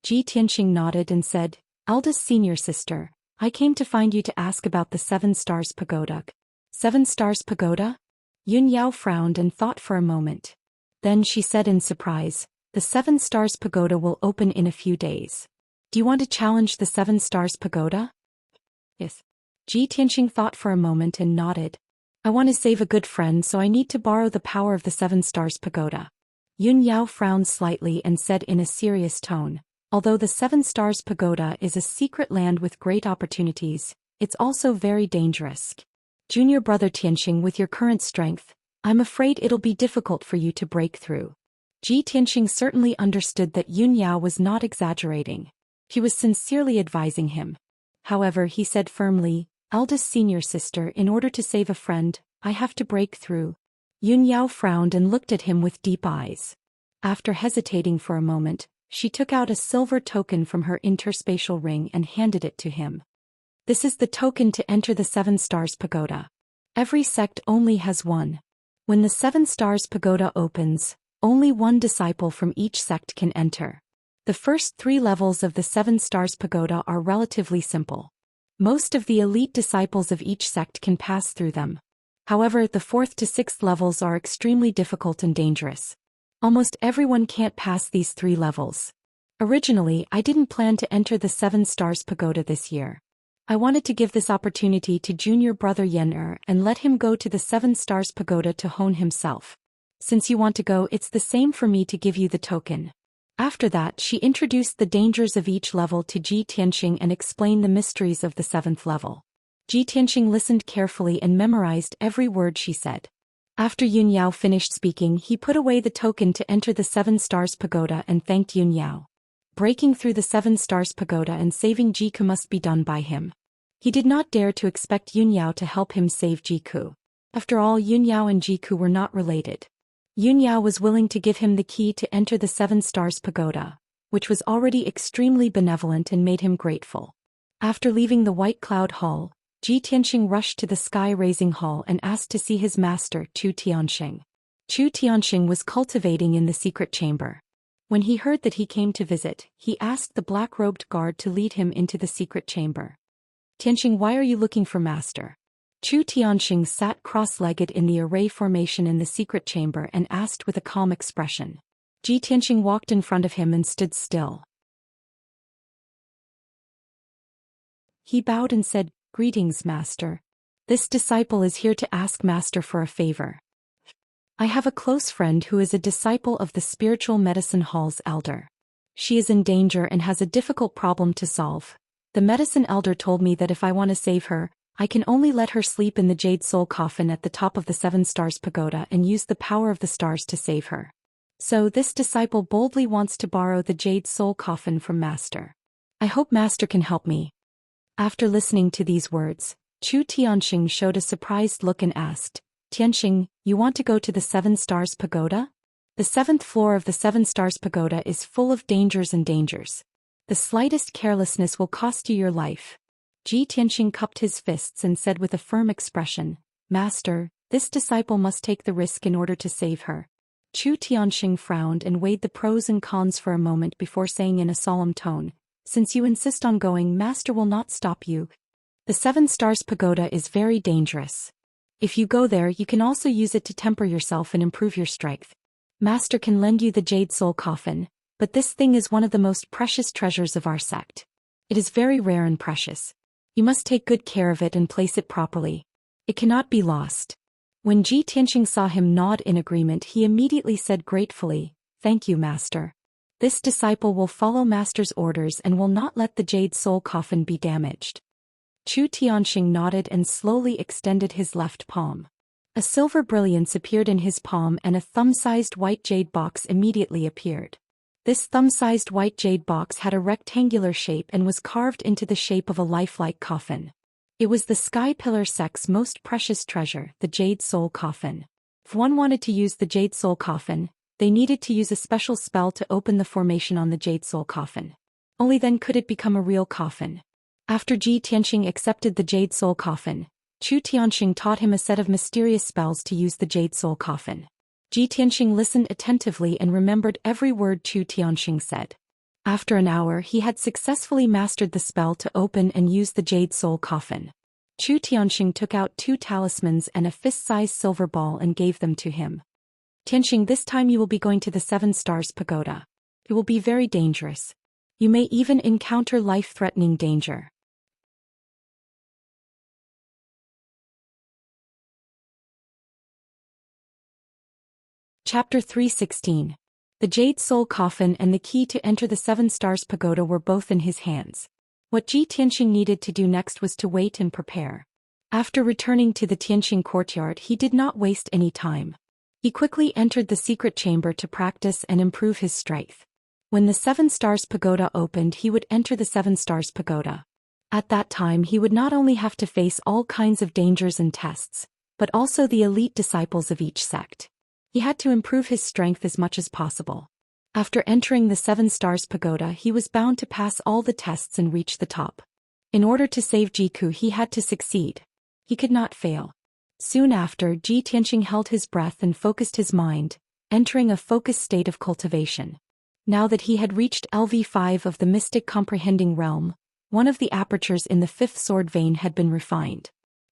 Ji Tianqing nodded and said, Eldest senior sister, I came to find you to ask about the 7 Stars Pagoda. 7 Stars Pagoda? Yun Yao frowned and thought for a moment. Then she said in surprise, the 7 Stars Pagoda will open in a few days. Do you want to challenge the 7 Stars Pagoda? Yes. Ji Tianqing thought for a moment and nodded. I want to save a good friend, so I need to borrow the power of the 7 Stars Pagoda. Yun Yao frowned slightly and said in a serious tone, although the 7 Stars Pagoda is a secret land with great opportunities, it's also very dangerous. Junior Brother Tianqing, with your current strength, I'm afraid it'll be difficult for you to break through. Ji Tianqing certainly understood that Yun Yao was not exaggerating. He was sincerely advising him. However, he said firmly, Eldest senior sister, in order to save a friend, I have to break through. Yun Yao frowned and looked at him with deep eyes. After hesitating for a moment, she took out a silver token from her interspatial ring and handed it to him. This is the token to enter the 7 Stars Pagoda. Every sect only has one. When the 7 Stars Pagoda opens, Only one disciple from each sect can enter. The first 3 levels of the 7 Stars Pagoda are relatively simple. Most of the elite disciples of each sect can pass through them. However, the 4th to 6th levels are extremely difficult and dangerous. Almost everyone can't pass these 3 levels. Originally, I didn't plan to enter the 7 Stars Pagoda this year. I wanted to give this opportunity to junior brother Yen and let him go to the 7 Stars Pagoda to hone himself. Since you want to go, it's the same for me to give you the token. After that, she introduced the dangers of each level to Ji Tianxing and explained the mysteries of the 7th level. Ji Tianxing listened carefully and memorized every word she said. After Yun Yao finished speaking, he put away the token to enter the 7 Stars Pagoda and thanked Yun Yao. Breaking through the 7 Stars Pagoda and saving Jiku must be done by him. He did not dare to expect Yun Yao to help him save Jiku. After all, Yun Yao and Jiku were not related. Yun Yao was willing to give him the key to enter the 7 Stars Pagoda, which was already extremely benevolent and made him grateful. After leaving the White Cloud Hall, Ji Tianxing rushed to the Sky Raising Hall and asked to see his master, Chu Tianxing. Chu Tianxing was cultivating in the secret chamber. When he heard that he came to visit, he asked the black-robed guard to lead him into the secret chamber. Tianxing, why are you looking for master? Chu Tianxing sat cross-legged in the array formation in the secret chamber and asked with a calm expression. Ji Tianxing walked in front of him and stood still. He bowed and said, "Greetings, master. This disciple is here to ask master for a favor. I have a close friend who is a disciple of the Spiritual Medicine Hall's elder. She is in danger and has a difficult problem to solve. The medicine elder told me that if I want to save her, I can only let her sleep in the Jade Soul Coffin at the top of the 7 Stars Pagoda and use the power of the stars to save her. So this disciple boldly wants to borrow the Jade Soul Coffin from master. I hope master can help me." After listening to these words, Chu Tianxing showed a surprised look and asked, "Tianxing, you want to go to the 7 Stars Pagoda? The 7th floor of the 7 Stars Pagoda is full of dangers and dangers. The slightest carelessness will cost you your life." Ji Tianxing cupped his fists and said with a firm expression, "Master, this disciple must take the risk in order to save her." Chu Tianxing frowned and weighed the pros and cons for a moment before saying in a solemn tone, "Since you insist on going, master will not stop you. The 7 Stars Pagoda is very dangerous. If you go there, you can also use it to temper yourself and improve your strength. Master can lend you the Jade Soul Coffin, but this thing is one of the most precious treasures of our sect. It is very rare and precious. You must take good care of it and place it properly. It cannot be lost." When Ji Tianxing saw him nod in agreement, he immediately said gratefully, "Thank you, master. This disciple will follow master's orders and will not let the Jade Soul Coffin be damaged." Chu Tianxing nodded and slowly extended his left palm. A silver brilliance appeared in his palm and a thumb-sized white jade box immediately appeared. This thumb-sized white jade box had a rectangular shape and was carved into the shape of a lifelike coffin. It was the Sky Pillar sect's most precious treasure, the Jade Soul Coffin. If one wanted to use the Jade Soul Coffin, they needed to use a special spell to open the formation on the Jade Soul Coffin. Only then could it become a real coffin. After Ji Tianxing accepted the Jade Soul Coffin, Chu Tianxing taught him a set of mysterious spells to use the Jade Soul Coffin. Ji Tianxing listened attentively and remembered every word Chu Tianxing said. After an hour, he had successfully mastered the spell to open and use the Jade Soul Coffin. Chu Tianxing took out 2 talismans and a fist-sized silver ball and gave them to him. "Tianxing, this time you will be going to the 7 Stars Pagoda. It will be very dangerous. You may even encounter life-threatening danger." Chapter 316. The Jade Soul Coffin and the key to enter the 7 Stars Pagoda were both in his hands. What Ji Tianxing needed to do next was to wait and prepare. After returning to the Tianxing courtyard, he did not waste any time. He quickly entered the secret chamber to practice and improve his strength. When the 7 Stars Pagoda opened, he would enter the 7 Stars Pagoda. At that time, he would not only have to face all kinds of dangers and tests, but also the elite disciples of each sect. He had to improve his strength as much as possible. After entering the 7 Stars Pagoda, he was bound to pass all the tests and reach the top. In order to save Jiku, he had to succeed. He could not fail. Soon after, Ji Tianxing held his breath and focused his mind, entering a focused state of cultivation. Now that he had reached LV5 of the mystic comprehending realm, one of the apertures in the fifth sword vein had been refined.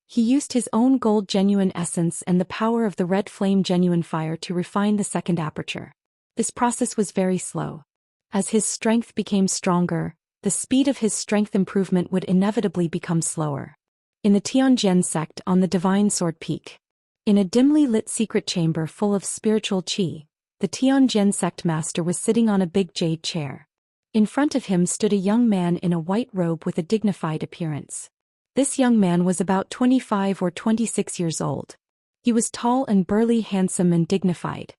He used his own gold genuine essence and the power of the red flame genuine fire to refine the second aperture. This process was very slow. As his strength became stronger, the speed of his strength improvement would inevitably become slower. In the Tianjin sect on the Divine Sword Peak. In a dimly lit secret chamber full of spiritual qi, the Tianjin sect master was sitting on a big jade chair. In front of him stood a young man in a white robe with a dignified appearance. This young man was about 25 or 26 years old. He was tall and burly, handsome and dignified.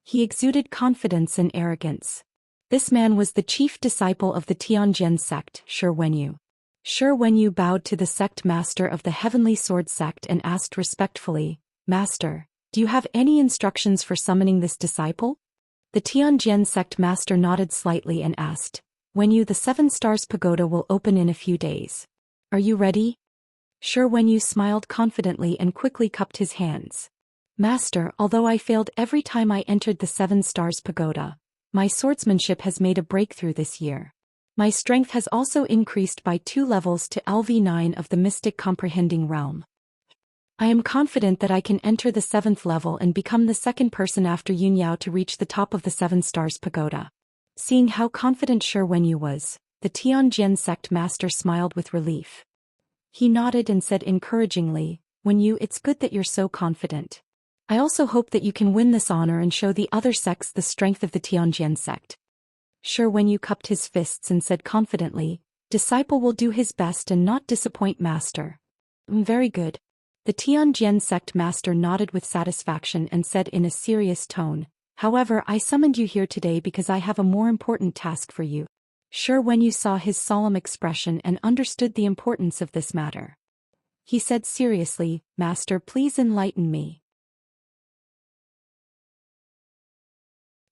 He exuded confidence and arrogance. This man was the chief disciple of the Tianjin sect, Shi Wenyu. Shi Wenyu bowed to the sect master of the Heavenly Sword sect and asked respectfully, "Master, do you have any instructions for summoning this disciple?" The Tianjin sect master nodded slightly and asked, "Wenyu, the 7 Stars Pagoda will open in a few days. Are you ready?" Shi Wenyu smiled confidently and quickly cupped his hands. "Master, although I failed every time I entered the 7 Stars Pagoda, my swordsmanship has made a breakthrough this year. My strength has also increased by 2 levels to LV9 of the mystic comprehending realm. I am confident that I can enter the 7th level and become the second person after Yunyao to reach the top of the 7 Stars Pagoda." Seeing how confident Shi Wenyu was, the Tianjin sect master smiled with relief. He nodded and said encouragingly, "Wenyu, it's good that you're so confident. I also hope that you can win this honor and show the other sects the strength of the Tianjin sect." Shi Wenyu cupped his fists and said confidently, "Disciple will do his best and not disappoint master." "Very good." The Tianjin sect master nodded with satisfaction and said in a serious tone, "However, I summoned you here today because I have a more important task for you." Shi Wenyu saw his solemn expression and understood the importance of this matter. He said seriously, "Master, please enlighten me."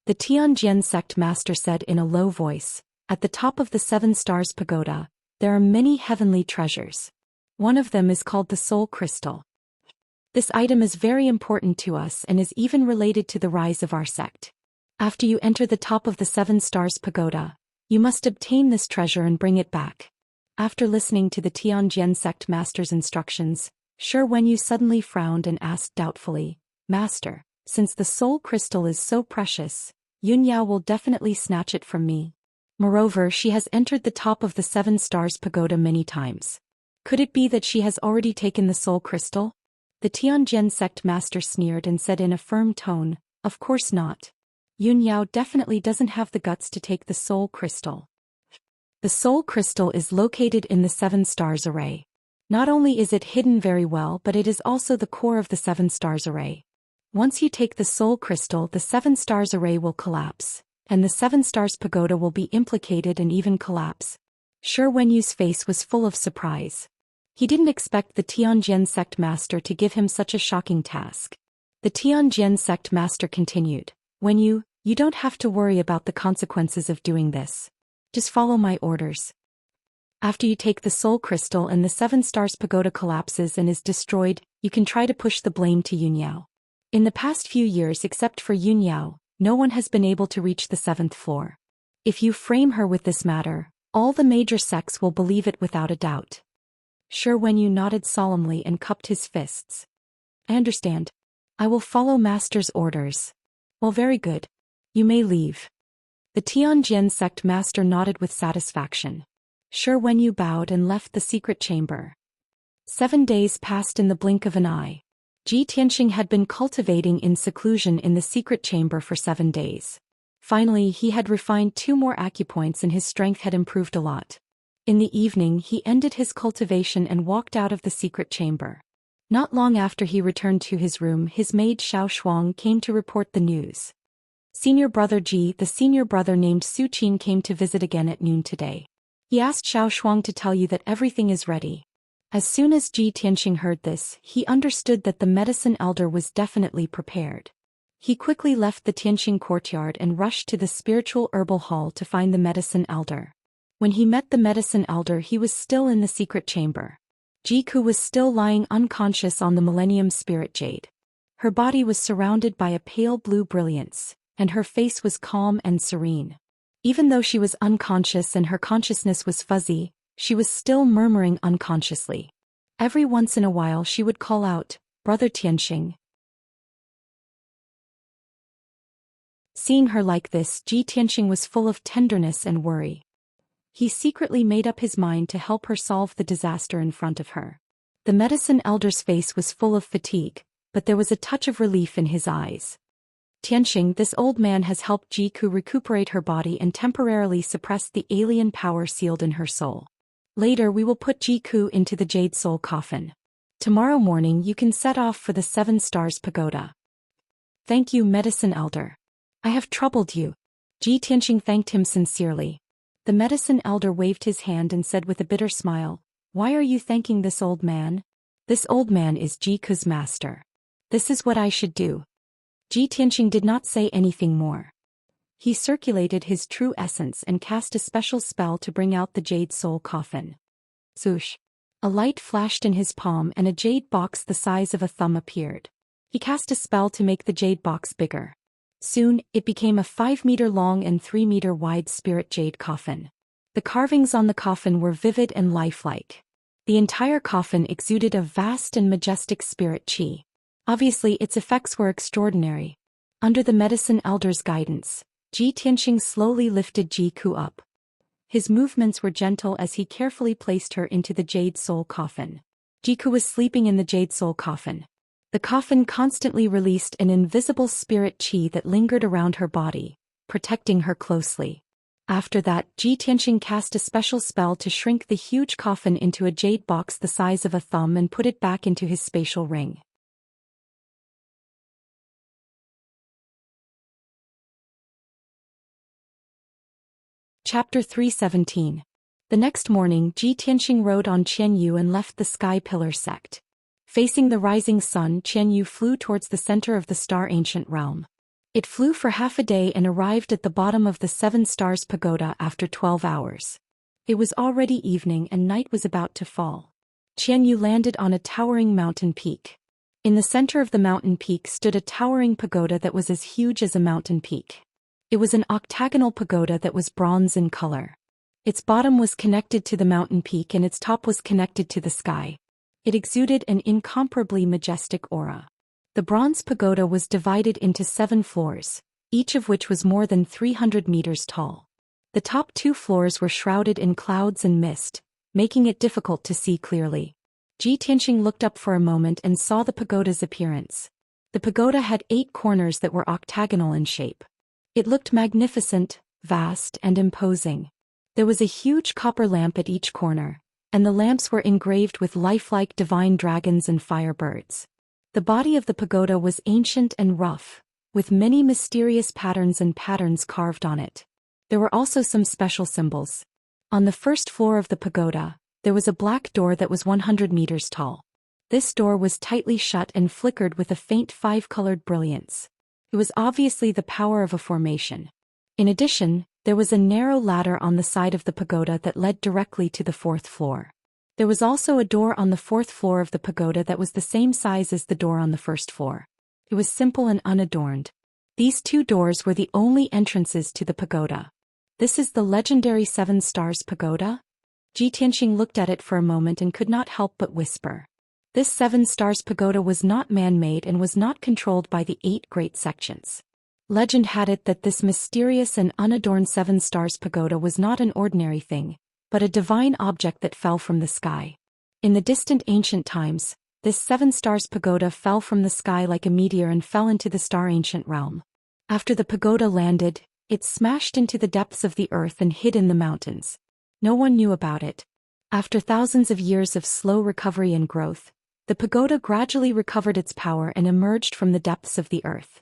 The Tianjin sect master said in a low voice, "At the top of the 7 Stars Pagoda, there are many heavenly treasures. One of them is called the Soul Crystal. This item is very important to us and is even related to the rise of our sect. After you enter the top of the 7 Stars Pagoda, you must obtain this treasure and bring it back." After listening to the Tianjin sect master's instructions, Shi Wenyu suddenly frowned and asked doubtfully, "Master, since the soul crystal is so precious, Yunyao will definitely snatch it from me. Moreover, she has entered the top of the 7 Stars Pagoda many times. Could it be that she has already taken the soul crystal?" The Tianjin sect master sneered and said in a firm tone, "Of course not. Yunyao definitely doesn't have the guts to take the soul crystal. The soul crystal is located in the 7 Stars Array. Not only is it hidden very well, but it is also the core of the 7 Stars Array. Once you take the soul crystal, the 7 Stars Array will collapse, and the 7 Stars Pagoda will be implicated and even collapse." Shi Wenyu's face was full of surprise. He didn't expect the Tianjin sect master to give him such a shocking task. The Tianjin sect master continued, "Wenyu, you don't have to worry about the consequences of doing this. Just follow my orders. After you take the soul crystal and the 7 Stars Pagoda collapses and is destroyed, you can try to push the blame to Yunyao. In the past few years, except for Yunyao, no one has been able to reach the 7th floor. If you frame her with this matter, all the major sects will believe it without a doubt." Shi Wenyu nodded solemnly and cupped his fists. "I understand. I will follow master's orders." "Well, very good. You may leave." The Tianjin sect master nodded with satisfaction. Shi Wenyu bowed and left the secret chamber. 7 days passed in the blink of an eye. Ji Tianxing had been cultivating in seclusion in the secret chamber for 7 days. Finally, he had refined 2 more acupoints and his strength had improved a lot. In the evening, he ended his cultivation and walked out of the secret chamber. Not long after he returned to his room, his maid Xiao Shuang came to report the news. Senior brother Ji, the senior brother named Su Qin, came to visit again at noon today. He asked Xiao Shuang to tell you that everything is ready. As soon as Ji Tianxing heard this, he understood that the medicine elder was definitely prepared. He quickly left the Tianxing courtyard and rushed to the spiritual herbal hall to find the medicine elder. When he met the medicine elder, he was still in the secret chamber. Jiku was still lying unconscious on the Millennium Spirit Jade. Her body was surrounded by a pale blue brilliance, and her face was calm and serene. Even though she was unconscious and her consciousness was fuzzy, she was still murmuring unconsciously. Every once in a while she would call out, "Brother Tianxing." Seeing her like this, Ji Tianxing was full of tenderness and worry. He secretly made up his mind to help her solve the disaster in front of her. The medicine elder's face was full of fatigue, but there was a touch of relief in his eyes. "Tianxing, this old man has helped Jiku recuperate her body and temporarily suppress the alien power sealed in her soul. Later we will put Jiku into the Jade Soul coffin. Tomorrow morning you can set off for the 7 Stars Pagoda." "Thank you, medicine elder. I have troubled you." Ji Tianxing thanked him sincerely. The medicine elder waved his hand and said with a bitter smile, "Why are you thanking this old man? This old man is Jiku's master. This is what I should do." Ji Tianxing did not say anything more. He circulated his true essence and cast a special spell to bring out the Jade Soul coffin. Zhoosh! A light flashed in his palm and a jade box the size of a thumb appeared. He cast a spell to make the jade box bigger. Soon, it became a 5-meter long and 3-meter wide spirit jade coffin. The carvings on the coffin were vivid and lifelike. The entire coffin exuded a vast and majestic spirit qi. Obviously, its effects were extraordinary. Under the medicine elder's guidance, Ji Tianxing slowly lifted Jiku up. His movements were gentle as he carefully placed her into the Jade Soul coffin. Jiku was sleeping in the Jade Soul coffin. The coffin constantly released an invisible spirit qi that lingered around her body, protecting her closely. After that, Ji Tianxing cast a special spell to shrink the huge coffin into a jade box the size of a thumb and put it back into his spatial ring. Chapter 317. The next morning, Ji Tianxing rode on Qianyu and left the Sky Pillar sect. Facing the rising sun, Qianyu flew towards the center of the Star Ancient Realm. It flew for half a day and arrived at the bottom of the 7 Stars Pagoda after 12 hours. It was already evening and night was about to fall. Qianyu landed on a towering mountain peak. In the center of the mountain peak stood a towering pagoda that was as huge as a mountain peak. It was an octagonal pagoda that was bronze in color. Its bottom was connected to the mountain peak and its top was connected to the sky. It exuded an incomparably majestic aura. The bronze pagoda was divided into 7 floors, each of which was more than 300 meters tall. The top 2 floors were shrouded in clouds and mist, making it difficult to see clearly. Ji Tianxing looked up for a moment and saw the pagoda's appearance. The pagoda had 8 corners that were octagonal in shape. It looked magnificent, vast, and imposing. There was a huge copper lamp at each corner, and the lamps were engraved with lifelike divine dragons and firebirds. The body of the pagoda was ancient and rough, with many mysterious patterns carved on it. There were also some special symbols. On the first floor of the pagoda, there was a black door that was 100 meters tall. This door was tightly shut and flickered with a faint 5-colored brilliance. It was obviously the power of a formation. In addition, there was a narrow ladder on the side of the pagoda that led directly to the 4th floor. There was also a door on the 4th floor of the pagoda that was the same size as the door on the 1st floor. It was simple and unadorned. These 2 doors were the only entrances to the pagoda. "This is the legendary 7 Stars Pagoda?" Ji Tianxing looked at it for a moment and could not help but whisper. This 7 Stars Pagoda was not man-made and was not controlled by the 8 great sections. Legend had it that this mysterious and unadorned 7 Stars Pagoda was not an ordinary thing, but a divine object that fell from the sky. In the distant ancient times, this 7 Stars Pagoda fell from the sky like a meteor and fell into the Star Ancient Realm. After the pagoda landed, it smashed into the depths of the earth and hid in the mountains. No one knew about it. After thousands of years of slow recovery and growth, the pagoda gradually recovered its power and emerged from the depths of the earth.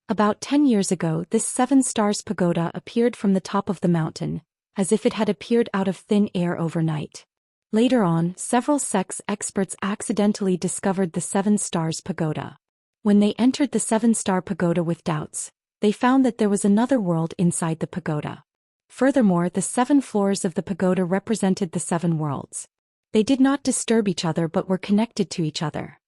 About 10 years ago, this 7 Stars Pagoda appeared from the top of the mountain, as if it had appeared out of thin air overnight. Later on, several sex experts accidentally discovered the 7 Stars Pagoda. When they entered the 7-star pagoda with doubts, they found that there was another world inside the pagoda. Furthermore, the 7 floors of the pagoda represented the 7 worlds. They did not disturb each other but were connected to each other.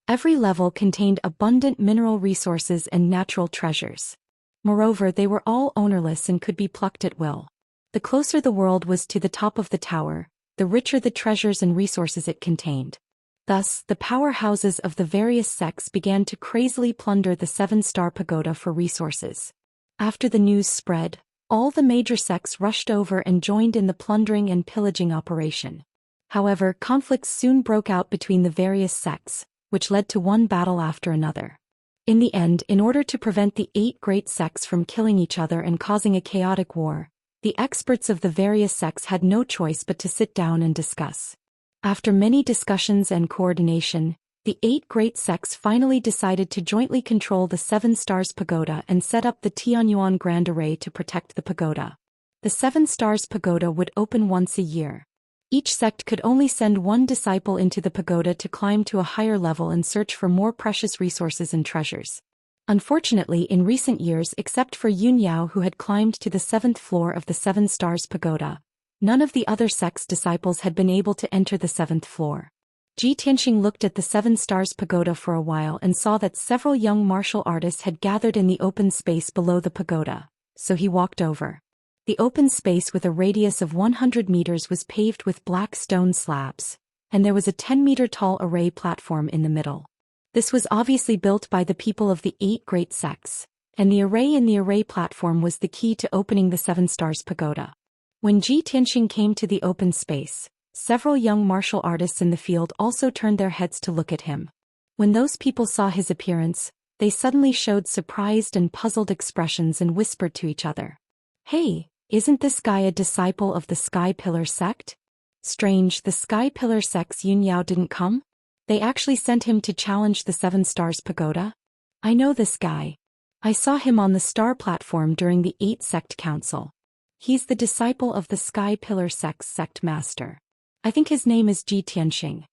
Every level contained abundant mineral resources and natural treasures. Moreover, they were all ownerless and could be plucked at will. The closer the world was to the top of the tower, the richer the treasures and resources it contained. Thus, the powerhouses of the various sects began to crazily plunder the seven-star pagoda for resources. After the news spread, all the major sects rushed over and joined in the plundering and pillaging operation. However, conflicts soon broke out between the various sects, which led to one battle after another. In the end, in order to prevent the 8 great sects from killing each other and causing a chaotic war, the experts of the various sects had no choice but to sit down and discuss. After many discussions and coordination, the 8 great sects finally decided to jointly control the 7 Stars Pagoda and set up the Tianyuan Grand Array to protect the pagoda. The 7 Stars Pagoda would open once a year. Each sect could only send one disciple into the pagoda to climb to a higher level and search for more precious resources and treasures. Unfortunately, in recent years, except for Yun Yao, who had climbed to the 7th floor of the 7 Stars Pagoda, none of the other sect's disciples had been able to enter the 7th floor. Ji Tianxing looked at the 7 Stars Pagoda for a while and saw that several young martial artists had gathered in the open space below the pagoda, so he walked over. The open space with a radius of 100 meters was paved with black stone slabs, and there was a 10-meter-tall array platform in the middle. This was obviously built by the people of the 8 great sects, and the array in the array platform was the key to opening the 7 Stars Pagoda. When Ji Tianxing came to the open space, several young martial artists in the field also turned their heads to look at him. When those people saw his appearance, they suddenly showed surprised and puzzled expressions and whispered to each other, "Hey, isn't this guy a disciple of the Sky Pillar sect? Strange, the Sky Pillar sect's Yun Yao didn't come? They actually sent him to challenge the 7 Stars Pagoda? I know this guy. I saw him on the star platform during the 8 sect council. He's the disciple of the Sky Pillar sect's sect master. I think his name is Ji Tianxing.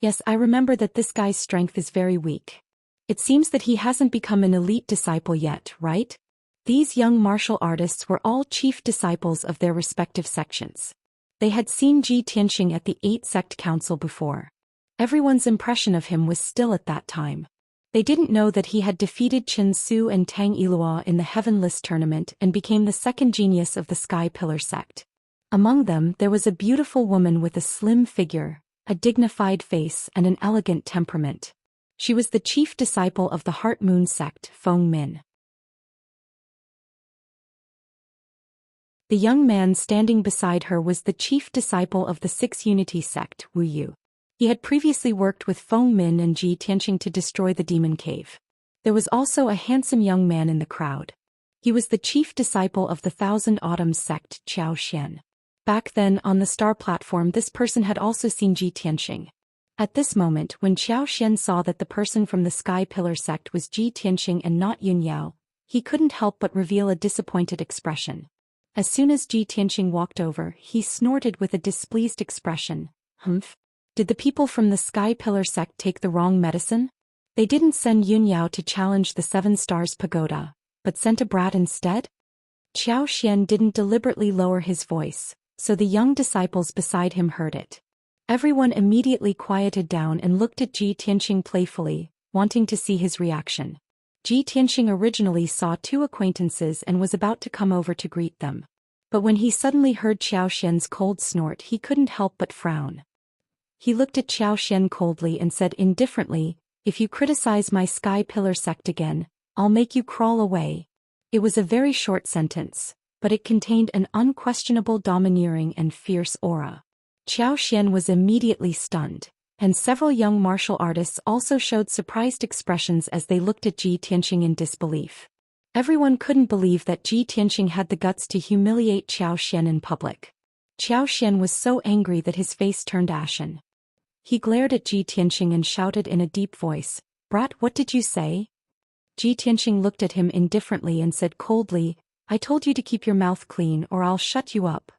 Yes, I remember that this guy's strength is very weak. It seems that he hasn't become an elite disciple yet, right?" These young martial artists were all chief disciples of their respective sections. They had seen Ji Tianxing at the 8 sect council before. Everyone's impression of him was still at that time. They didn't know that he had defeated Chen Su and Tang Yilua in the Heavenless tournament and became the second genius of the Sky Pillar sect. Among them, there was a beautiful woman with a slim figure, a dignified face, and an elegant temperament. She was the chief disciple of the Heart Moon sect, Feng Min. The young man standing beside her was the chief disciple of the 6 Unity sect, Wu Yu. He had previously worked with Feng Min and Ji Tianxing to destroy the demon cave. There was also a handsome young man in the crowd. He was the chief disciple of the Thousand Autumns sect, Zhou Xian. Back then, on the star platform, this person had also seen Ji Tianxing. At this moment, when Zhou Xian saw that the person from the Sky Pillar sect was Ji Tianxing and not Yun Yao, he couldn't help but reveal a disappointed expression. As soon as Ji Tianxing walked over, he snorted with a displeased expression. "Humph. Did the people from the Sky Pillar sect take the wrong medicine? They didn't send Yun Yao to challenge the 7 Stars Pagoda, but sent a brat instead?" Zhou Xian didn't deliberately lower his voice, so the young disciples beside him heard it. Everyone immediately quieted down and looked at Ji Tianxing playfully, wanting to see his reaction. Ji Tianxing originally saw 2 acquaintances and was about to come over to greet them. But when he suddenly heard Zhou Xian's cold snort, he couldn't help but frown. He looked at Zhou Xian coldly and said indifferently, "If you criticize my Sky Pillar sect again, I'll make you crawl away." It was a very short sentence, but it contained an unquestionable domineering and fierce aura. Zhou Xian was immediately stunned, and several young martial artists also showed surprised expressions as they looked at Ji Tianxing in disbelief. Everyone couldn't believe that Ji Tianxing had the guts to humiliate Zhou Xian in public. Zhou Xian was so angry that his face turned ashen. He glared at Ji Tianxing and shouted in a deep voice, "Brat, what did you say?" Ji Tianxing looked at him indifferently and said coldly, "I told you to keep your mouth clean or I'll shut you up."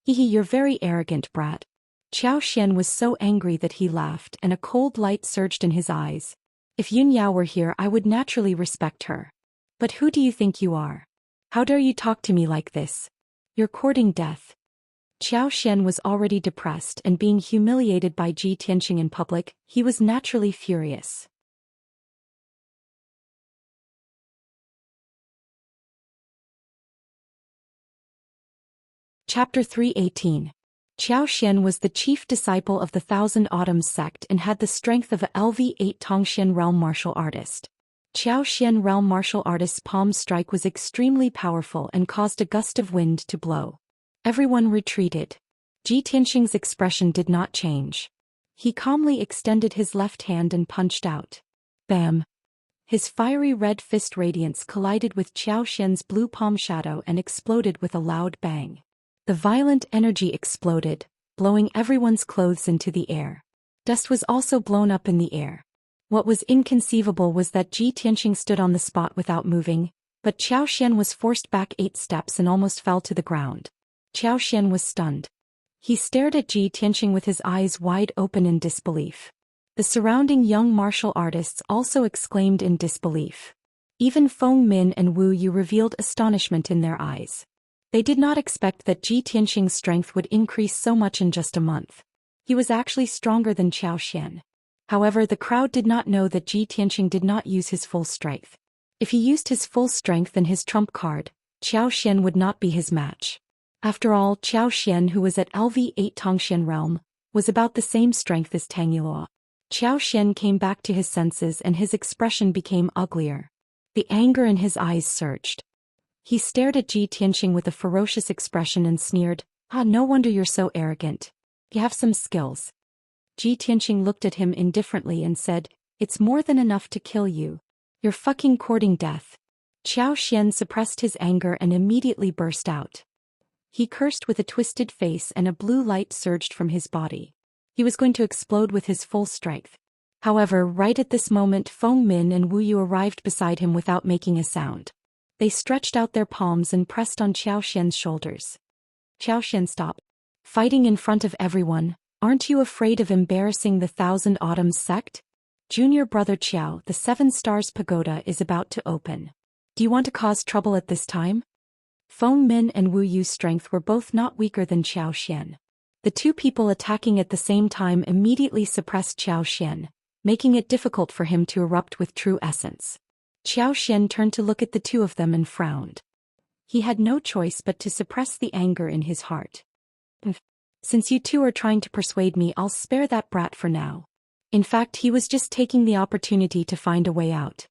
"Hehe, you're very arrogant, brat." Zhou Xian was so angry that he laughed and a cold light surged in his eyes. "If Yun Yao were here, I would naturally respect her. But who do you think you are? How dare you talk to me like this? You're courting death." Zhou Xian was already depressed and being humiliated by Ji Tianqing in public, he was naturally furious. Chapter 318. Zhou Xian was the chief disciple of the Thousand Autumns sect and had the strength of a LV8 Tongxian realm martial artist. Zhou Xian realm martial artist's palm strike was extremely powerful and caused a gust of wind to blow. Everyone retreated. Ji Tianqing's expression did not change. He calmly extended his left hand and punched out. Bam! His fiery red fist radiance collided with Zhou Xian's blue palm shadow and exploded with a loud bang. The violent energy exploded, blowing everyone's clothes into the air. Dust was also blown up in the air. What was inconceivable was that Ji Tianqing stood on the spot without moving, but Zhou Xian was forced back 8 steps and almost fell to the ground. Zhou Xian was stunned. He stared at Ji Tianqing with his eyes wide open in disbelief. The surrounding young martial artists also exclaimed in disbelief. Even Feng Min and Wu Yu revealed astonishment in their eyes. They did not expect that Ji Tianqing's strength would increase so much in just a month. He was actually stronger than Zhou Xian. However, the crowd did not know that Ji Tianqing did not use his full strength. If he used his full strength and his trump card, Zhou Xian would not be his match. After all, Zhou Xian, who was at LV8 Tongxian realm, was about the same strength as Tang Yilua. Zhou Xian came back to his senses and his expression became uglier. The anger in his eyes surged. He stared at Ji Tianqing with a ferocious expression and sneered, "Ah, no wonder you're so arrogant. You have some skills." Ji Tianqing looked at him indifferently and said, "It's more than enough to kill you. You're fucking courting death." Zhou Xian suppressed his anger and immediately burst out. He cursed with a twisted face and a blue light surged from his body. He was going to explode with his full strength. However, right at this moment Feng Min and Wu Yu arrived beside him without making a sound. They stretched out their palms and pressed on Zhou Xian's shoulders. "Zhou Xian, stop fighting in front of everyone. Aren't you afraid of embarrassing the Thousand Autumns sect? Junior brother Qiao, the 7 Stars Pagoda is about to open. Do you want to cause trouble at this time?" Feng Min and Wu Yu's strength were both not weaker than Zhou Xian. The two people attacking at the same time immediately suppressed Zhou Xian, making it difficult for him to erupt with true essence. Zhou Xian turned to look at the two of them and frowned. He had no choice but to suppress the anger in his heart. "Since you two are trying to persuade me, I'll spare that brat for now." In fact, he was just taking the opportunity to find a way out.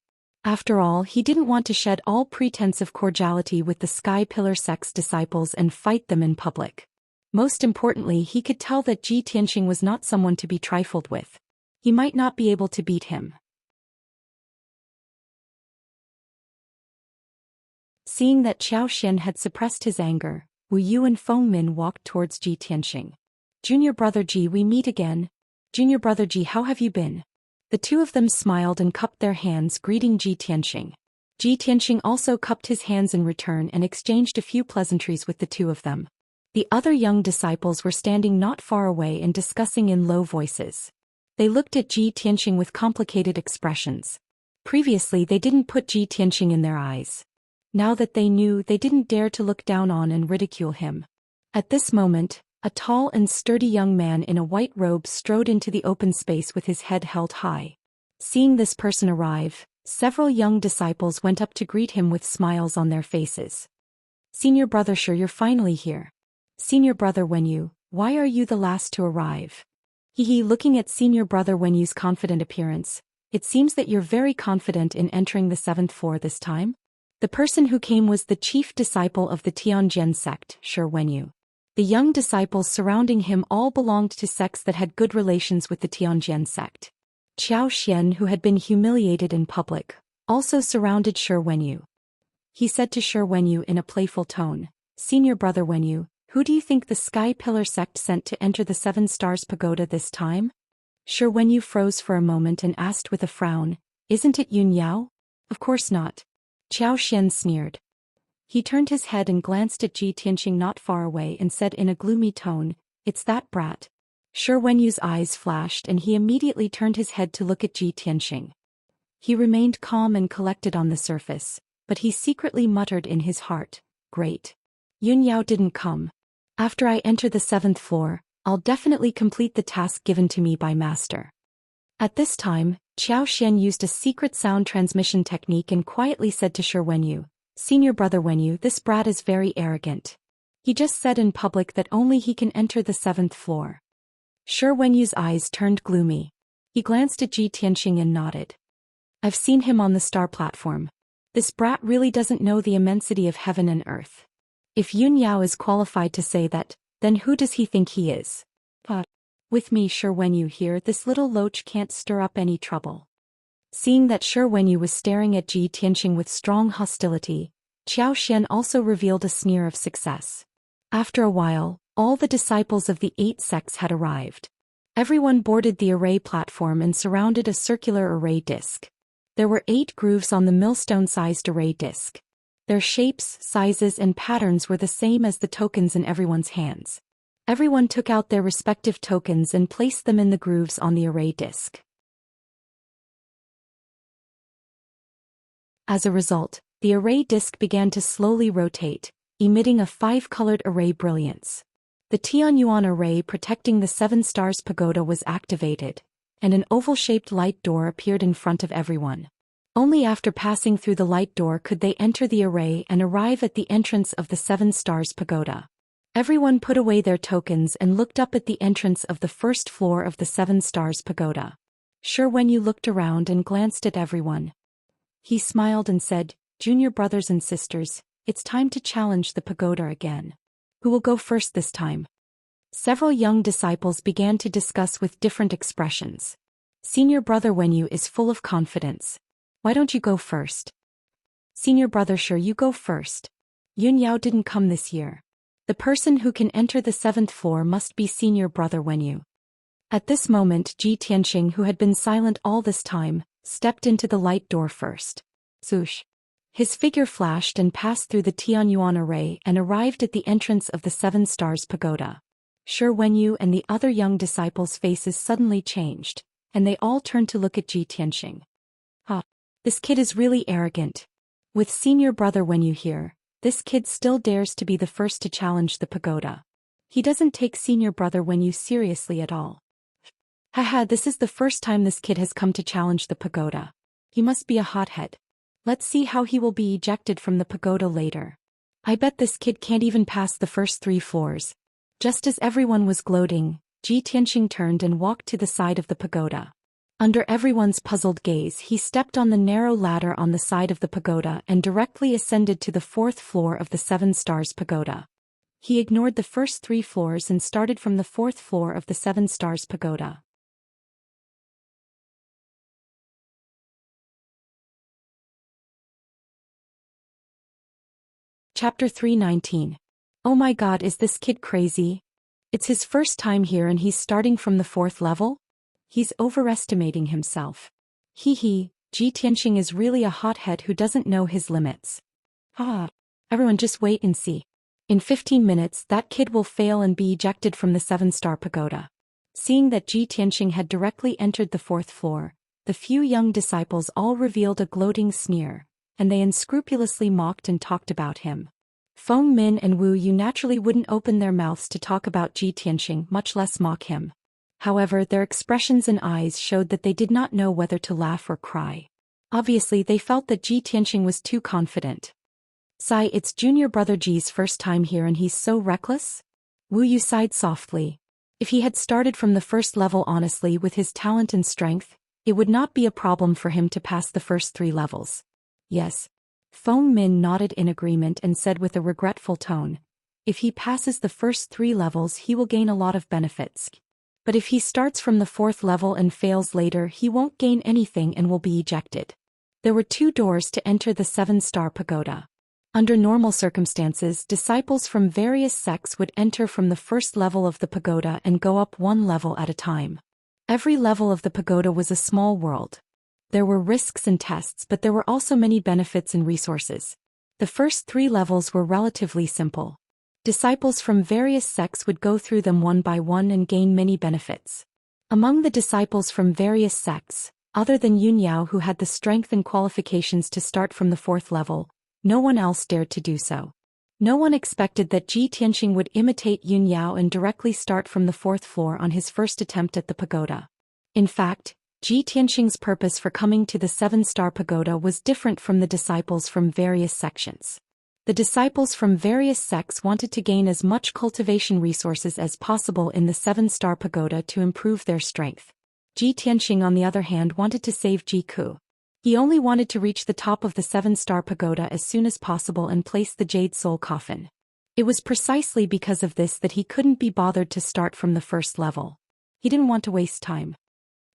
After all, he didn't want to shed all pretense of cordiality with the Sky Pillar sect's disciples and fight them in public. Most importantly, he could tell that Ji Tianqing was not someone to be trifled with. He might not be able to beat him. Seeing that Zhou Xian had suppressed his anger, Wu Yu and Feng Min walked towards Ji Tianqing. "Junior brother Ji, we meet again. Junior brother Ji, how have you been?" The two of them smiled and cupped their hands, greeting Ji Tianqing. Ji Tianqing also cupped his hands in return and exchanged a few pleasantries with the two of them. The other young disciples were standing not far away and discussing in low voices. They looked at Ji Tianqing with complicated expressions. Previously they didn't put Ji Tianqing in their eyes. Now that they knew, they didn't dare to look down on and ridicule him. At this moment, a tall and sturdy young man in a white robe strode into the open space with his head held high. Seeing this person arrive, several young disciples went up to greet him with smiles on their faces. "Senior brother Shi, you're finally here. Senior brother Wenyu, why are you the last to arrive?" Hehe. Looking at senior brother Wenyu's confident appearance, it seems that you're very confident in entering the 7th floor this time? The person who came was the chief disciple of the Tianjin sect, Shi Wenyu. The young disciples surrounding him all belonged to sects that had good relations with the Tianjin sect. Zhou Xian, who had been humiliated in public, also surrounded Shi Wenyu. He said to Shi Wenyu in a playful tone, "Senior brother Wenyu, who do you think the Sky Pillar sect sent to enter the 7 Stars Pagoda this time?" Shi Wenyu froze for a moment and asked with a frown, "Isn't it Yun Yao?" "Of course not." Zhou Xian sneered. He turned his head and glanced at Ji Tianqing not far away and said in a gloomy tone, "It's that brat." Shi Wenyu's eyes flashed and he immediately turned his head to look at Ji Tianqing. He remained calm and collected on the surface, but he secretly muttered in his heart, "Great. Yun Yao didn't come. After I enter the 7th floor, I'll definitely complete the task given to me by Master. At this time, Zhou Xian used a secret sound transmission technique and quietly said to Shi Wenyu, "Senior brother Wenyu, this brat is very arrogant. He just said in public that only he can enter the 7th floor." Shi Wenyu's eyes turned gloomy. He glanced at Ji Tianxing and nodded. "I've seen him on the star platform. This brat really doesn't know the immensity of heaven and earth. If Yun Yao is qualified to say that, then who does he think he is? But with me Shi Wenyu here, this little loach can't stir up any trouble." Seeing that Shi Wenyu was staring at Ji Tianxing with strong hostility, Zhou Xian also revealed a sneer of success. After a while, all the disciples of the 8 sects had arrived. Everyone boarded the array platform and surrounded a circular array disc. There were 8 grooves on the millstone-sized array disc. Their shapes, sizes and patterns were the same as the tokens in everyone's hands. Everyone took out their respective tokens and placed them in the grooves on the array disc. As a result, the array disc began to slowly rotate, emitting a 5-colored array brilliance. The Tianyuan array protecting the 7 stars pagoda was activated, and an oval-shaped light door appeared in front of everyone. Only after passing through the light door could they enter the array and arrive at the entrance of the 7 stars pagoda. Everyone put away their tokens and looked up at the entrance of the 1st floor of the 7 stars pagoda. Shi Wenyu looked around and glanced at everyone. He smiled and said, "Junior brothers and sisters, it's time to challenge the pagoda again. Who will go first this time?" Several young disciples began to discuss with different expressions. "Senior brother Wenyu is full of confidence. Why don't you go first?" "Senior brother Shi, you go first. Yun Yao didn't come this year. The person who can enter the 7th floor must be senior brother Wenyu." At this moment Ji Tianxing, who had been silent all this time, stepped into the light door first. Swoosh! His figure flashed and passed through the Tianyuan array and arrived at the entrance of the 7 stars pagoda. Shi Wenyu and the other young disciples' faces suddenly changed, and they all turned to look at Ji Tianxing. "Ah, this kid is really arrogant. With senior brother Wenyu here, this kid still dares to be the first to challenge the pagoda. He doesn't take senior brother Wenyu seriously at all. Haha, this is the first time this kid has come to challenge the pagoda. He must be a hothead. Let's see how he will be ejected from the pagoda later. I bet this kid can't even pass the first 3 floors." Just as everyone was gloating, Ji Tianxing turned and walked to the side of the pagoda. Under everyone's puzzled gaze, he stepped on the narrow ladder on the side of the pagoda and directly ascended to the 4th floor of the 7 stars pagoda. He ignored the first 3 floors and started from the 4th floor of the 7 stars pagoda. Chapter 319. Oh my god, is this kid crazy? It's his first time here and he's starting from the 4th level? He's overestimating himself. Ji Tianxing is really a hothead who doesn't know his limits. Everyone just wait and see. In 15 minutes that kid will fail and be ejected from the 7-star pagoda. Seeing that Ji Tianxing had directly entered the 4th floor, the few young disciples all revealed a gloating sneer, and they unscrupulously mocked and talked about him. Feng Min and Wu Yu naturally wouldn't open their mouths to talk about Ji Tianxing, much less mock him. However, their expressions and eyes showed that they did not know whether to laugh or cry. Obviously they felt that Ji Tianxing was too confident. "Sigh, it's junior brother Ji's first time here and he's so reckless?" Wu Yu sighed softly. If he had started from the 1st level honestly with his talent and strength, it would not be a problem for him to pass the first 3 levels. Yes. Feng Min nodded in agreement and said with a regretful tone, "If he passes the first 3 levels he will gain a lot of benefits. But if he starts from the 4th level and fails later he won't gain anything and will be ejected." There were 2 doors to enter the 7-star pagoda. Under normal circumstances, disciples from various sects would enter from the 1st level of the pagoda and go up 1 level at a time. Every level of the pagoda was a small world. There were risks and tests, but there were also many benefits and resources. The first 3 levels were relatively simple. Disciples from various sects would go through them one by one and gain many benefits. Among the disciples from various sects, other than Yun Yao who had the strength and qualifications to start from the 4th level, no one else dared to do so. No one expected that Ji Tianxing would imitate Yun Yao and directly start from the 4th floor on his first attempt at the pagoda. In fact, Ji Tianxing's purpose for coming to the 7-star pagoda was different from the disciples from various sections. The disciples from various sects wanted to gain as much cultivation resources as possible in the 7-star pagoda to improve their strength. Ji Tianxing, on the other hand, wanted to save Ji Ku. He only wanted to reach the top of the 7-star pagoda as soon as possible and place the Jade Soul coffin. It was precisely because of this that he couldn't be bothered to start from the 1st level. He didn't want to waste time.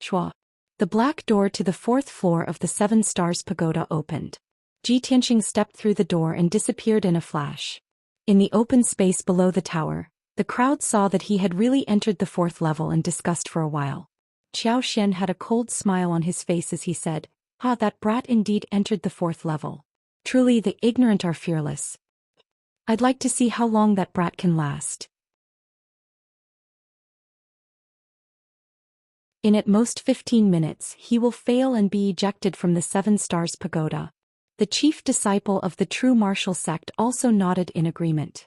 Shua. The black door to the 4th floor of the 7 stars pagoda opened. Ji Tianxing stepped through the door and disappeared in a flash. In the open space below the tower, the crowd saw that he had really entered the 4th level and discussed for a while. Zhou Xian had a cold smile on his face as he said, "Ah, that brat indeed entered the 4th level. Truly the ignorant are fearless. I'd like to see how long that brat can last." In at most 15 minutes he will fail and be ejected from the 7 stars pagoda. The chief disciple of the true martial sect also nodded in agreement.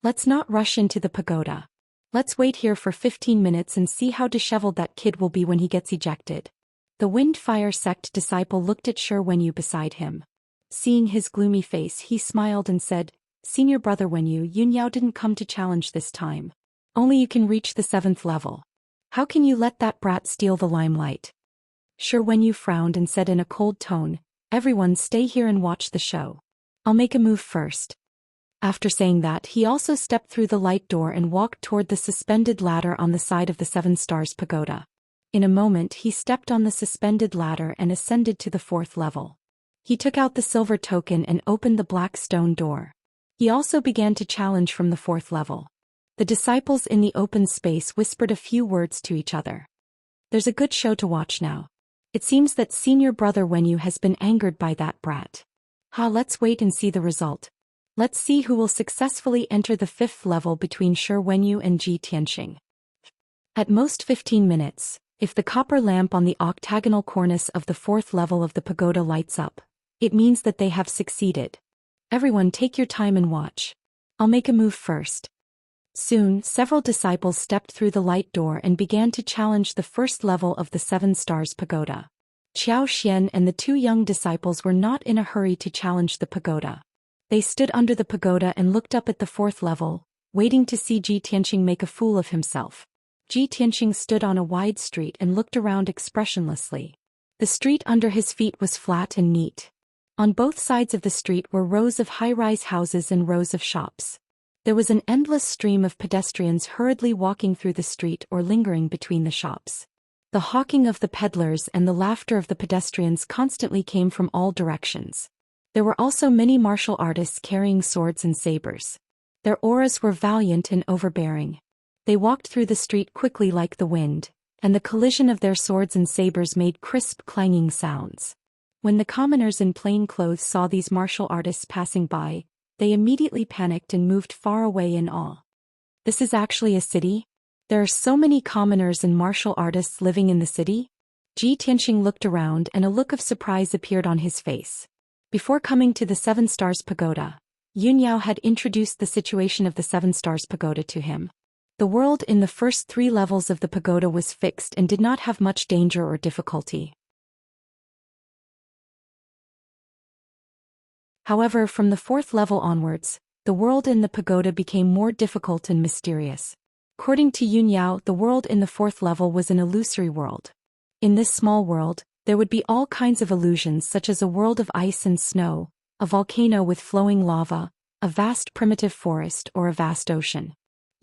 "Let's not rush into the pagoda. Let's wait here for 15 minutes and see how disheveled that kid will be when he gets ejected." The Wind-Fire sect disciple looked at Shi Wenyu beside him. Seeing his gloomy face, he smiled and said, "Senior brother Wenyu, Yun Yao didn't come to challenge this time. Only you can reach the 7th level. How can you let that brat steal the limelight?" Shi Wenyu frowned and said in a cold tone, "Everyone stay here and watch the show. I'll make a move first." After saying that, he also stepped through the light door and walked toward the suspended ladder on the side of the 7 stars pagoda. In a moment he stepped on the suspended ladder and ascended to the 4th level. He took out the silver token and opened the black stone door. He also began to challenge from the 4th level. The disciples in the open space whispered a few words to each other. "There's a good show to watch now. It seems that senior brother Wenyu has been angered by that brat. Let's wait and see the result. Let's see who will successfully enter the 5th level between Shi Wenyu and Ji Tianxing." At most 15 minutes, if the copper lamp on the octagonal cornice of the 4th level of the pagoda lights up, it means that they have succeeded. Everyone take your time and watch. I'll make a move first. Soon, several disciples stepped through the light door and began to challenge the 1st level of the 7 stars pagoda. Zhou Xian and the 2 young disciples were not in a hurry to challenge the pagoda. They stood under the pagoda and looked up at the 4th level, waiting to see Ji Tianxing make a fool of himself. Ji Tianxing stood on a wide street and looked around expressionlessly. The street under his feet was flat and neat. On both sides of the street were rows of high-rise houses and rows of shops. There was an endless stream of pedestrians hurriedly walking through the street or lingering between the shops. The hawking of the peddlers and the laughter of the pedestrians constantly came from all directions. There were also many martial artists carrying swords and sabers. Their auras were valiant and overbearing. They walked through the street quickly like the wind, and the collision of their swords and sabers made crisp clanging sounds. When the commoners in plain clothes saw these martial artists passing by, they immediately panicked and moved far away in awe. "This is actually a city? There are so many commoners and martial artists living in the city?" Ji Tianxing looked around and a look of surprise appeared on his face. Before coming to the 7 stars pagoda, Yun Yao had introduced the situation of the 7 stars pagoda to him. The world in the first 3 levels of the pagoda was fixed and did not have much danger or difficulty. However, from the 4th level onwards, the world in the pagoda became more difficult and mysterious. According to Yun Yao, the world in the 4th level was an illusory world. In this small world, there would be all kinds of illusions such as a world of ice and snow, a volcano with flowing lava, a vast primitive forest or a vast ocean.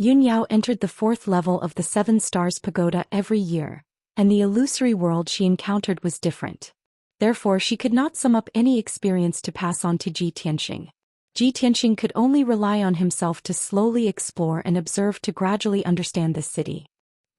Yun Yao entered the 4th level of the 7 stars pagoda every year, and the illusory world she encountered was different. Therefore she could not sum up any experience to pass on to Ji Tianxing. Ji Tianxing could only rely on himself to slowly explore and observe to gradually understand this city.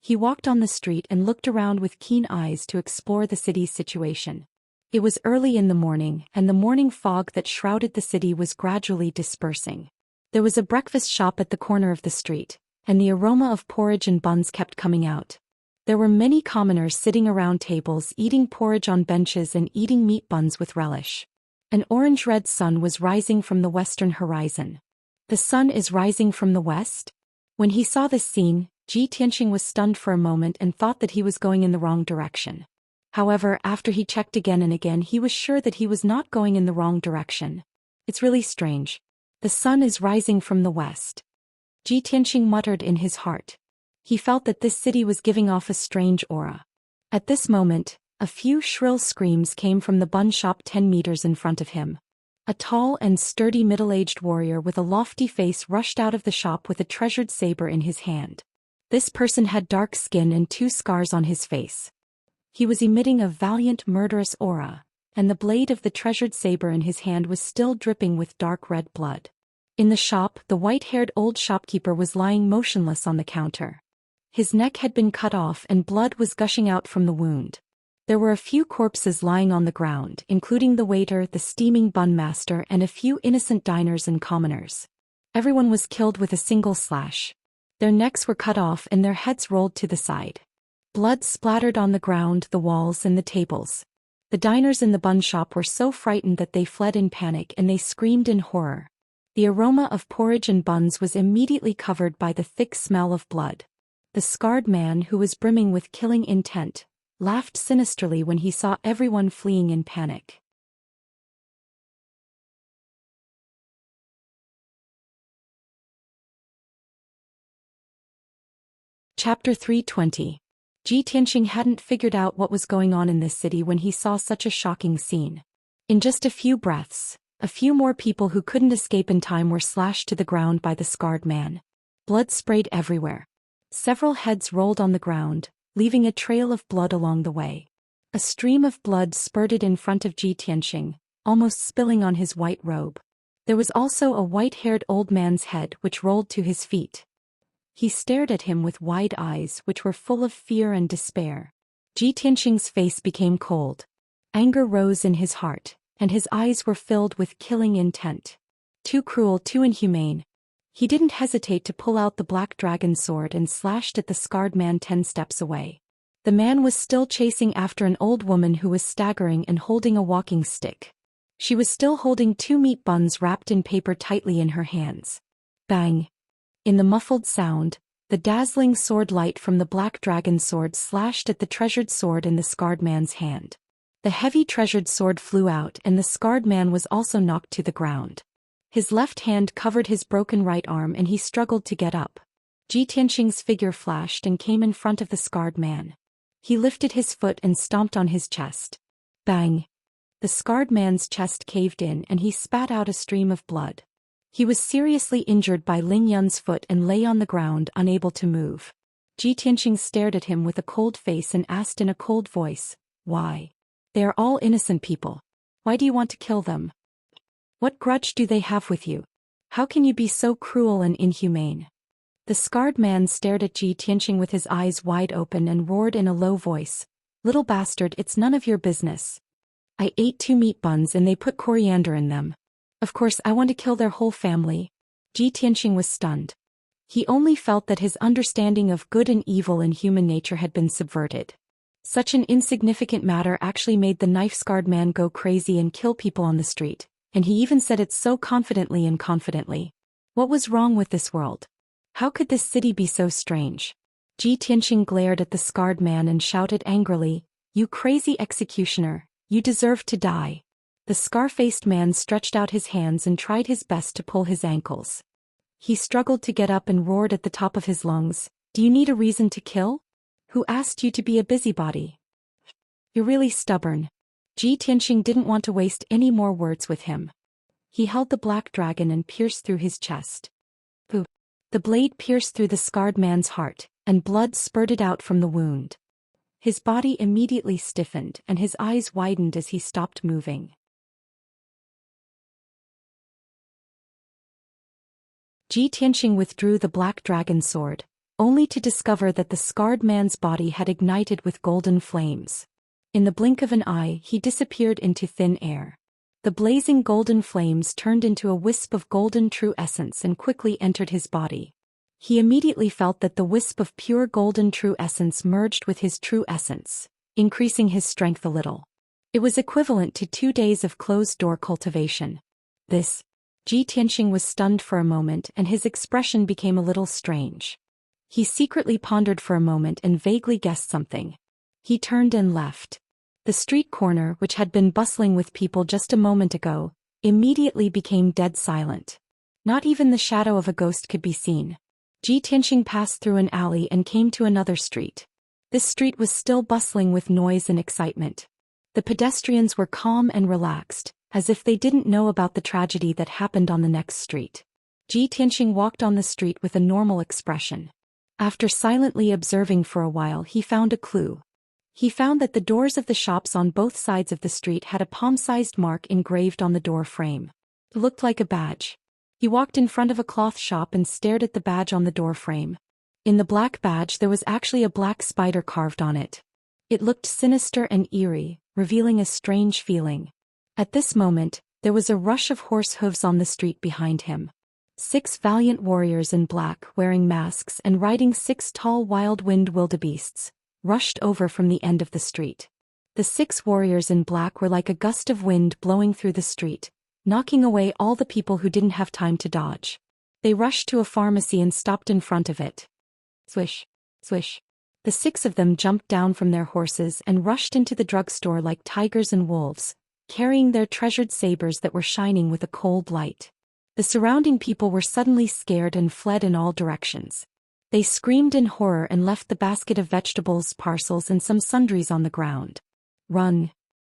He walked on the street and looked around with keen eyes to explore the city's situation. It was early in the morning, and the morning fog that shrouded the city was gradually dispersing. There was a breakfast shop at the corner of the street, and the aroma of porridge and buns kept coming out. There were many commoners sitting around tables eating porridge on benches and eating meat buns with relish. An orange-red sun was rising from the western horizon. The sun is rising from the west? When he saw this scene, Xianxia was stunned for a moment and thought that he was going in the wrong direction. However, after he checked again and again, he was sure that he was not going in the wrong direction. It's really strange. The sun is rising from the west. Xianxia muttered in his heart. He felt that this city was giving off a strange aura. At this moment, a few shrill screams came from the bun shop 10 meters in front of him. A tall and sturdy middle-aged warrior with a lofty face rushed out of the shop with a treasured saber in his hand. This person had dark skin and 2 scars on his face. He was emitting a valiant, murderous aura, and the blade of the treasured saber in his hand was still dripping with dark red blood. In the shop, the white-haired old shopkeeper was lying motionless on the counter. His neck had been cut off and blood was gushing out from the wound. There were a few corpses lying on the ground, including the waiter, the steaming bun master, and a few innocent diners and commoners. Everyone was killed with a single slash. Their necks were cut off and their heads rolled to the side. Blood splattered on the ground, the walls, and the tables. The diners in the bun shop were so frightened that they fled in panic and they screamed in horror. The aroma of porridge and buns was immediately covered by the thick smell of blood. The scarred man, who was brimming with killing intent, laughed sinisterly when he saw everyone fleeing in panic. Chapter 320. Xianxia hadn't figured out what was going on in this city when he saw such a shocking scene. In just a few breaths, a few more people who couldn't escape in time were slashed to the ground by the scarred man. Blood sprayed everywhere. Several heads rolled on the ground, leaving a trail of blood along the way. A stream of blood spurted in front of Xianxia, almost spilling on his white robe. There was also a white-haired old man's head which rolled to his feet. He stared at him with wide eyes which were full of fear and despair. Xianxia's face became cold. Anger rose in his heart, and his eyes were filled with killing intent. Too cruel, too inhumane. He didn't hesitate to pull out the black dragon sword and slashed at the scarred man 10 steps away. The man was still chasing after an old woman who was staggering and holding a walking stick. She was still holding 2 meat buns wrapped in paper tightly in her hands. Bang! In the muffled sound, the dazzling sword light from the black dragon sword slashed at the treasured sword in the scarred man's hand. The heavy treasured sword flew out and the scarred man was also knocked to the ground. His left hand covered his broken right arm and he struggled to get up. Xianxia's figure flashed and came in front of the scarred man. He lifted his foot and stomped on his chest. Bang! The scarred man's chest caved in and he spat out a stream of blood. He was seriously injured by Ling Yun's foot and lay on the ground unable to move. Xianxia stared at him with a cold face and asked in a cold voice, "Why? They are all innocent people. Why do you want to kill them? What grudge do they have with you? How can you be so cruel and inhumane?" The scarred man stared at Xianxia with his eyes wide open and roared in a low voice, "Little bastard, it's none of your business. I ate 2 meat buns and they put coriander in them. Of course I want to kill their whole family." Xianxia was stunned. He only felt that his understanding of good and evil in human nature had been subverted. Such an insignificant matter actually made the knife-scarred man go crazy and kill people on the street, and he even said it so confidently and confidently. What was wrong with this world? How could this city be so strange? Xianxia glared at the scarred man and shouted angrily, "You crazy executioner, you deserve to die." The scar-faced man stretched out his hands and tried his best to pull his ankles. He struggled to get up and roared at the top of his lungs, "Do you need a reason to kill? Who asked you to be a busybody? You're really stubborn." Xianxia didn't want to waste any more words with him. He held the black dragon and pierced through his chest. Boo! The blade pierced through the scarred man's heart, and blood spurted out from the wound. His body immediately stiffened and his eyes widened as he stopped moving. Xianxia withdrew the black dragon sword, only to discover that the scarred man's body had ignited with golden flames. In the blink of an eye, he disappeared into thin air. The blazing golden flames turned into a wisp of golden true essence and quickly entered his body. He immediately felt that the wisp of pure golden true essence merged with his true essence, increasing his strength a little. It was equivalent to 2 days of closed-door cultivation. This, Ji Tianxing was stunned for a moment and his expression became a little strange. He secretly pondered for a moment and vaguely guessed something. He turned and left. The street corner, which had been bustling with people just a moment ago, immediately became dead silent. Not even the shadow of a ghost could be seen. Ji Tianxing passed through an alley and came to another street. This street was still bustling with noise and excitement. The pedestrians were calm and relaxed, as if they didn't know about the tragedy that happened on the next street. Ji Tianxing walked on the street with a normal expression. After silently observing for a while, he found a clue. He found that the doors of the shops on both sides of the street had a palm-sized mark engraved on the door frame. It looked like a badge. He walked in front of a cloth shop and stared at the badge on the door frame. In the black badge there was actually a black spider carved on it. It looked sinister and eerie, revealing a strange feeling. At this moment, there was a rush of horse hooves on the street behind him. 6 valiant warriors in black, wearing masks and riding 6 tall wild-wind wildebeests, rushed over from the end of the street. The 6 warriors in black were like a gust of wind blowing through the street, knocking away all the people who didn't have time to dodge. They rushed to a pharmacy and stopped in front of it. Swish, swish. The 6 of them jumped down from their horses and rushed into the drugstore like tigers and wolves, carrying their treasured sabers that were shining with a cold light. The surrounding people were suddenly scared and fled in all directions. They screamed in horror and left the basket of vegetables, parcels and some sundries on the ground. Run!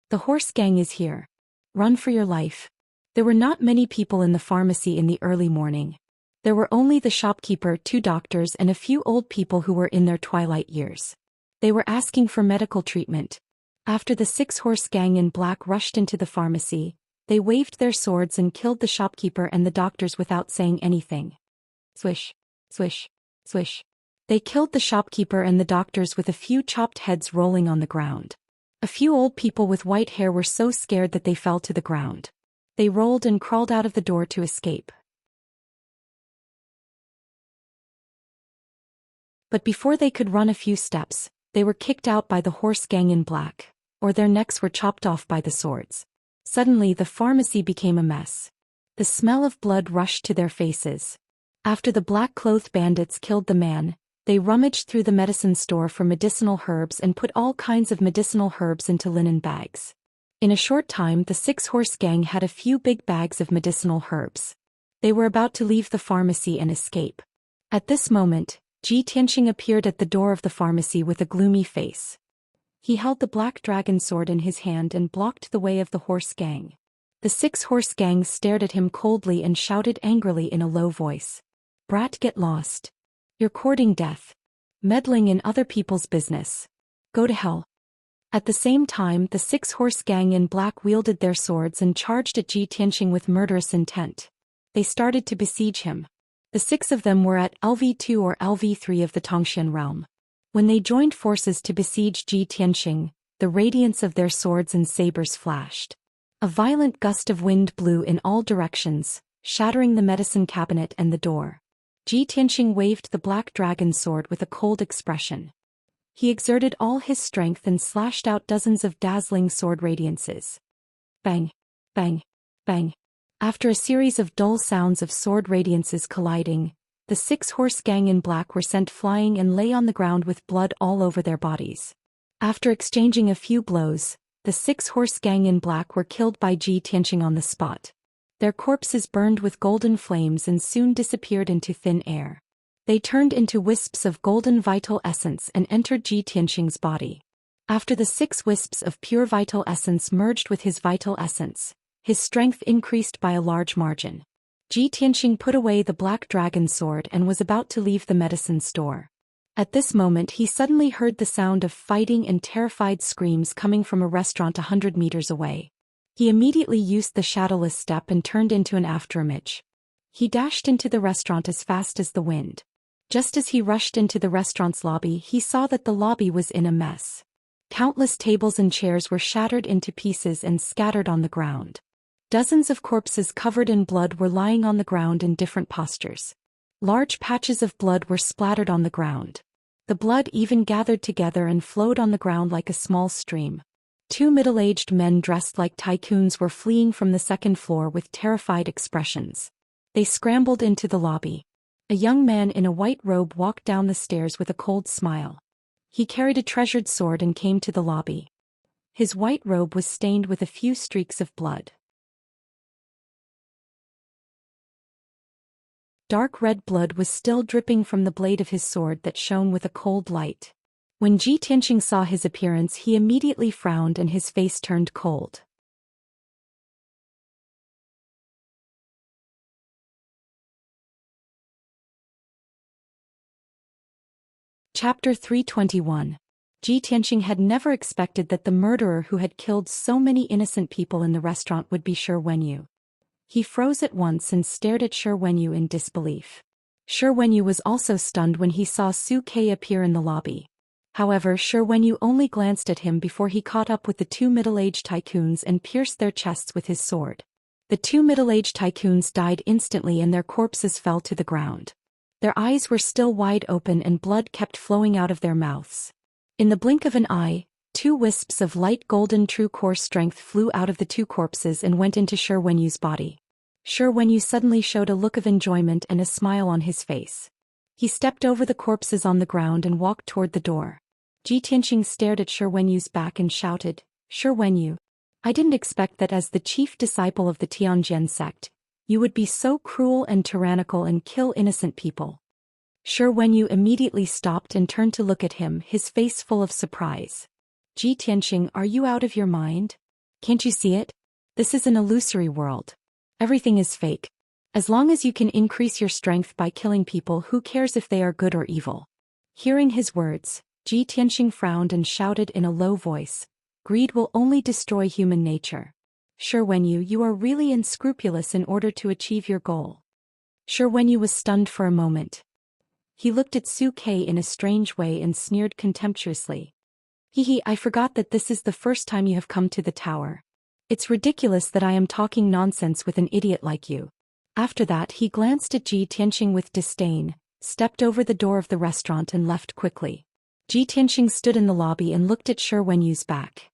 The horse gang is here. Run for your life. There were not many people in the pharmacy in the early morning. There were only the shopkeeper, 2 doctors and a few old people who were in their twilight years. They were asking for medical treatment. After the 6 horse gang in black rushed into the pharmacy, they waved their swords and killed the shopkeeper and the doctors without saying anything. Swish, swish, swish. They killed the shopkeeper and the doctors with a few chopped heads rolling on the ground. A few old people with white hair were so scared that they fell to the ground. They rolled and crawled out of the door to escape. But before they could run a few steps, they were kicked out by the horse gang in black, or their necks were chopped off by the swords. Suddenly the pharmacy became a mess. The smell of blood rushed to their faces. After the black-clothed bandits killed the man, they rummaged through the medicine store for medicinal herbs and put all kinds of medicinal herbs into linen bags. In a short time the 6 horse gang had a few big bags of medicinal herbs. They were about to leave the pharmacy and escape. At this moment, Ji Tianxing appeared at the door of the pharmacy with a gloomy face. He held the black dragon sword in his hand and blocked the way of the horse gang. The 6 horse gang stared at him coldly and shouted angrily in a low voice. "Brat, get lost. You're courting death. Meddling in other people's business. Go to hell." At the same time the 6 horse gang in black wielded their swords and charged at Ji Tianxing with murderous intent. They started to besiege him. The 6 of them were at LV2 or LV3 of the Tongxian realm. When they joined forces to besiege Ji Tianxing, the radiance of their swords and sabers flashed. A violent gust of wind blew in all directions, shattering the medicine cabinet and the door. Ji Tianxing waved the black dragon sword with a cold expression. He exerted all his strength and slashed out dozens of dazzling sword radiances. Bang! Bang! Bang! After a series of dull sounds of sword radiances colliding, the 6 horse gang in black were sent flying and lay on the ground with blood all over their bodies. After exchanging a few blows, the 6 horse gang in black were killed by Ji Tianxing on the spot. Their corpses burned with golden flames and soon disappeared into thin air. They turned into wisps of golden vital essence and entered Ji Tianxing's body. After the 6 wisps of pure vital essence merged with his vital essence, his strength increased by a large margin. Ji Tianxing put away the black dragon sword and was about to leave the medicine store. At this moment he suddenly heard the sound of fighting and terrified screams coming from a restaurant 100 meters away. He immediately used the shadowless step and turned into an afterimage. He dashed into the restaurant as fast as the wind. Just as he rushed into the restaurant's lobby, he saw that the lobby was in a mess. Countless tables and chairs were shattered into pieces and scattered on the ground. Dozens of corpses covered in blood were lying on the ground in different postures. Large patches of blood were splattered on the ground. The blood even gathered together and flowed on the ground like a small stream. Two middle-aged men dressed like tycoons were fleeing from the second floor with terrified expressions. They scrambled into the lobby. A young man in a white robe walked down the stairs with a cold smile. He carried a treasured sword and came to the lobby. His white robe was stained with a few streaks of blood. Dark red blood was still dripping from the blade of his sword that shone with a cold light. When Xianxia saw his appearance, he immediately frowned and his face turned cold. Chapter 321. Xianxia had never expected that the murderer who had killed so many innocent people in the restaurant would be Shi Wenyu. He froze at once and stared at Shi Wenyu in disbelief. Shi Wenyu was also stunned when he saw Su Ke appear in the lobby. However, Shi Wenyu only glanced at him before he caught up with the two middle-aged tycoons and pierced their chests with his sword. The two middle-aged tycoons died instantly and their corpses fell to the ground. Their eyes were still wide open and blood kept flowing out of their mouths. In the blink of an eye, two wisps of light golden true core strength flew out of the two corpses and went into Shi Wenyu's body. Shi Wenyu suddenly showed a look of enjoyment and a smile on his face. He stepped over the corpses on the ground and walked toward the door. Xianxia stared at Shi Wenyu's back and shouted, "Shi Wenyu, I didn't expect that as the chief disciple of the Tianjin sect, you would be so cruel and tyrannical and kill innocent people." Shi Wenyu immediately stopped and turned to look at him, his face full of surprise. "Xianxia, are you out of your mind? Can't you see it? This is an illusory world. Everything is fake. As long as you can increase your strength by killing people, who cares if they are good or evil?" Hearing his words, Xianxia frowned and shouted in a low voice, "Greed will only destroy human nature. Shi Wenyu, you are really unscrupulous in order to achieve your goal." Shi Wenyu was stunned for a moment. He looked at Su Ke in a strange way and sneered contemptuously. "Hehe, I forgot that this is the first time you have come to the tower. It's ridiculous that I am talking nonsense with an idiot like you." After that he glanced at Xianxia with disdain, stepped over the door of the restaurant and left quickly. Xianxia stood in the lobby and looked at Shi Wenyu's back.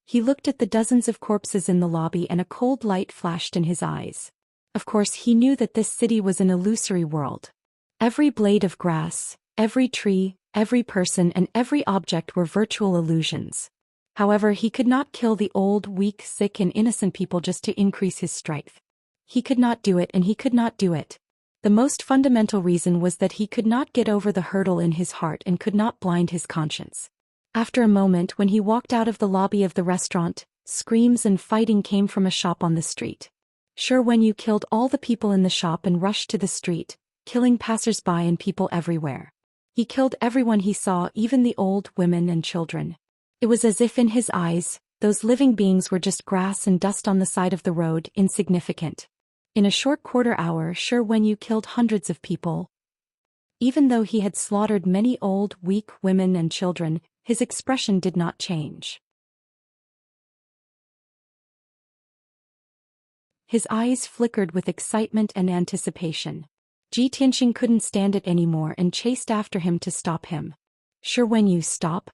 He looked at the dozens of corpses in the lobby and a cold light flashed in his eyes. Of course he knew that this city was an illusory world. Every blade of grass, every tree, every person and every object were virtual illusions. However, he could not kill the old, weak, sick and innocent people just to increase his strength. He could not do it and he could not do it. The most fundamental reason was that he could not get over the hurdle in his heart and could not blind his conscience. After a moment, when he walked out of the lobby of the restaurant, screams and fighting came from a shop on the street. Shi Wenyu killed all the people in the shop and rushed to the street, killing passers-by and people everywhere. He killed everyone he saw, even the old, women and children. It was as if in his eyes, those living beings were just grass and dust on the side of the road, insignificant. In a short quarter hour, Shi Wenyu killed hundreds of people. Even though he had slaughtered many old, weak women and children, his expression did not change. His eyes flickered with excitement and anticipation. Xianxia couldn't stand it anymore and chased after him to stop him. "Shi Wenyu, stop!"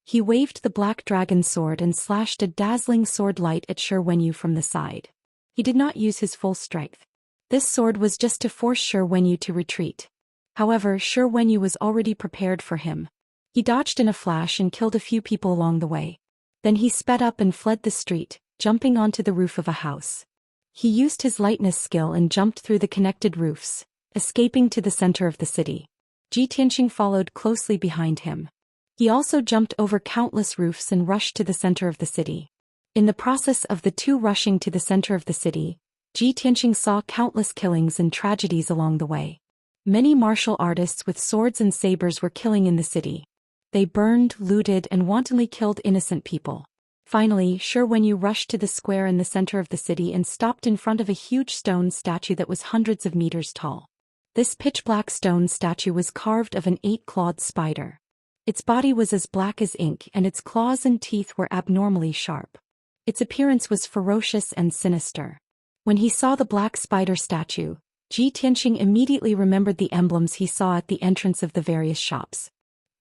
He waved the black dragon sword and slashed a dazzling sword light at Shi Wenyu from the side. He did not use his full strength. This sword was just to force Shi Wenyu to retreat. However, Shi Wenyu was already prepared for him. He dodged in a flash and killed a few people along the way. Then he sped up and fled the street, jumping onto the roof of a house. He used his lightness skill and jumped through the connected roofs, escaping to the center of the city. Xianxia followed closely behind him. He also jumped over countless roofs and rushed to the center of the city. In the process of the two rushing to the center of the city, Xianxia saw countless killings and tragedies along the way. Many martial artists with swords and sabers were killing in the city. They burned, looted, and wantonly killed innocent people. Finally, Shi Wenyu rushed to the square in the center of the city and stopped in front of a huge stone statue that was hundreds of meters tall. This pitch-black stone statue was carved of an 8-clawed spider. Its body was as black as ink and its claws and teeth were abnormally sharp. Its appearance was ferocious and sinister. When he saw the black spider statue, Xianxia immediately remembered the emblems he saw at the entrance of the various shops.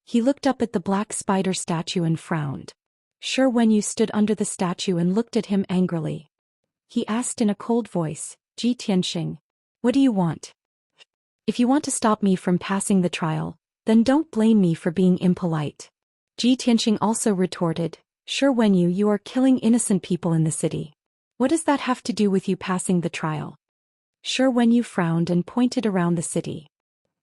He looked up at the black spider statue and frowned. Shi Wenyu stood under the statue and looked at him angrily. He asked in a cold voice, Ji Tianxing, what do you want? If you want to stop me from passing the trial, then don't blame me for being impolite. Ji Tianxing also retorted, Shi Wenyu, you are killing innocent people in the city. What does that have to do with you passing the trial? Shi Wenyu frowned and pointed around the city.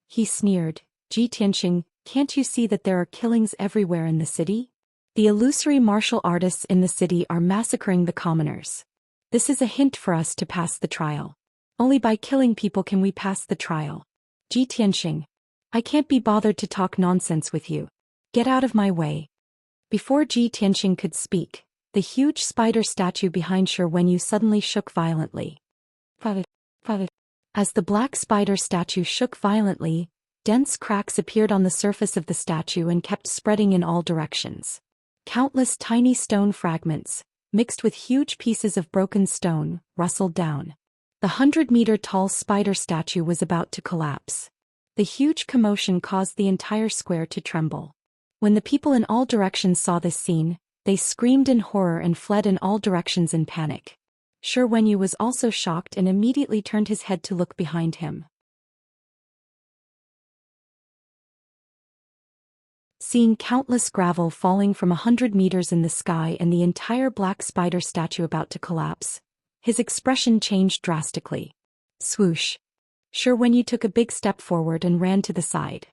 He sneered, Ji Tianxing, can't you see that there are killings everywhere in the city? The illusory martial artists in the city are massacring the commoners. This is a hint for us to pass the trial. Only by killing people can we pass the trial. Ji Tianxing, I can't be bothered to talk nonsense with you. Get out of my way. Before Ji Tianxing could speak, the huge spider statue behind Shi Wenyu suddenly shook violently. As the black spider statue shook violently, dense cracks appeared on the surface of the statue and kept spreading in all directions. Countless tiny stone fragments, mixed with huge pieces of broken stone, rustled down. The 100-meter-tall spider statue was about to collapse. The huge commotion caused the entire square to tremble. When the people in all directions saw this scene, they screamed in horror and fled in all directions in panic. Shi Wenyu was also shocked and immediately turned his head to look behind him. Seeing countless gravel falling from 100 meters in the sky and the entire black spider statue about to collapse, his expression changed drastically. Swoosh! Shi Wenyu took a big step forward and ran to the side.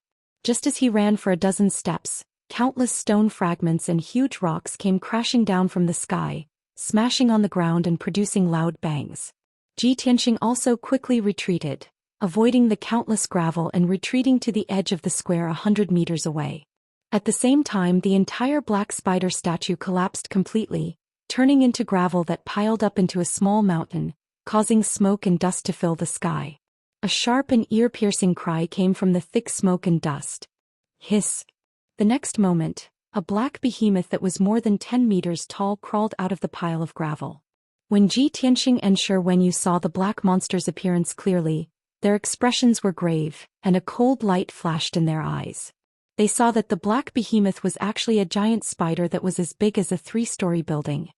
Just as he ran for a dozen steps, countless stone fragments and huge rocks came crashing down from the sky, smashing on the ground and producing loud bangs. Ji Tianxing also quickly retreated, avoiding the countless gravel and retreating to the edge of the square 100 meters away. At the same time, the entire black spider statue collapsed completely, turning into gravel that piled up into a small mountain, causing smoke and dust to fill the sky. A sharp and ear-piercing cry came from the thick smoke and dust. Hiss! The next moment, a black behemoth that was more than 10 meters tall crawled out of the pile of gravel. When Ji Tianxing and Shi Wenyu saw the black monster's appearance clearly, their expressions were grave, and a cold light flashed in their eyes. They saw that the black behemoth was actually a giant spider that was as big as a 3-story building.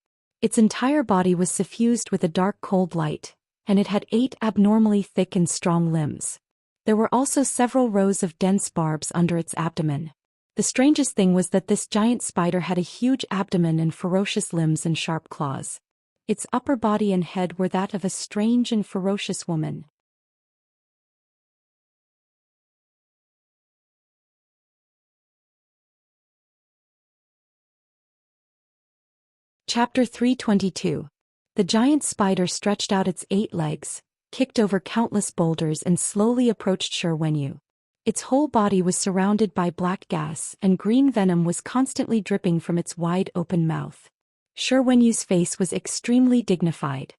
Its entire body was suffused with a dark cold light, and it had 8 abnormally thick and strong limbs. There were also several rows of dense barbs under its abdomen. The strangest thing was that this giant spider had a huge abdomen and ferocious limbs and sharp claws. Its upper body and head were that of a strange and ferocious woman. Chapter 322. The giant spider stretched out its 8 legs, kicked over countless boulders and slowly approached Shi Wenyu. Its whole body was surrounded by black gas and green venom was constantly dripping from its wide-open mouth. Shi Wenyu's face was extremely dignified.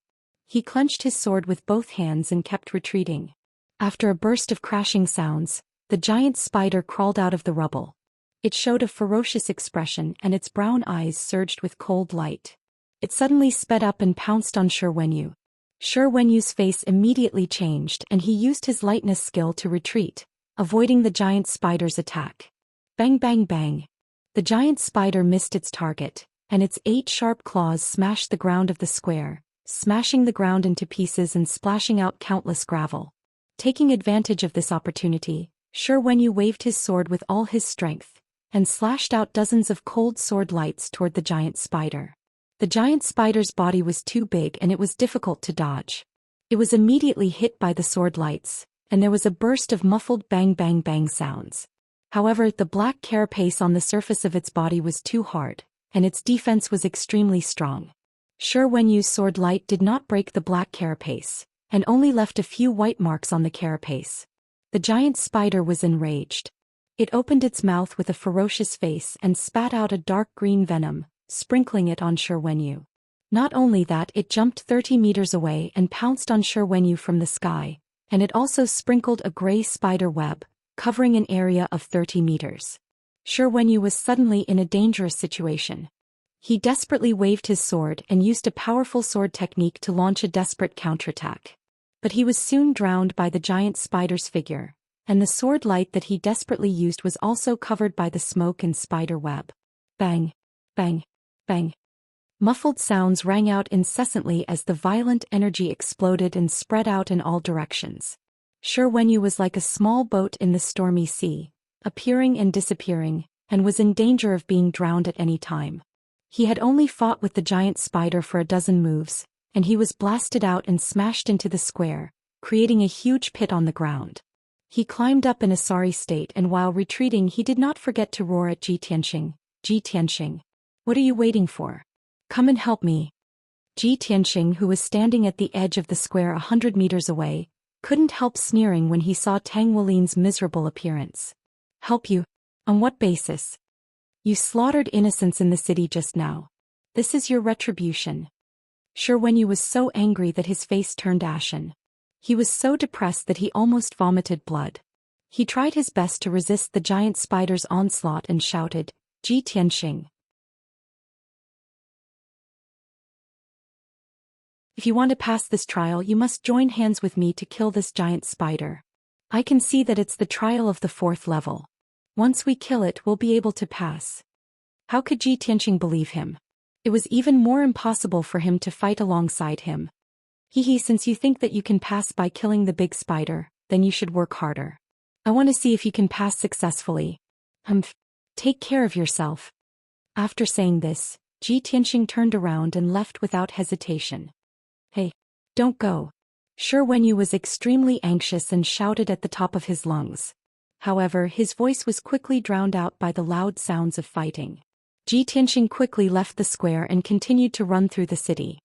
He clenched his sword with both hands and kept retreating. After a burst of crashing sounds, the giant spider crawled out of the rubble. It showed a ferocious expression and its brown eyes surged with cold light. It suddenly sped up and pounced on Shi Wenyu. Shi Wenyu's face immediately changed and he used his lightness skill to retreat, avoiding the giant spider's attack. Bang bang bang. The giant spider missed its target, and its 8 sharp claws smashed the ground of the square, smashing the ground into pieces and splashing out countless gravel. Taking advantage of this opportunity, Shi Wenyu waved his sword with all his strength, and slashed out dozens of cold sword lights toward the giant spider. The giant spider's body was too big and it was difficult to dodge. It was immediately hit by the sword lights, and there was a burst of muffled bang bang bang sounds. However, the black carapace on the surface of its body was too hard, and its defense was extremely strong. Shi Wenyu's sword light did not break the black carapace, and only left a few white marks on the carapace. The giant spider was enraged. It opened its mouth with a ferocious face and spat out a dark green venom, sprinkling it on Shi Wenyu. Not only that, it jumped 30 meters away and pounced on Shi Wenyu from the sky, and it also sprinkled a gray spider web, covering an area of 30 meters. Shi Wenyu was suddenly in a dangerous situation. He desperately waved his sword and used a powerful sword technique to launch a desperate counterattack. But he was soon drowned by the giant spider's figure, and the sword light that he desperately used was also covered by the smoke and spider web. Bang! Bang! Bang. Muffled sounds rang out incessantly as the violent energy exploded and spread out in all directions. Shi Wenyu was like a small boat in the stormy sea, appearing and disappearing, and was in danger of being drowned at any time. He had only fought with the giant spider for a dozen moves, and he was blasted out and smashed into the square, creating a huge pit on the ground. He climbed up in a sorry state, and while retreating he did not forget to roar at Ji Tianxing. Ji Tianxing, what are you waiting for? Come and help me. Ji Tianxing, who was standing at the edge of the square 100 meters away, couldn't help sneering when he saw Tang Wulin's miserable appearance. Help you? On what basis? You slaughtered innocents in the city just now. This is your retribution. Shi Wenyu was so angry that his face turned ashen. He was so depressed that he almost vomited blood. He tried his best to resist the giant spider's onslaught and shouted, Ji Tianxing. If you want to pass this trial, you must join hands with me to kill this giant spider. I can see that it's the trial of the 4th level. Once we kill it, we'll be able to pass. How could Ji Tianxing believe him? It was even more impossible for him to fight alongside him. Since you think that you can pass by killing the big spider, then you should work harder. I want to see if you can pass successfully. Take care of yourself. After saying this, Ji Tianxing turned around and left without hesitation. Hey, don't go. Shi Wenyu was extremely anxious and shouted at the top of his lungs. However, his voice was quickly drowned out by the loud sounds of fighting. Ji Tianxing quickly left the square and continued to run through the city.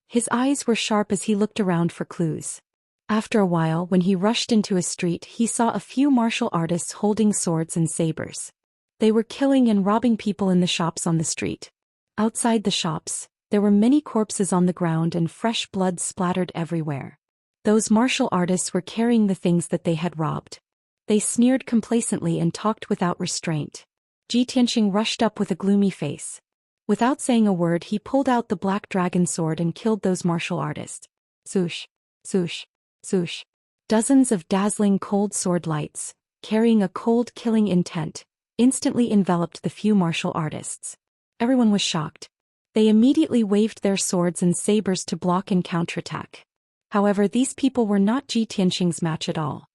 His eyes were sharp as he looked around for clues. After a while, when he rushed into a street, he saw a few martial artists holding swords and sabers. They were killing and robbing people in the shops on the street. Outside the shops, there were many corpses on the ground and fresh blood splattered everywhere. Those martial artists were carrying the things that they had robbed. They sneered complacently and talked without restraint. Ji Tianxing rushed up with a gloomy face. Without saying a word, he pulled out the black dragon sword and killed those martial artists. Swoosh, swoosh, swoosh. Dozens of dazzling cold sword lights, carrying a cold killing intent, instantly enveloped the few martial artists. Everyone was shocked. They immediately waved their swords and sabers to block and counterattack. However, these people were not Ji Tianxing's match at all.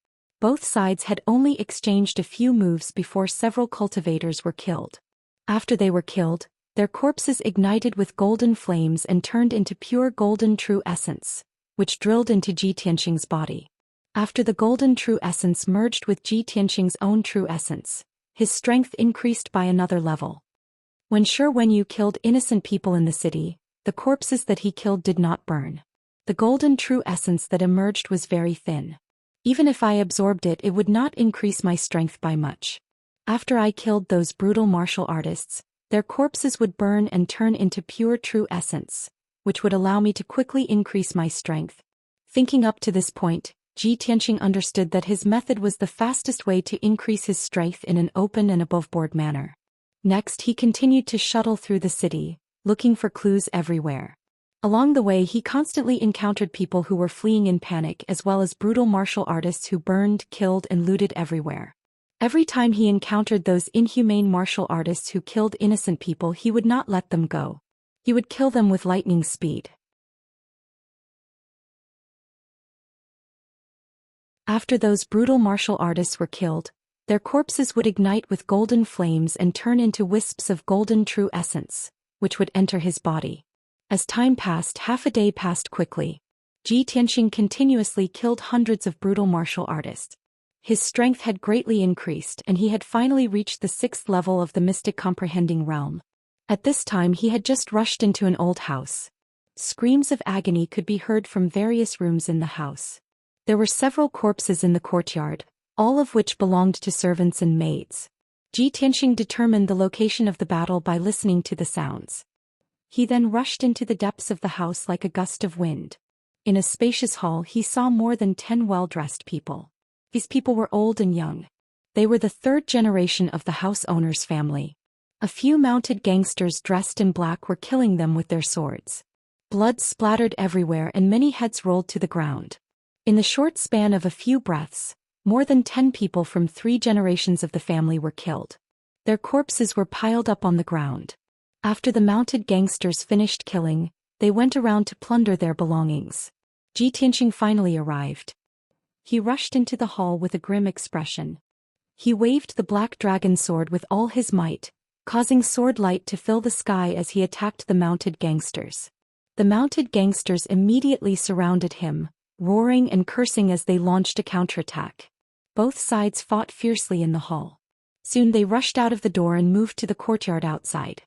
Both sides had only exchanged a few moves before several cultivators were killed. After they were killed, their corpses ignited with golden flames and turned into pure golden true essence, which drilled into Ji Tianxing's body. After the golden true essence merged with Ji Tianxing's own true essence, his strength increased by another level. When Shi Wenyu killed innocent people in the city, the corpses that he killed did not burn. The golden true essence that emerged was very thin. Even if I absorbed it, it would not increase my strength by much. After I killed those brutal martial artists, their corpses would burn and turn into pure true essence, which would allow me to quickly increase my strength. Thinking up to this point, Ji Tianxing understood that his method was the fastest way to increase his strength in an open and above-board manner. Next, he continued to shuttle through the city, looking for clues everywhere. Along the way, he constantly encountered people who were fleeing in panic, as well as brutal martial artists who burned, killed, and looted everywhere. Every time he encountered those inhumane martial artists who killed innocent people, he would not let them go. He would kill them with lightning speed. After those brutal martial artists were killed, their corpses would ignite with golden flames and turn into wisps of golden true essence, which would enter his body. As time passed, half a day passed quickly. Ji Tianxing continuously killed hundreds of brutal martial artists. His strength had greatly increased, and he had finally reached the 6th level of the mystic comprehending realm. At this time, he had just rushed into an old house. Screams of agony could be heard from various rooms in the house. There were several corpses in the courtyard, all of which belonged to servants and maids. Ji Tianxing determined the location of the battle by listening to the sounds. He then rushed into the depths of the house like a gust of wind. In a spacious hall, he saw more than 10 well-dressed people. These people were old and young. They were the 3rd generation of the house owner's family. A few mounted gangsters dressed in black were killing them with their swords. Blood splattered everywhere and many heads rolled to the ground. In the short span of a few breaths, more than 10 people from 3 generations of the family were killed. Their corpses were piled up on the ground. After the mounted gangsters finished killing, they went around to plunder their belongings. Tianxing finally arrived. He rushed into the hall with a grim expression. He waved the black dragon sword with all his might, causing sword light to fill the sky as he attacked the mounted gangsters. The mounted gangsters immediately surrounded him, roaring and cursing as they launched a counterattack. Both sides fought fiercely in the hall. Soon they rushed out of the door and moved to the courtyard outside.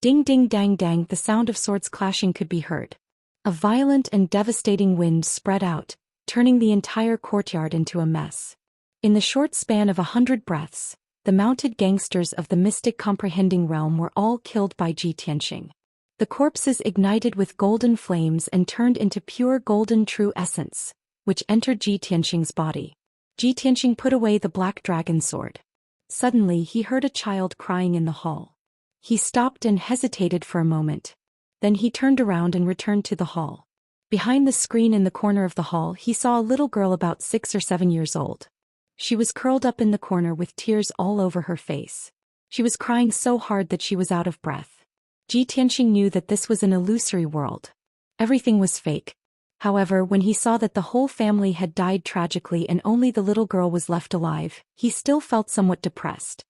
Ding ding dang dang, the sound of swords clashing could be heard. A violent and devastating wind spread out, turning the entire courtyard into a mess. In the short span of 100 breaths, the mounted gangsters of the mystic comprehending realm were all killed by Tianxing. The corpses ignited with golden flames and turned into pure golden true essence, which entered Tianxing's body. Tianxing put away the black dragon sword. Suddenly he heard a child crying in the hall. He stopped and hesitated for a moment. Then he turned around and returned to the hall. Behind the screen in the corner of the hall he saw a little girl about 6 or 7 years old. She was curled up in the corner with tears all over her face. She was crying so hard that she was out of breath. Tianxing knew that this was an illusory world. Everything was fake. However, when he saw that the whole family had died tragically and only the little girl was left alive, he still felt somewhat depressed.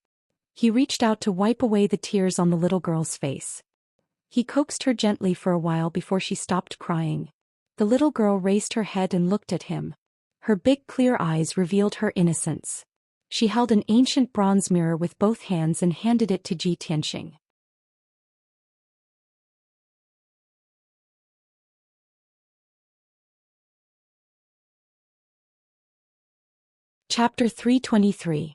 He reached out to wipe away the tears on the little girl's face. He coaxed her gently for a while before she stopped crying. The little girl raised her head and looked at him. Her big clear eyes revealed her innocence. She held an ancient bronze mirror with both hands and handed it to Tianxing. Chapter 323.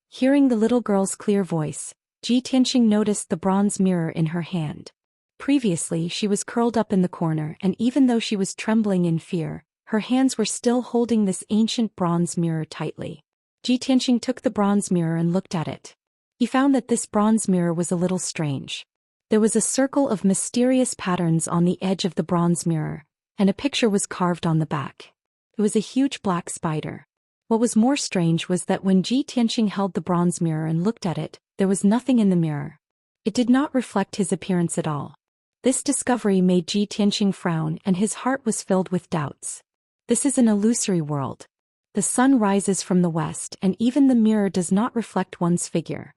Hearing the little girl's clear voice, Tianxing noticed the bronze mirror in her hand. Previously she was curled up in the corner, and even though she was trembling in fear, her hands were still holding this ancient bronze mirror tightly. Tianxing took the bronze mirror and looked at it. He found that this bronze mirror was a little strange. There was a circle of mysterious patterns on the edge of the bronze mirror, and a picture was carved on the back. It was a huge black spider. What was more strange was that when Tianxing held the bronze mirror and looked at it, there was nothing in the mirror. It did not reflect his appearance at all. This discovery made Tianxing frown, and his heart was filled with doubts. This is an illusory world. The sun rises from the west, and even the mirror does not reflect one's figure.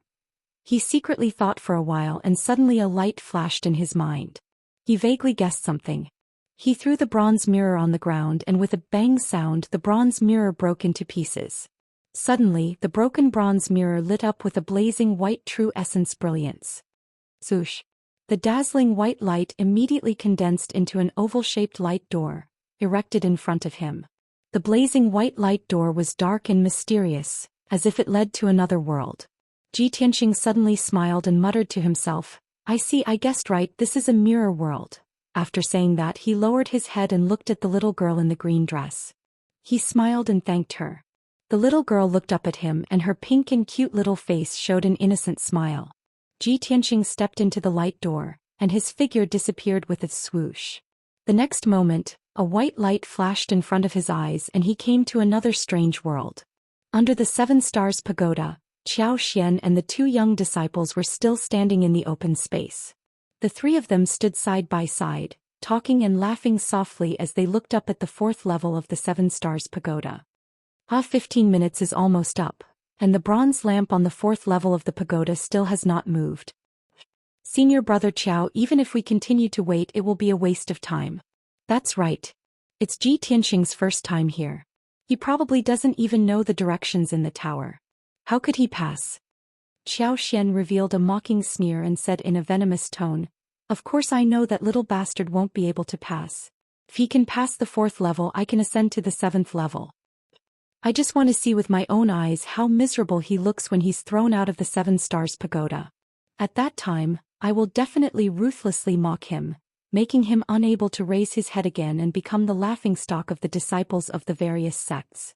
He secretly thought for a while, and suddenly a light flashed in his mind. He vaguely guessed something. He threw the bronze mirror on the ground, and with a bang sound the bronze mirror broke into pieces. Suddenly, the broken bronze mirror lit up with a blazing white true essence brilliance. Swoosh! The dazzling white light immediately condensed into an oval-shaped light door, erected in front of him. The blazing white light door was dark and mysterious, as if it led to another world. Tianxing suddenly smiled and muttered to himself, I guessed right, this is a mirror world." After saying that, he lowered his head and looked at the little girl in the green dress. He smiled and thanked her. The little girl looked up at him, and her pink and cute little face showed an innocent smile. Tianxing stepped into the light door, and his figure disappeared with a swoosh. The next moment, a white light flashed in front of his eyes, and he came to another strange world. Under the 7 Stars Pagoda, Zhou Xian and the 2 young disciples were still standing in the open space. The 3 of them stood side by side, talking and laughing softly as they looked up at the 4th level of the 7 Stars Pagoda. 15 minutes is almost up, and the bronze lamp on the 4th level of the pagoda still has not moved. Senior Brother Qiao, even if we continue to wait, it will be a waste of time. That's right. It's Tianxing's first time here. He probably doesn't even know the directions in the tower. How could he pass? Zhou Xian revealed a mocking sneer and said in a venomous tone, "Of course I know that little bastard won't be able to pass. If he can pass the 4th level, I can ascend to the 7th level. I just want to see with my own eyes how miserable he looks when he's thrown out of the 7 Stars Pagoda. At that time, I will definitely ruthlessly mock him, making him unable to raise his head again and become the laughingstock of the disciples of the various sects."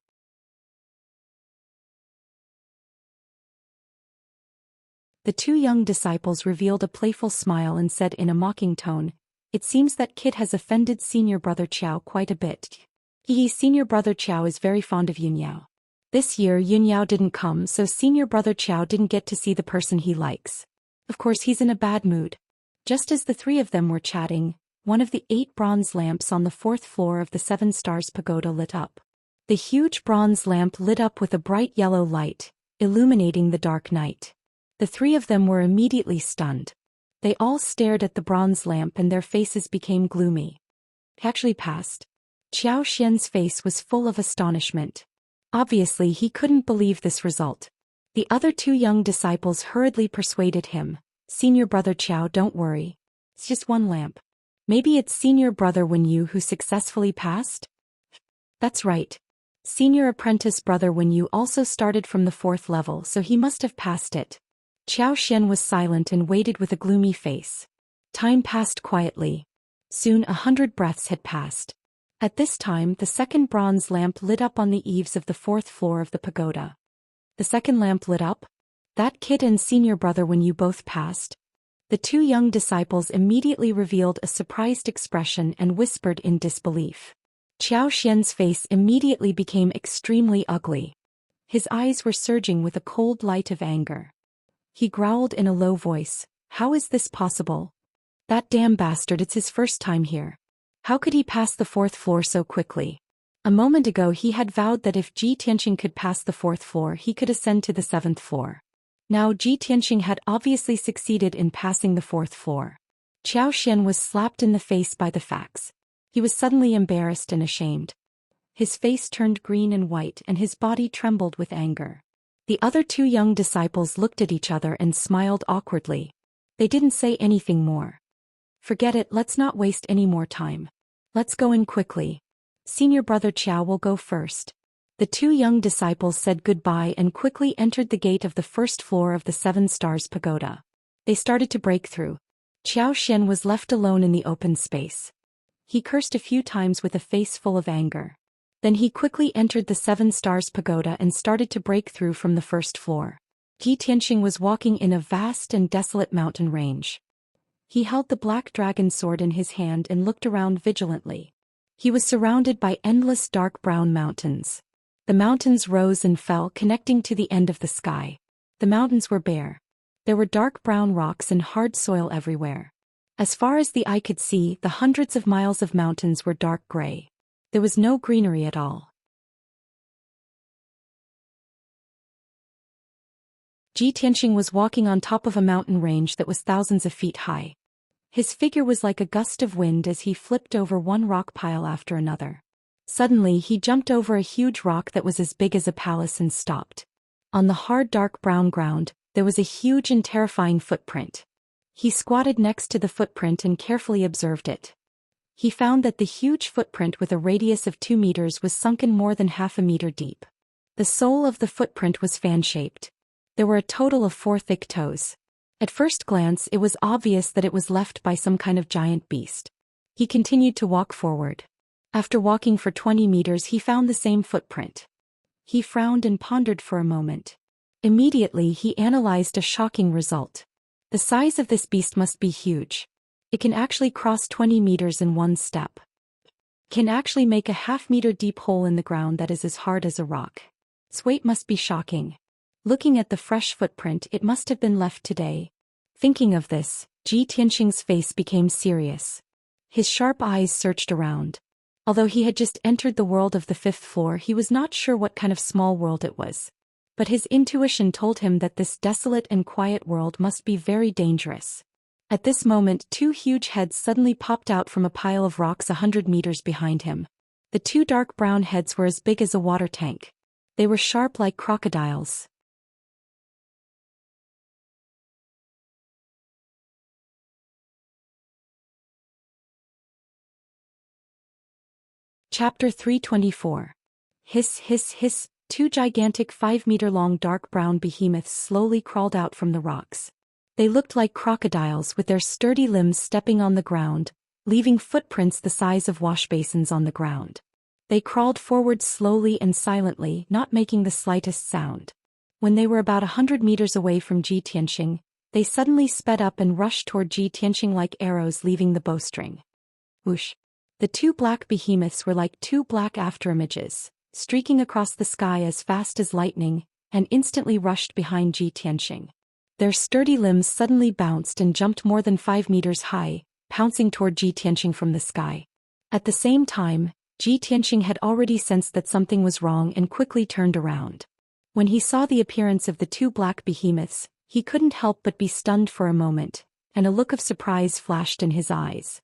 The 2 young disciples revealed a playful smile and said in a mocking tone, "It seems that kid has offended Senior Brother Qiao quite a bit. Senior Brother Qiao is very fond of Yunyao. This year Yunyao didn't come, so Senior Brother Qiao didn't get to see the person he likes. Of course he's in a bad mood. Just as the three of them were chatting, one of the 8 bronze lamps on the 4th floor of the 7 Stars Pagoda lit up. The huge bronze lamp lit up with a bright yellow light, illuminating the dark night. The three of them were immediately stunned. They all stared at the bronze lamp and their faces became gloomy. Actually passed. Zhou Xian's face was full of astonishment. Obviously he couldn't believe this result. The other 2 young disciples hurriedly persuaded him, "Senior brother Qiao, don't worry. It's just one lamp. Maybe it's senior brother Wenyu who successfully passed?" "That's right. Senior apprentice brother Wenyu also started from the 4th level, so he must have passed it." Zhou Xian was silent and waited with a gloomy face. Time passed quietly. Soon 100 breaths had passed. At this time the second bronze lamp lit up on the eaves of the 4th floor of the pagoda. The second lamp lit up? That kid and senior brother Wenyu both passed? The 2 young disciples immediately revealed a surprised expression and whispered in disbelief. Zhou Xian's face immediately became extremely ugly. His eyes were surging with a cold light of anger. He growled in a low voice, "How is this possible? That damn bastard, it's his first time here. How could he pass the 4th floor so quickly? A moment ago he had vowed that if Ji Tianxing could pass the 4th floor he could ascend to the 7th floor. Now Ji Tianxing had obviously succeeded in passing the 4th floor. Zhou Xian was slapped in the face by the facts. He was suddenly embarrassed and ashamed. His face turned green and white and his body trembled with anger. The other 2 young disciples looked at each other and smiled awkwardly. They didn't say anything more. "Forget it, let's not waste any more time. Let's go in quickly. Senior brother Qiao will go first." The 2 young disciples said goodbye and quickly entered the gate of the 1st floor of the 7 Stars Pagoda. They started to break through. Zhou Xian was left alone in the open space. He cursed a few times with a face full of anger. Then he quickly entered the 7 Stars Pagoda and started to break through from the 1st floor. Ji Tianxing was walking in a vast and desolate mountain range. He held the black dragon sword in his hand and looked around vigilantly. He was surrounded by endless dark brown mountains. The mountains rose and fell, connecting to the end of the sky. The mountains were bare. There were dark brown rocks and hard soil everywhere. As far as the eye could see, the hundreds of miles of mountains were dark gray. There was no greenery at all. Ji Tianxing was walking on top of a mountain range that was thousands of feet high. His figure was like a gust of wind as he flipped over one rock pile after another. Suddenly he jumped over a huge rock that was as big as a palace and stopped. On the hard dark brown ground, there was a huge and terrifying footprint. He squatted next to the footprint and carefully observed it. He found that the huge footprint with a radius of 2 meters was sunken more than half a meter deep. The sole of the footprint was fan-shaped. There were a total of 4 thick toes. At first glance it was obvious that it was left by some kind of giant beast. He continued to walk forward. After walking for 20 meters he found the same footprint. He frowned and pondered for a moment. Immediately he analyzed a shocking result. The size of this beast must be huge. It can actually cross 20 meters in one step. Can actually make a half-meter deep hole in the ground that is as hard as a rock. Its weight must be shocking. Looking at the fresh footprint, it must have been left today. Thinking of this, Ji Tianxing's face became serious. His sharp eyes searched around. Although he had just entered the world of the 5th floor, he was not sure what kind of small world it was. But his intuition told him that this desolate and quiet world must be very dangerous. At this moment 2 huge heads suddenly popped out from a pile of rocks 100 meters behind him. The 2 dark brown heads were as big as a water tank. They were sharp like crocodiles. Chapter 324. Hiss, hiss, hiss. 2 gigantic 5-meter-long dark brown behemoths slowly crawled out from the rocks. They looked like crocodiles with their sturdy limbs stepping on the ground, leaving footprints the size of washbasins on the ground. They crawled forward slowly and silently, not making the slightest sound. When they were about 100 meters away from Ji Tianxing, they suddenly sped up and rushed toward Ji Tianxing like arrows leaving the bowstring. Whoosh! The 2 black behemoths were like 2 black afterimages, streaking across the sky as fast as lightning, and instantly rushed behind Ji Tianxing. Their sturdy limbs suddenly bounced and jumped more than 5 meters high, pouncing toward Ji Tianqing from the sky. At the same time, Ji Tianqing had already sensed that something was wrong and quickly turned around. When he saw the appearance of the two black behemoths, he couldn't help but be stunned for a moment, and a look of surprise flashed in his eyes.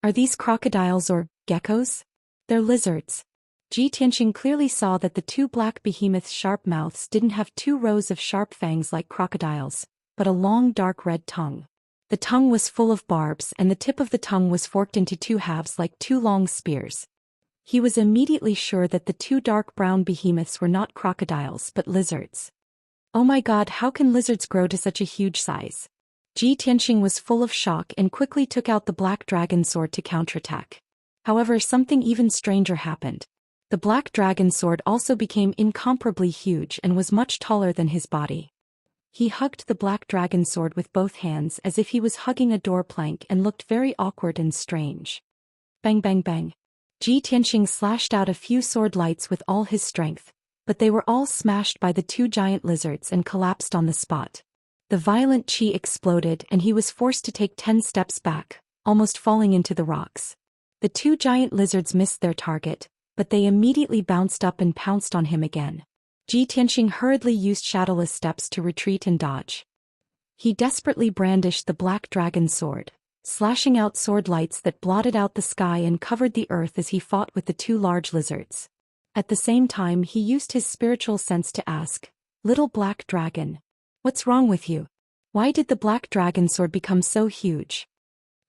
Are these crocodiles or geckos? They're lizards. Ji Tianqing clearly saw that the two black behemoths' sharp mouths didn't have 2 rows of sharp fangs like crocodiles, but a long dark red tongue. The tongue was full of barbs and the tip of the tongue was forked into 2 halves like 2 long spears. He was immediately sure that the 2 dark brown behemoths were not crocodiles but lizards. Oh my god, how can lizards grow to such a huge size? Ji Tianqing was full of shock and quickly took out the black dragon sword to counterattack. However, something even stranger happened. The black dragon sword also became incomparably huge and was much taller than his body. He hugged the black dragon sword with both hands as if he was hugging a door plank and looked very awkward and strange. Bang bang bang. Ji Tianqing slashed out a few sword lights with all his strength, but they were all smashed by the 2 giant lizards and collapsed on the spot. The violent qi exploded and he was forced to take 10 steps back, almost falling into the rocks. The 2 giant lizards missed their target, but they immediately bounced up and pounced on him again. Ji Tianqing hurriedly used shadowless steps to retreat and dodge. He desperately brandished the black dragon sword, slashing out sword lights that blotted out the sky and covered the earth as he fought with the 2 large lizards. At the same time, he used his spiritual sense to ask, "Little black dragon, what's wrong with you? Why did the black dragon sword become so huge?"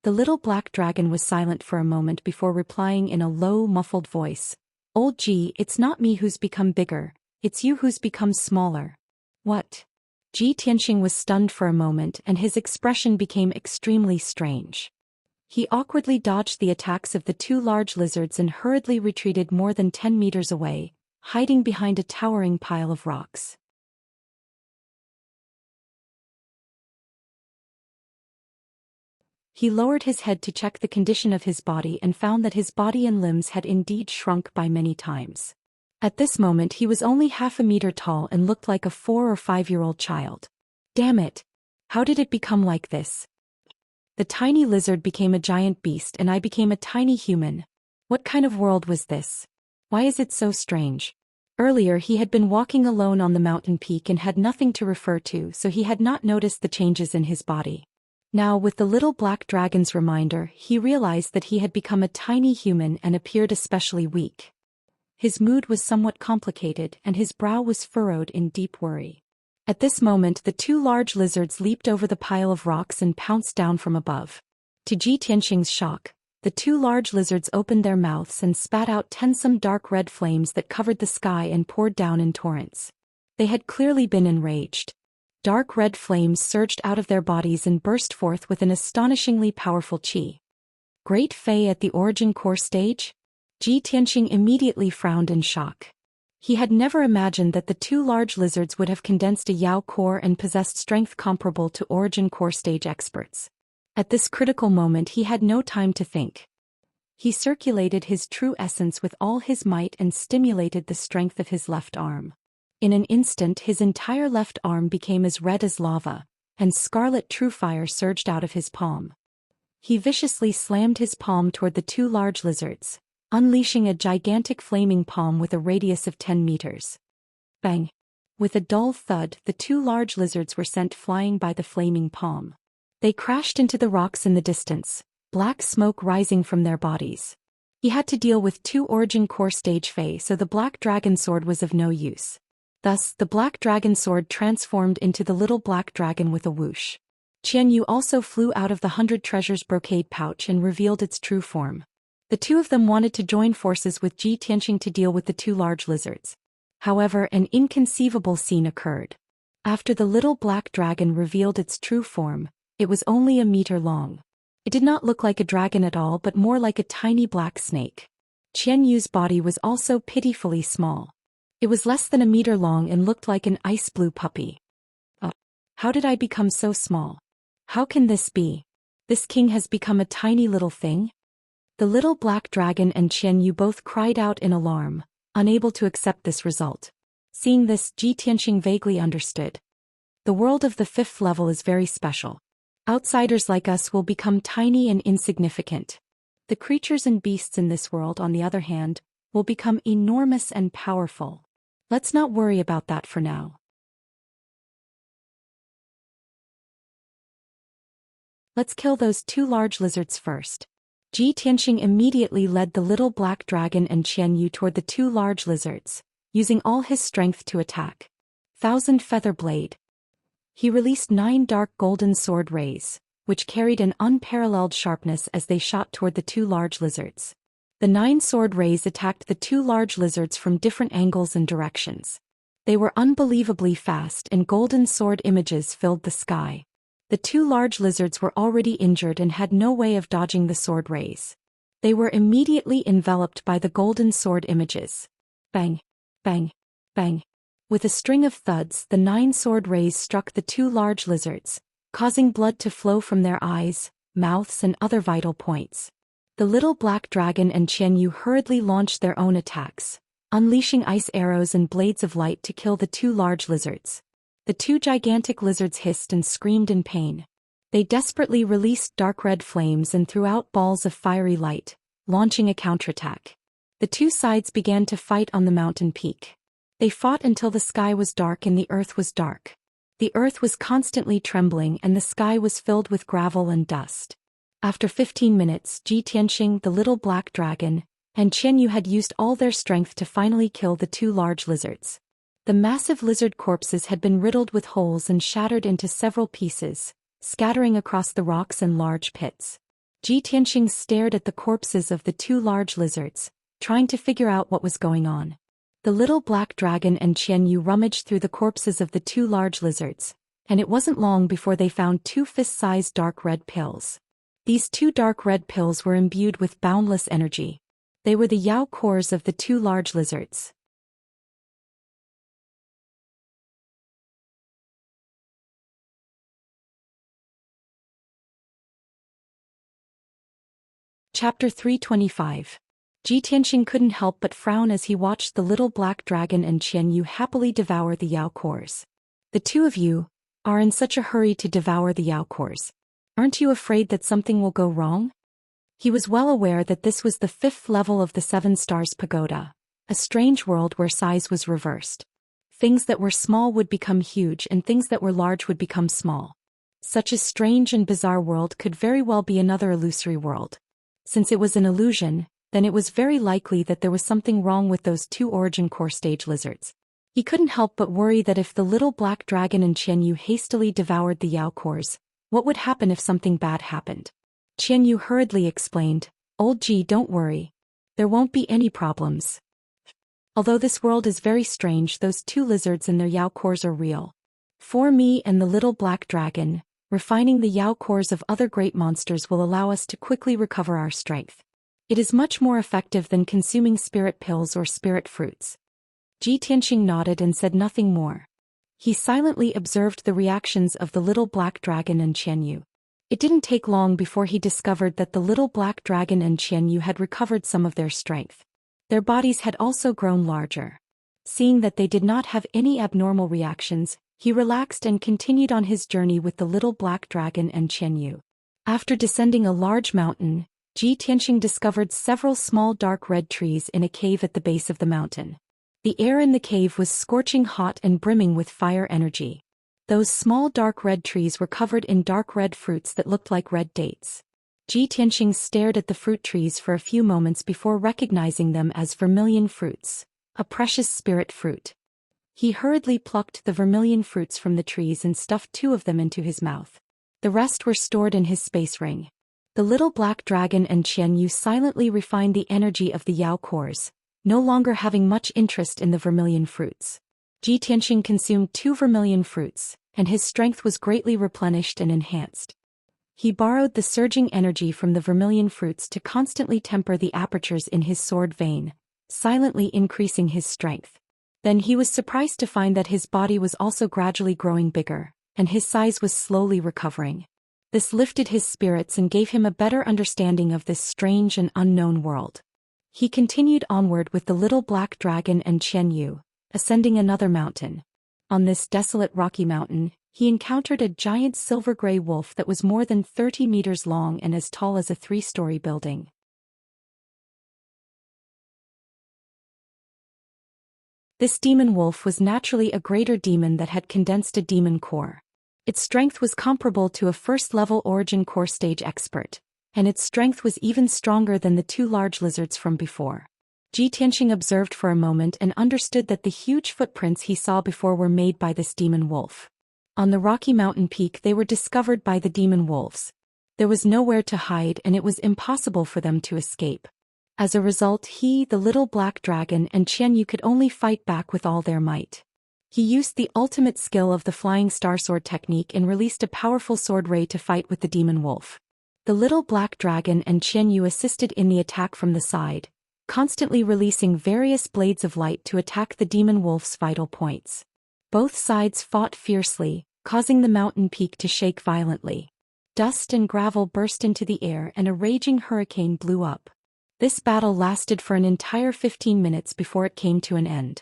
The little black dragon was silent for a moment before replying in a low, muffled voice, "Old Ji, it's not me who's become bigger. It's you who's become smaller." What? Ji Tianqing was stunned for a moment and his expression became extremely strange. He awkwardly dodged the attacks of the 2 large lizards and hurriedly retreated more than 10 meters away, hiding behind a towering pile of rocks. He lowered his head to check the condition of his body and found that his body and limbs had indeed shrunk by many times. At this moment he was only half a meter tall and looked like a 4 or 5-year-old child. Damn it! How did it become like this? The tiny lizard became a giant beast and I became a tiny human. What kind of world was this? Why is it so strange? Earlier he had been walking alone on the mountain peak and had nothing to refer to, so he had not noticed the changes in his body. Now, with the little black dragon's reminder, he realized that he had become a tiny human and appeared especially weak. His mood was somewhat complicated and his brow was furrowed in deep worry. At this moment the 2 large lizards leaped over the pile of rocks and pounced down from above. To Ji Tianqing's shock, the 2 large lizards opened their mouths and spat out tensome dark red flames that covered the sky and poured down in torrents. They had clearly been enraged. Dark red flames surged out of their bodies and burst forth with an astonishingly powerful qi. Great Fei at the origin core stage? Ji Tianqing immediately frowned in shock. He had never imagined that the 2 large lizards would have condensed a Yao core and possessed strength comparable to origin core stage experts. At this critical moment he had no time to think. He circulated his true essence with all his might and stimulated the strength of his left arm. In an instant his entire left arm became as red as lava, and scarlet true fire surged out of his palm. He viciously slammed his palm toward the 2 large lizards, unleashing a gigantic flaming palm with a radius of 10 meters. Bang! With a dull thud, the 2 large lizards were sent flying by the flaming palm. They crashed into the rocks in the distance, black smoke rising from their bodies. He had to deal with 2 origin core stage Fei, so the black dragon sword was of no use. Thus, the black dragon sword transformed into the little black dragon with a whoosh. Qian Yu also flew out of the 100 treasures brocade pouch and revealed its true form. The 2 of them wanted to join forces with Ji Tianqing to deal with the 2 large lizards. However, an inconceivable scene occurred. After the little black dragon revealed its true form, it was only a meter long. It did not look like a dragon at all but more like a tiny black snake. Qian Yu's body was also pitifully small. It was less than a meter long and looked like an ice blue puppy. Oh, how did I become so small? How can this be? This king has become a tiny little thing? The little black dragon and Qian Yu both cried out in alarm, unable to accept this result. Seeing this, Ji Tianqing vaguely understood. The world of the 5th level is very special. Outsiders like us will become tiny and insignificant. The creatures and beasts in this world, on the other hand, will become enormous and powerful. Let's not worry about that for now. Let's kill those 2 large lizards first. Ji Tianxing immediately led the little black dragon and Qianyu toward the 2 large lizards, using all his strength to attack. 1000 Feather Blade. He released 9 dark golden sword rays, which carried an unparalleled sharpness as they shot toward the 2 large lizards. The 9 sword rays attacked the 2 large lizards from different angles and directions. They were unbelievably fast and golden sword images filled the sky. The 2 large lizards were already injured and had no way of dodging the sword rays. They were immediately enveloped by the golden sword images. Bang! Bang! Bang! With a string of thuds, the 9 sword rays struck the 2 large lizards, causing blood to flow from their eyes, mouths and other vital points. The little black dragon and Qianyu hurriedly launched their own attacks, unleashing ice arrows and blades of light to kill the 2 large lizards. The 2 gigantic lizards hissed and screamed in pain. They desperately released dark red flames and threw out balls of fiery light, launching a counterattack. The 2 sides began to fight on the mountain peak. They fought until the sky was dark and the earth was dark. The earth was constantly trembling and the sky was filled with gravel and dust. After 15 minutes, Ji Tianxing, the little black dragon, and Qianyu had used all their strength to finally kill the 2 large lizards. The massive lizard corpses had been riddled with holes and shattered into several pieces, scattering across the rocks and large pits. Ji Tianxing stared at the corpses of the 2 large lizards, trying to figure out what was going on. The little black dragon and Qianyu rummaged through the corpses of the 2 large lizards, and it wasn't long before they found 2 fist-sized dark red pills. These 2 dark red pills were imbued with boundless energy. They were the Yao cores of the 2 large lizards. Chapter 325. Ji Tianxing couldn't help but frown as he watched the little black dragon and Qianyu happily devour the Yao cores. The 2 of you are in such a hurry to devour the Yao cores. Aren't you afraid that something will go wrong? He was well aware that this was the 5th level of the 7 Stars Pagoda, a strange world where size was reversed. Things that were small would become huge and things that were large would become small. Such a strange and bizarre world could very well be another illusory world. Since it was an illusion, then it was very likely that there was something wrong with those 2 origin core stage lizards. He couldn't help but worry that if the little black dragon and Qianyu hastily devoured the Yao cores, what would happen if something bad happened? Qianyu hurriedly explained, "Old Ji, don't worry. There won't be any problems. Although this world is very strange, those 2 lizards and their Yao cores are real. For me and the little black dragon, refining the Yao cores of other great monsters will allow us to quickly recover our strength. It is much more effective than consuming spirit pills or spirit fruits." Ji Tianxing nodded and said nothing more. He silently observed the reactions of the little black dragon and Qianyu. It didn't take long before he discovered that the little black dragon and Qianyu had recovered some of their strength. Their bodies had also grown larger. Seeing that they did not have any abnormal reactions, he relaxed and continued on his journey with the little black dragon and Qianyu. After descending a large mountain, Ji Tianxing discovered several small dark red trees in a cave at the base of the mountain. The air in the cave was scorching hot and brimming with fire energy. Those small dark red trees were covered in dark red fruits that looked like red dates. Ji Tianxing stared at the fruit trees for a few moments before recognizing them as vermilion fruits, a precious spirit fruit. He hurriedly plucked the vermilion fruits from the trees and stuffed 2 of them into his mouth. The rest were stored in his space ring. The little black dragon and Qianyu silently refined the energy of the Yao cores, no longer having much interest in the vermilion fruits. Ji Tianxing consumed 2 vermilion fruits, and his strength was greatly replenished and enhanced. He borrowed the surging energy from the vermilion fruits to constantly temper the apertures in his sword vein, silently increasing his strength. Then he was surprised to find that his body was also gradually growing bigger, and his size was slowly recovering. This lifted his spirits and gave him a better understanding of this strange and unknown world. He continued onward with the little black dragon and Qianyu, ascending another mountain. On this desolate rocky mountain, he encountered a giant silver-gray wolf that was more than 30 meters long and as tall as a 3-story building. This demon wolf was naturally a greater demon that had condensed a demon core. Its strength was comparable to a first-level origin core stage expert, and its strength was even stronger than the 2 large lizards from before. Xianxia observed for a moment and understood that the huge footprints he saw before were made by this demon wolf. On the rocky mountain peak they were discovered by the demon wolves. There was nowhere to hide and it was impossible for them to escape. As a result, he, the little black dragon, and Xianyu could only fight back with all their might. He used the ultimate skill of the flying star sword technique and released a powerful sword ray to fight with the demon wolf. The little black dragon and Xianyu assisted in the attack from the side, constantly releasing various blades of light to attack the demon wolf's vital points. Both sides fought fiercely, causing the mountain peak to shake violently. Dust and gravel burst into the air and a raging hurricane blew up. This battle lasted for an entire 15 minutes before it came to an end.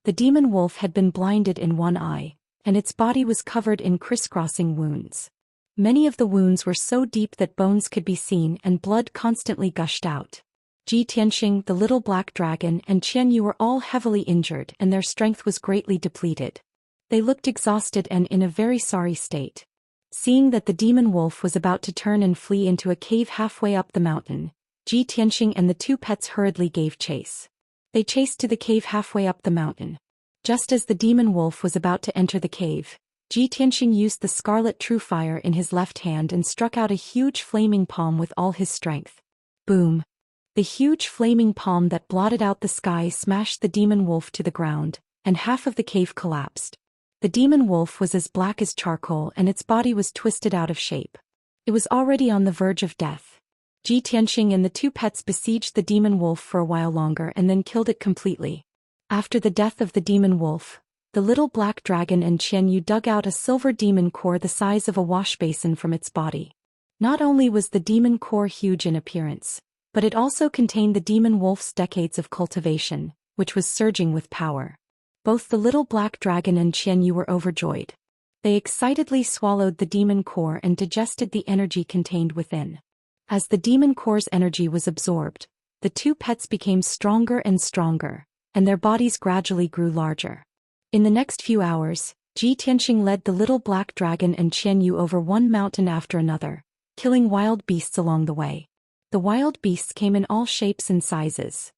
The demon wolf had been blinded in one eye, and its body was covered in crisscrossing wounds. Many of the wounds were so deep that bones could be seen and blood constantly gushed out. Xianxia, the little black dragon, and Xianyu were all heavily injured and their strength was greatly depleted. They looked exhausted and in a very sorry state. Seeing that the demon wolf was about to turn and flee into a cave halfway up the mountain, Xianxia and the 2 pets hurriedly gave chase. They chased to the cave halfway up the mountain. Just as the demon wolf was about to enter the cave, Xianxia used the scarlet true fire in his left hand and struck out a huge flaming palm with all his strength. Boom! The huge flaming palm that blotted out the sky smashed the demon wolf to the ground, and half of the cave collapsed. The demon wolf was as black as charcoal and its body was twisted out of shape. It was already on the verge of death. Xianxia and the 2 pets besieged the demon wolf for a while longer and then killed it completely. After the death of the demon wolf, the little black dragon and Xianyu dug out a silver demon core the size of a wash basin from its body. Not only was the demon core huge in appearance, but it also contained the demon wolf's decades of cultivation, which was surging with power. Both the little black dragon and Xianyu were overjoyed. They excitedly swallowed the demon core and digested the energy contained within. As the demon core's energy was absorbed, the 2 pets became stronger and stronger, and their bodies gradually grew larger. In the next few hours, Xianxia led the little black dragon and Xianyu over one mountain after another, killing wild beasts along the way. The wild beasts came in all shapes and sizes.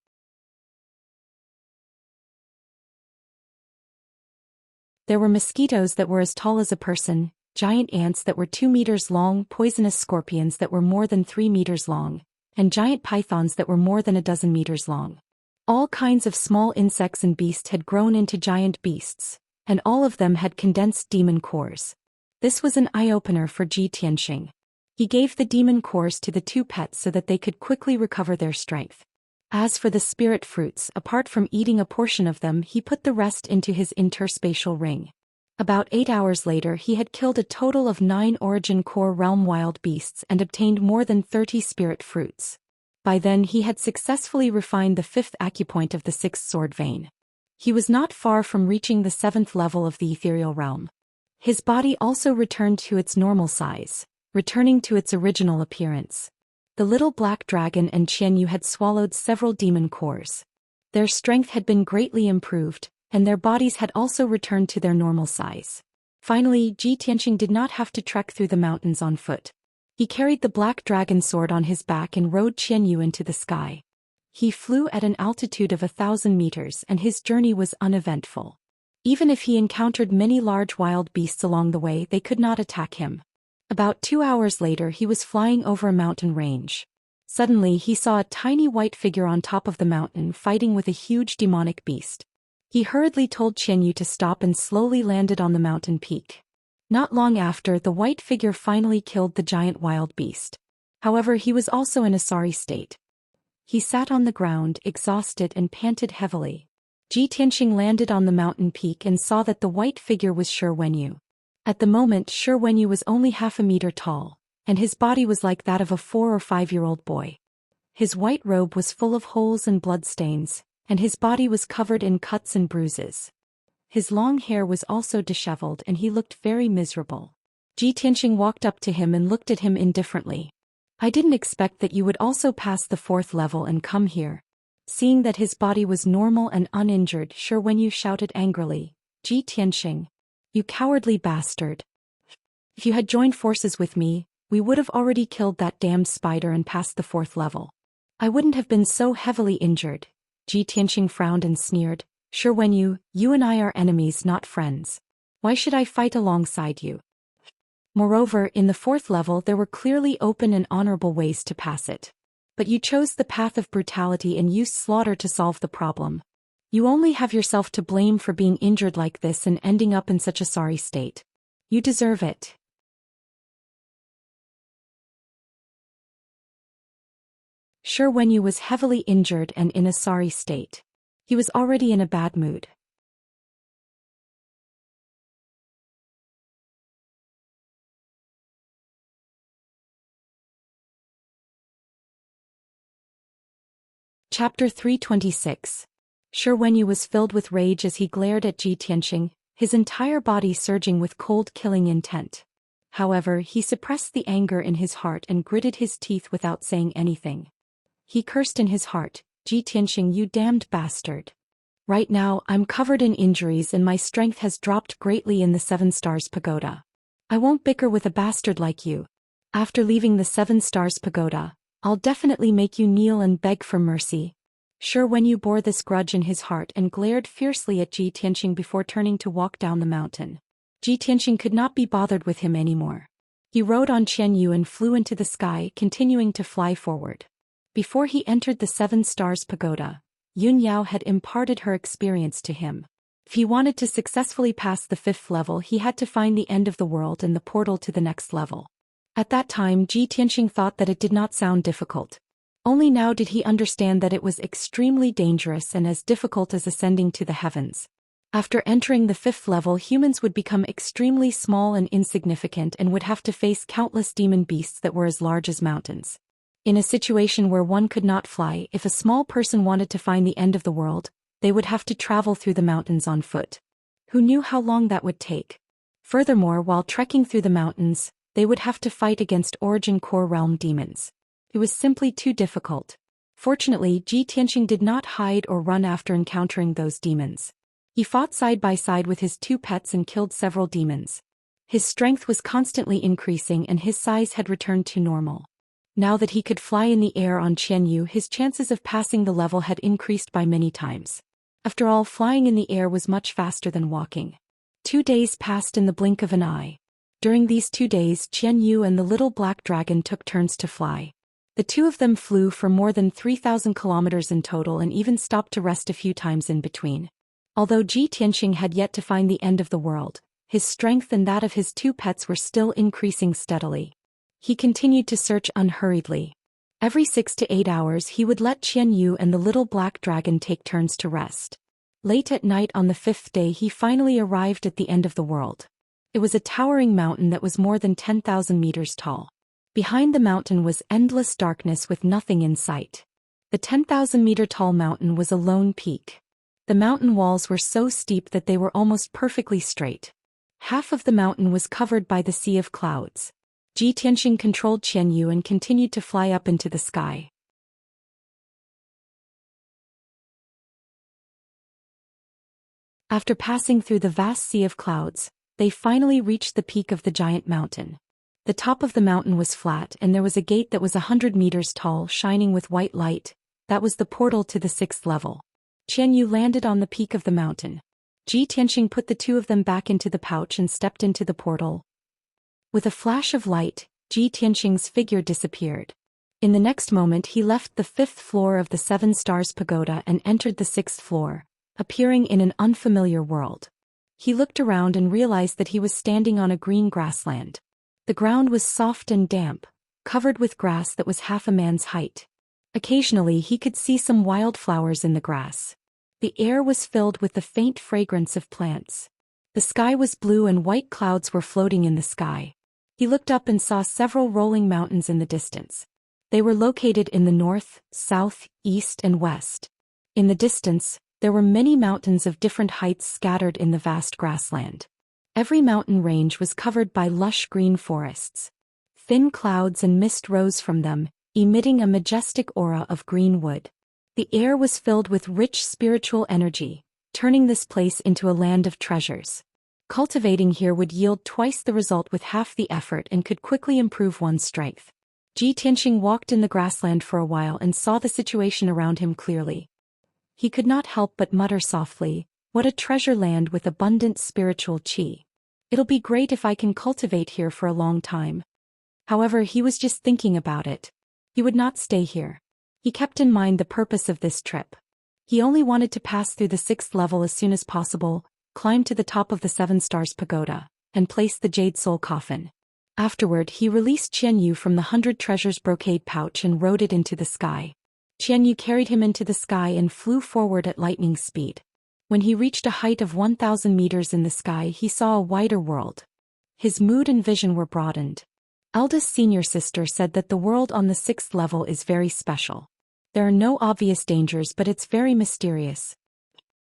There were mosquitoes that were as tall as a person, giant ants that were 2 meters long, poisonous scorpions that were more than 3 meters long, and giant pythons that were more than a dozen meters long. All kinds of small insects and beasts had grown into giant beasts, and all of them had condensed demon cores. This was an eye-opener for Xianxia. He gave the demon cores to the 2 pets so that they could quickly recover their strength. As for the spirit fruits, apart from eating a portion of them, he put the rest into his interspatial ring. About 8 hours later he had killed a total of 9 origin core realm wild beasts and obtained more than 30 spirit fruits. By then he had successfully refined the 5th acupoint of the 6th sword vein. He was not far from reaching the 7th level of the ethereal realm. His body also returned to its normal size, returning to its original appearance. The little black dragon and Xianyu had swallowed several demon cores. Their strength had been greatly improved, and their bodies had also returned to their normal size. Finally, Xianxia did not have to trek through the mountains on foot. He carried the black dragon sword on his back and rode Xianyu into the sky. He flew at an altitude of 1,000 meters and his journey was uneventful. Even if he encountered many large wild beasts along the way, they could not attack him. About 2 hours later he was flying over a mountain range. Suddenly he saw a tiny white figure on top of the mountain fighting with a huge demonic beast. He hurriedly told Xianyu to stop and slowly landed on the mountain peak. Not long after, the white figure finally killed the giant wild beast. However, he was also in a sorry state. He sat on the ground, exhausted and panted heavily. Xianxia landed on the mountain peak and saw that the white figure was Shi Wenyu. At the moment, Shi Wenyu was only half a meter tall, and his body was like that of a 4 or 5-year-old boy. His white robe was full of holes and bloodstains, and his body was covered in cuts and bruises. his long hair was also disheveled and he looked very miserable. Ji Tianxing walked up to him and looked at him indifferently. I didn't expect that you would also pass the 4th level and come here. Seeing that his body was normal and uninjured, Shi Wenyu shouted angrily, Ji Tianxing, you cowardly bastard. If you had joined forces with me, we would have already killed that damned spider and passed the 4th level. I wouldn't have been so heavily injured. Ji Tianxing frowned and sneered, Shi Wenyu, you and I are enemies, not friends. Why should I fight alongside you? Moreover, in the 4th level there were clearly open and honorable ways to pass it. But you chose the path of brutality and used slaughter to solve the problem. You only have yourself to blame for being injured like this and ending up in such a sorry state. You deserve it. Shi Wenyu was heavily injured and in a sorry state. He was already in a bad mood. Chapter 326. Shi Wenyu was filled with rage as he glared at Ji Tianxing, his entire body surging with cold killing intent. However, he suppressed the anger in his heart and gritted his teeth without saying anything. He cursed in his heart, Ji Tianxing, you damned bastard. Right now, I'm covered in injuries and my strength has dropped greatly in the 7 Stars Pagoda. I won't bicker with a bastard like you. After leaving the 7 Stars Pagoda, I'll definitely make you kneel and beg for mercy. Shi Wenyu bore this grudge in his heart and glared fiercely at Ji Tianxing before turning to walk down the mountain. Ji Tianxing could not be bothered with him anymore. He rode on Qianyu and flew into the sky, continuing to fly forward. Before he entered the 7 Stars Pagoda, Yun Yao had imparted her experience to him. If he wanted to successfully pass the 5th level, he had to find the end of the world and the portal to the next level. At that time, Ji Tianxing thought that it did not sound difficult. Only now did he understand that it was extremely dangerous and as difficult as ascending to the heavens. After entering the 5th level, humans would become extremely small and insignificant and would have to face countless demon beasts that were as large as mountains. In a situation where one could not fly, if a small person wanted to find the end of the world, they would have to travel through the mountains on foot. Who knew how long that would take? Furthermore, while trekking through the mountains, they would have to fight against Origin Core Realm demons. It was simply too difficult. Fortunately, Ji Tianxing did not hide or run after encountering those demons. He fought side by side with his 2 pets and killed several demons. His strength was constantly increasing and his size had returned to normal. Now that he could fly in the air on Qianyu, his chances of passing the level had increased by many times. After all, flying in the air was much faster than walking. 2 days passed in the blink of an eye. During these 2 days, Qianyu and the little black dragon took turns to fly. The 2 of them flew for more than 3,000 kilometers in total and even stopped to rest a few times in between. Although Ji Tianxing had yet to find the end of the world, his strength and that of his 2 pets were still increasing steadily. He continued to search unhurriedly. Every 6 to 8 hours he would let Qianyu and the little black dragon take turns to rest. Late at night on the 5th day he finally arrived at the end of the world. It was a towering mountain that was more than 10,000 meters tall. Behind the mountain was endless darkness with nothing in sight. The 10,000-meter-tall mountain was a lone peak. The mountain walls were so steep that they were almost perfectly straight. Half of the mountain was covered by the sea of clouds. Ji Tianxing controlled Qianyu and continued to fly up into the sky. After passing through the vast sea of clouds, they finally reached the peak of the giant mountain. The top of the mountain was flat and there was a gate that was 100 meters tall, shining with white light. That was the portal to the 6th level. Qianyu landed on the peak of the mountain. Ji Tianxing put the 2 of them back into the pouch and stepped into the portal. With a flash of light, Ji Tianxing's figure disappeared. In the next moment he left the 5th floor of the 7 Stars Pagoda and entered the 6th floor, appearing in an unfamiliar world. He looked around and realized that he was standing on a green grassland. The ground was soft and damp, covered with grass that was half a man's height. Occasionally he could see some wild flowers in the grass. The air was filled with the faint fragrance of plants. The sky was blue and white clouds were floating in the sky. He looked up and saw several rolling mountains in the distance. They were located in the north, south, east, and west. In the distance, There were many mountains of different heights scattered in the vast grassland. Every mountain range was covered by lush green forests. Thin clouds and mist rose from them, emitting a majestic aura of green wood. The air was filled with rich spiritual energy, turning this place into a land of treasures. Cultivating here would yield twice the result with half the effort and could quickly improve one's strength. Xianxia walked in the grassland for a while and saw the situation around him clearly. He could not help but mutter softly, "What a treasure land with abundant spiritual qi. It'll be great if I can cultivate here for a long time." However, he was just thinking about it. He would not stay here. He kept in mind the purpose of this trip. He only wanted to pass through the 6th level as soon as possible, climb to the top of the 7 Stars Pagoda, and place the Jade Soul Coffin. Afterward, he released Qianyu from the 100 Treasures brocade pouch and rode it into the sky. Qianyu carried him into the sky and flew forward at lightning speed. When he reached a height of 1,000 meters in the sky, he saw a wider world. His mood and vision were broadened. Eldest senior sister said that the world on the 6th level is very special. There are no obvious dangers, but it's very mysterious.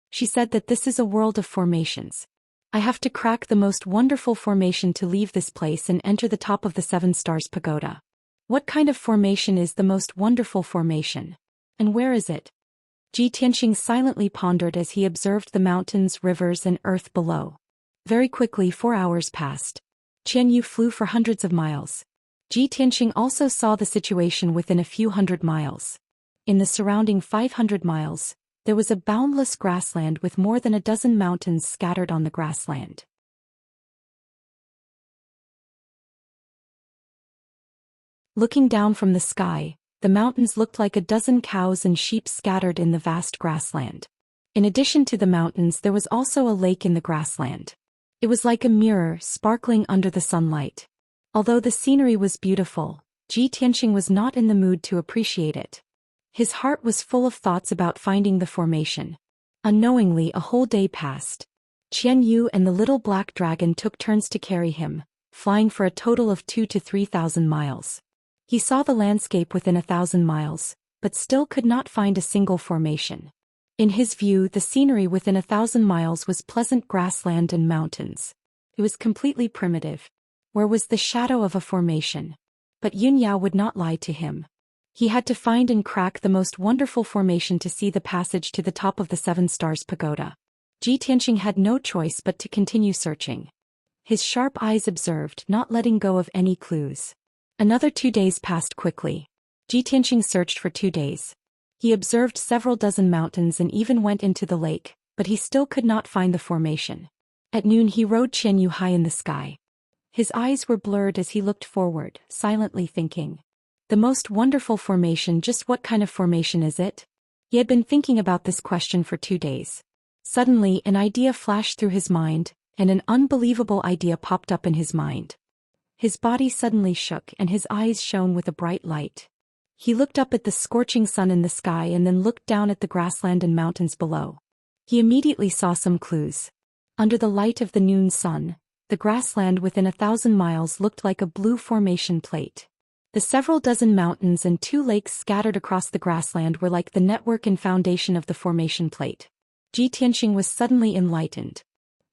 She said that this is a world of formations. I have to crack the most wonderful formation to leave this place and enter the top of the 7 Stars Pagoda. What kind of formation is the most wonderful formation? And where is it? Xianxia silently pondered as he observed the mountains, rivers, and earth below. Very quickly 4 hours passed. Qianyu flew for hundreds of miles. Xianxia also saw the situation within a few hundred miles. In the surrounding 500 miles, there was a boundless grassland with more than a dozen mountains scattered on the grassland. Looking down from the sky, the mountains looked like a dozen cows and sheep scattered in the vast grassland. In addition to the mountains, there was also a lake in the grassland. It was like a mirror, sparkling under the sunlight. Although the scenery was beautiful, Xianxia was not in the mood to appreciate it. His heart was full of thoughts about finding the formation. Unknowingly, a whole day passed. Qianyu and the little black dragon took turns to carry him, flying for a total of 2,000 to 3,000 miles. He saw the landscape within 1,000 miles, but still could not find a single formation. In his view, the scenery within 1,000 miles was pleasant grassland and mountains. It was completely primitive. Where was the shadow of a formation? But Yunyao would not lie to him. He had to find and crack the most wonderful formation to see the passage to the top of the 7 Stars Pagoda. Xianxia had no choice but to continue searching. His sharp eyes observed, not letting go of any clues. Another 2 days passed quickly. Xianxia searched for 2 days. He observed several dozen mountains and even went into the lake, but he still could not find the formation. At noon he rode Qianyu high in the sky. His eyes were blurred as he looked forward, silently thinking. The most wonderful formation, just what kind of formation is it? He had been thinking about this question for 2 days. Suddenly, an idea flashed through his mind, and an unbelievable idea popped up in his mind. His body suddenly shook and his eyes shone with a bright light. He looked up at the scorching sun in the sky and then looked down at the grassland and mountains below. He immediately saw some clues. Under the light of the noon sun, the grassland within 1,000 miles looked like a blue formation plate. The several dozen mountains and 2 lakes scattered across the grassland were like the network and foundation of the formation plate. Xianxia was suddenly enlightened.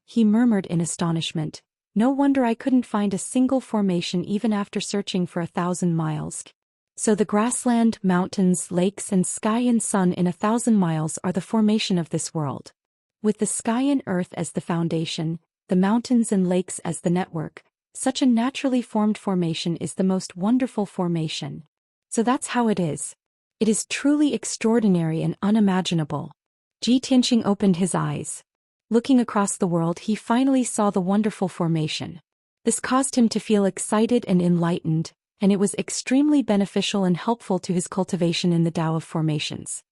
He murmured in astonishment, "No wonder I couldn't find a single formation even after searching for 1,000 miles. So the grassland, mountains, lakes and sky and sun in 1,000 miles are the formation of this world. With the sky and earth as the foundation, the mountains and lakes as the network, such a naturally formed formation is the most wonderful formation. So that's how it is. It is truly extraordinary and unimaginable." Xianxia opened his eyes. Looking across the world, he finally saw the wonderful formation. This caused him to feel excited and enlightened, and it was extremely beneficial and helpful to his cultivation in the Tao of formations.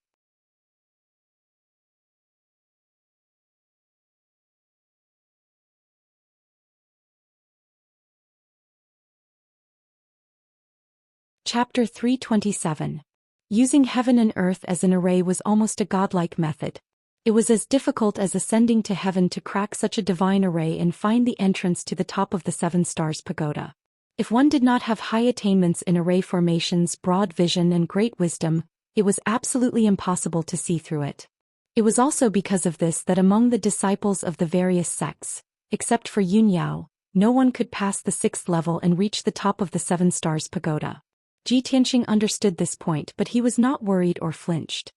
Chapter 327. Using heaven and earth as an array was almost a godlike method. It was as difficult as ascending to heaven to crack such a divine array and find the entrance to the top of the 7 Stars Pagoda. If one did not have high attainments in array formations, broad vision and great wisdom, it was absolutely impossible to see through it. It was also because of this that among the disciples of the various sects, except for Yun Yao, no one could pass the 6th level and reach the top of the 7 Stars Pagoda. Ji Tianxing understood this point, but he was not worried or flinched.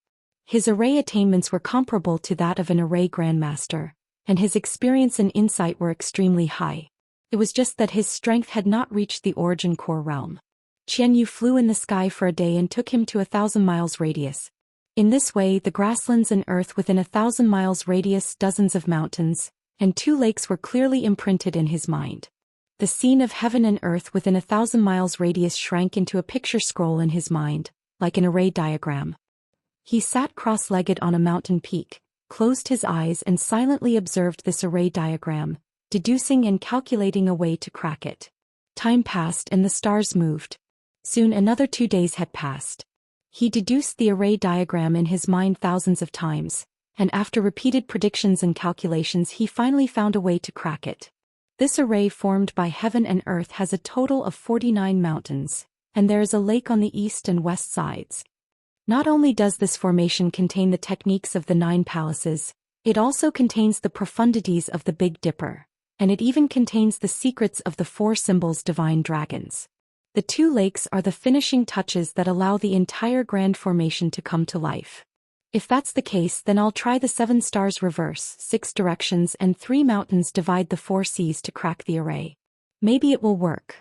His array attainments were comparable to that of an array grandmaster, and his experience and insight were extremely high. It was just that his strength had not reached the origin core realm. Qianyu flew in the sky for a day and took him to 1,000 miles radius. In this way, the grasslands and earth within 1,000 miles radius, dozens of mountains, and 2 lakes were clearly imprinted in his mind. The scene of heaven and earth within 1,000 miles radius shrank into a picture scroll in his mind, like an array diagram. He sat cross-legged on a mountain peak, closed his eyes and silently observed this array diagram, deducing and calculating a way to crack it. Time passed and the stars moved. Soon another 2 days had passed. He deduced the array diagram in his mind thousands of times, and after repeated predictions and calculations he finally found a way to crack it. This array formed by heaven and earth has a total of 49 mountains, and there is a lake on the east and west sides. Not only does this formation contain the techniques of the 9 palaces, it also contains the profundities of the Big Dipper, and it even contains the secrets of the 4 symbols divine dragons. The 2 lakes are the finishing touches that allow the entire grand formation to come to life. If that's the case, then I'll try the 7 stars reverse, 6 directions and 3 mountains divide the 4 seas to crack the array. Maybe it will work.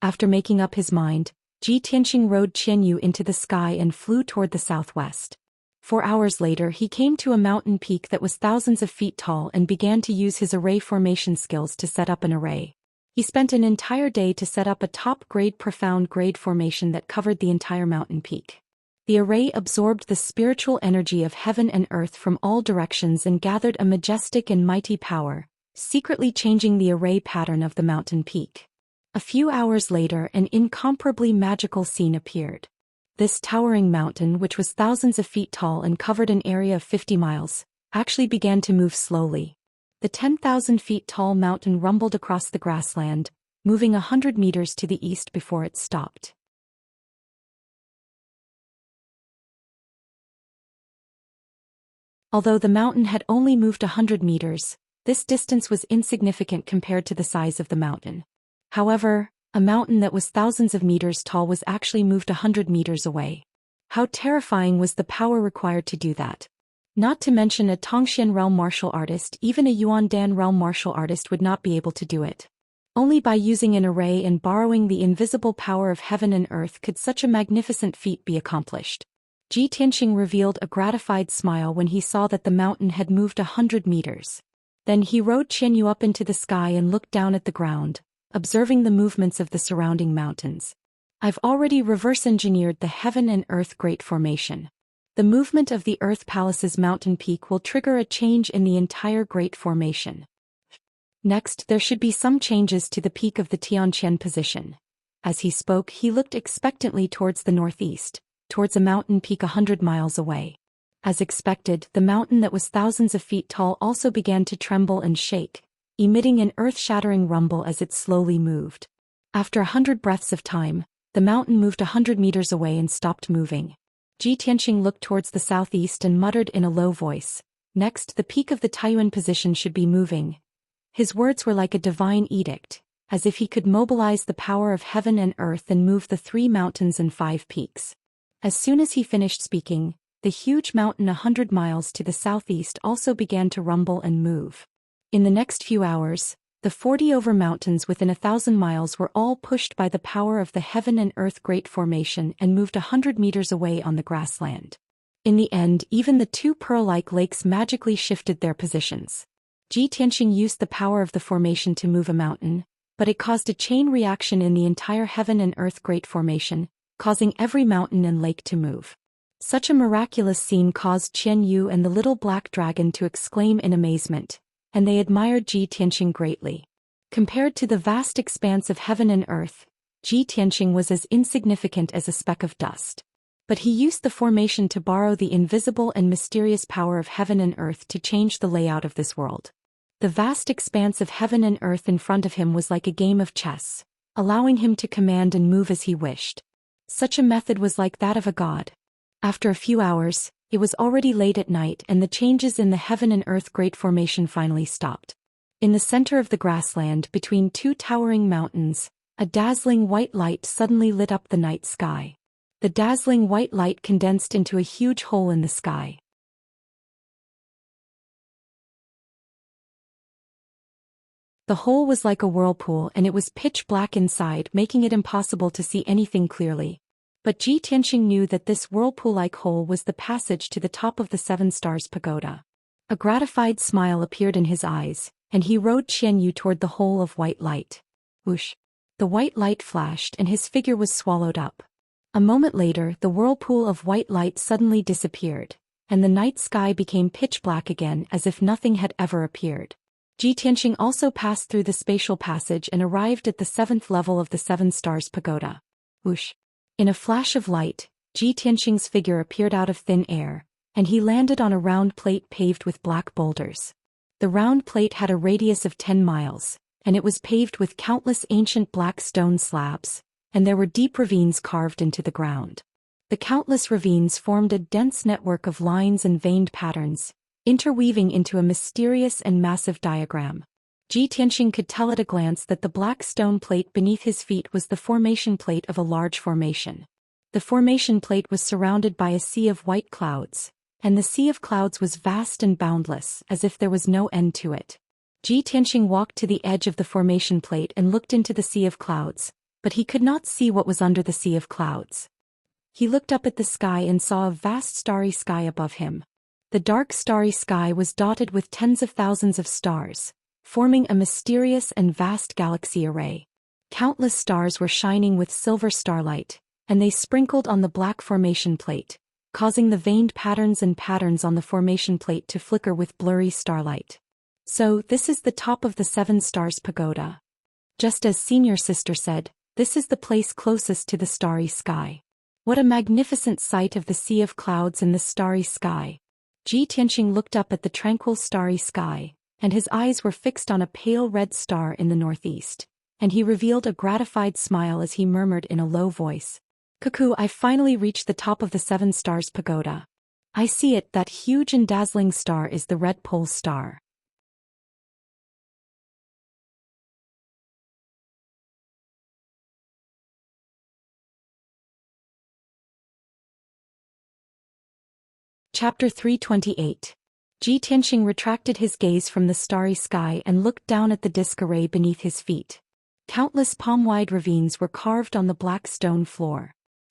After making up his mind, Ji Tianxing rode Qianyu into the sky and flew toward the southwest. 4 hours later he came to a mountain peak that was thousands of feet tall and began to use his array formation skills to set up an array. He spent an entire day to set up a top-grade profound grade formation that covered the entire mountain peak. The array absorbed the spiritual energy of heaven and earth from all directions and gathered a majestic and mighty power, secretly changing the array pattern of the mountain peak. A few hours later an incomparably magical scene appeared. This towering mountain, which was thousands of feet tall and covered an area of 50 miles, actually began to move slowly. The 10,000 feet tall mountain rumbled across the grassland, moving 100 meters to the east before it stopped. Although the mountain had only moved 100 meters, this distance was insignificant compared to the size of the mountain. However, a mountain that was thousands of meters tall was actually moved 100 meters away. How terrifying was the power required to do that? Not to mention a Tongxian realm martial artist, even a Yuan Dan realm martial artist would not be able to do it. Only by using an array and borrowing the invisible power of heaven and earth could such a magnificent feat be accomplished. Ji Tianxing revealed a gratified smile when he saw that the mountain had moved 100 meters. Then he rode Qianyu up into the sky and looked down at the ground, observing the movements of the surrounding mountains. I've already reverse-engineered the heaven and earth great formation. The movement of the Earth Palace's mountain peak will trigger a change in the entire Great Formation. Next, there should be some changes to the peak of the Tianqian position. As he spoke, he looked expectantly towards the northeast, towards a mountain peak 100 miles away. As expected, the mountain that was thousands of feet tall also began to tremble and shake, emitting an earth-shattering rumble as it slowly moved. After 100 breaths of time, the mountain moved 100 meters away and stopped moving. Ji Tianxing looked towards the southeast and muttered in a low voice, "Next, the peak of the Taiyuan position should be moving." His words were like a divine edict, as if he could mobilize the power of heaven and earth and move the 3 mountains and 5 peaks. As soon as he finished speaking, the huge mountain 100 miles to the southeast also began to rumble and move. In the next few hours, the 40 over mountains within 1,000 miles were all pushed by the power of the heaven and earth great formation and moved 100 meters away on the grassland. In the end, even the 2 pearl-like lakes magically shifted their positions. Ji Tianxing used the power of the formation to move a mountain, but it caused a chain reaction in the entire heaven and earth great formation, causing every mountain and lake to move. Such a miraculous scene caused Qianyu and the little black dragon to exclaim in amazement, and they admired Ji Tianxing greatly. Compared to the vast expanse of heaven and earth, Ji Tianxing was as insignificant as a speck of dust. But he used the formation to borrow the invisible and mysterious power of heaven and earth to change the layout of this world. The vast expanse of heaven and earth in front of him was like a game of chess, allowing him to command and move as he wished. Such a method was like that of a god. After a few hours, It was already late at night and the changes in the heaven and earth great formation finally stopped. In the center of the grassland between two towering mountains, a dazzling white light suddenly lit up the night sky. The dazzling white light condensed into a huge hole in the sky. The hole was like a whirlpool and it was pitch black inside, making it impossible to see anything clearly. But Ji Tianxing knew that this whirlpool-like hole was the passage to the top of the Seven Stars Pagoda. A gratified smile appeared in his eyes, and he rode Xianyu toward the hole of white light. Whoosh! The white light flashed and his figure was swallowed up. A moment later, the whirlpool of white light suddenly disappeared, and the night sky became pitch black again as if nothing had ever appeared. Ji Tianxing also passed through the spatial passage and arrived at the 7th level of the Seven Stars Pagoda. Whoosh! In a flash of light, Ji Tianxing's figure appeared out of thin air, and he landed on a round plate paved with black boulders. The round plate had a radius of 10 miles, and it was paved with countless ancient black stone slabs, and there were deep ravines carved into the ground. The countless ravines formed a dense network of lines and veined patterns, interweaving into a mysterious and massive diagram. Ji Tianxing could tell at a glance that the black stone plate beneath his feet was the formation plate of a large formation. The formation plate was surrounded by a sea of white clouds, and the sea of clouds was vast and boundless, as if there was no end to it. Ji Tianxing walked to the edge of the formation plate and looked into the sea of clouds, but he could not see what was under the sea of clouds. He looked up at the sky and saw a vast starry sky above him. The dark starry sky was dotted with tens of thousands of stars, forming a mysterious and vast galaxy array. Countless stars were shining with silver starlight, and they sprinkled on the black formation plate, causing the veined patterns on the formation plate to flicker with blurry starlight. So, this is the top of the Seven Stars Pagoda. Just as senior sister said, this is the place closest to the starry sky. What a magnificent sight of the sea of clouds and the starry sky. Ji Tianxing looked up at the tranquil starry sky, and his eyes were fixed on a pale red star in the northeast, and he revealed a gratified smile as he murmured in a low voice, "Cuckoo, I finally reached the top of the Seven Stars Pagoda. I see it, that huge and dazzling star is the Red Pole Star." Chapter 328. Ji Tianxing retracted his gaze from the starry sky and looked down at the disk array beneath his feet. Countless palm-wide ravines were carved on the black stone floor.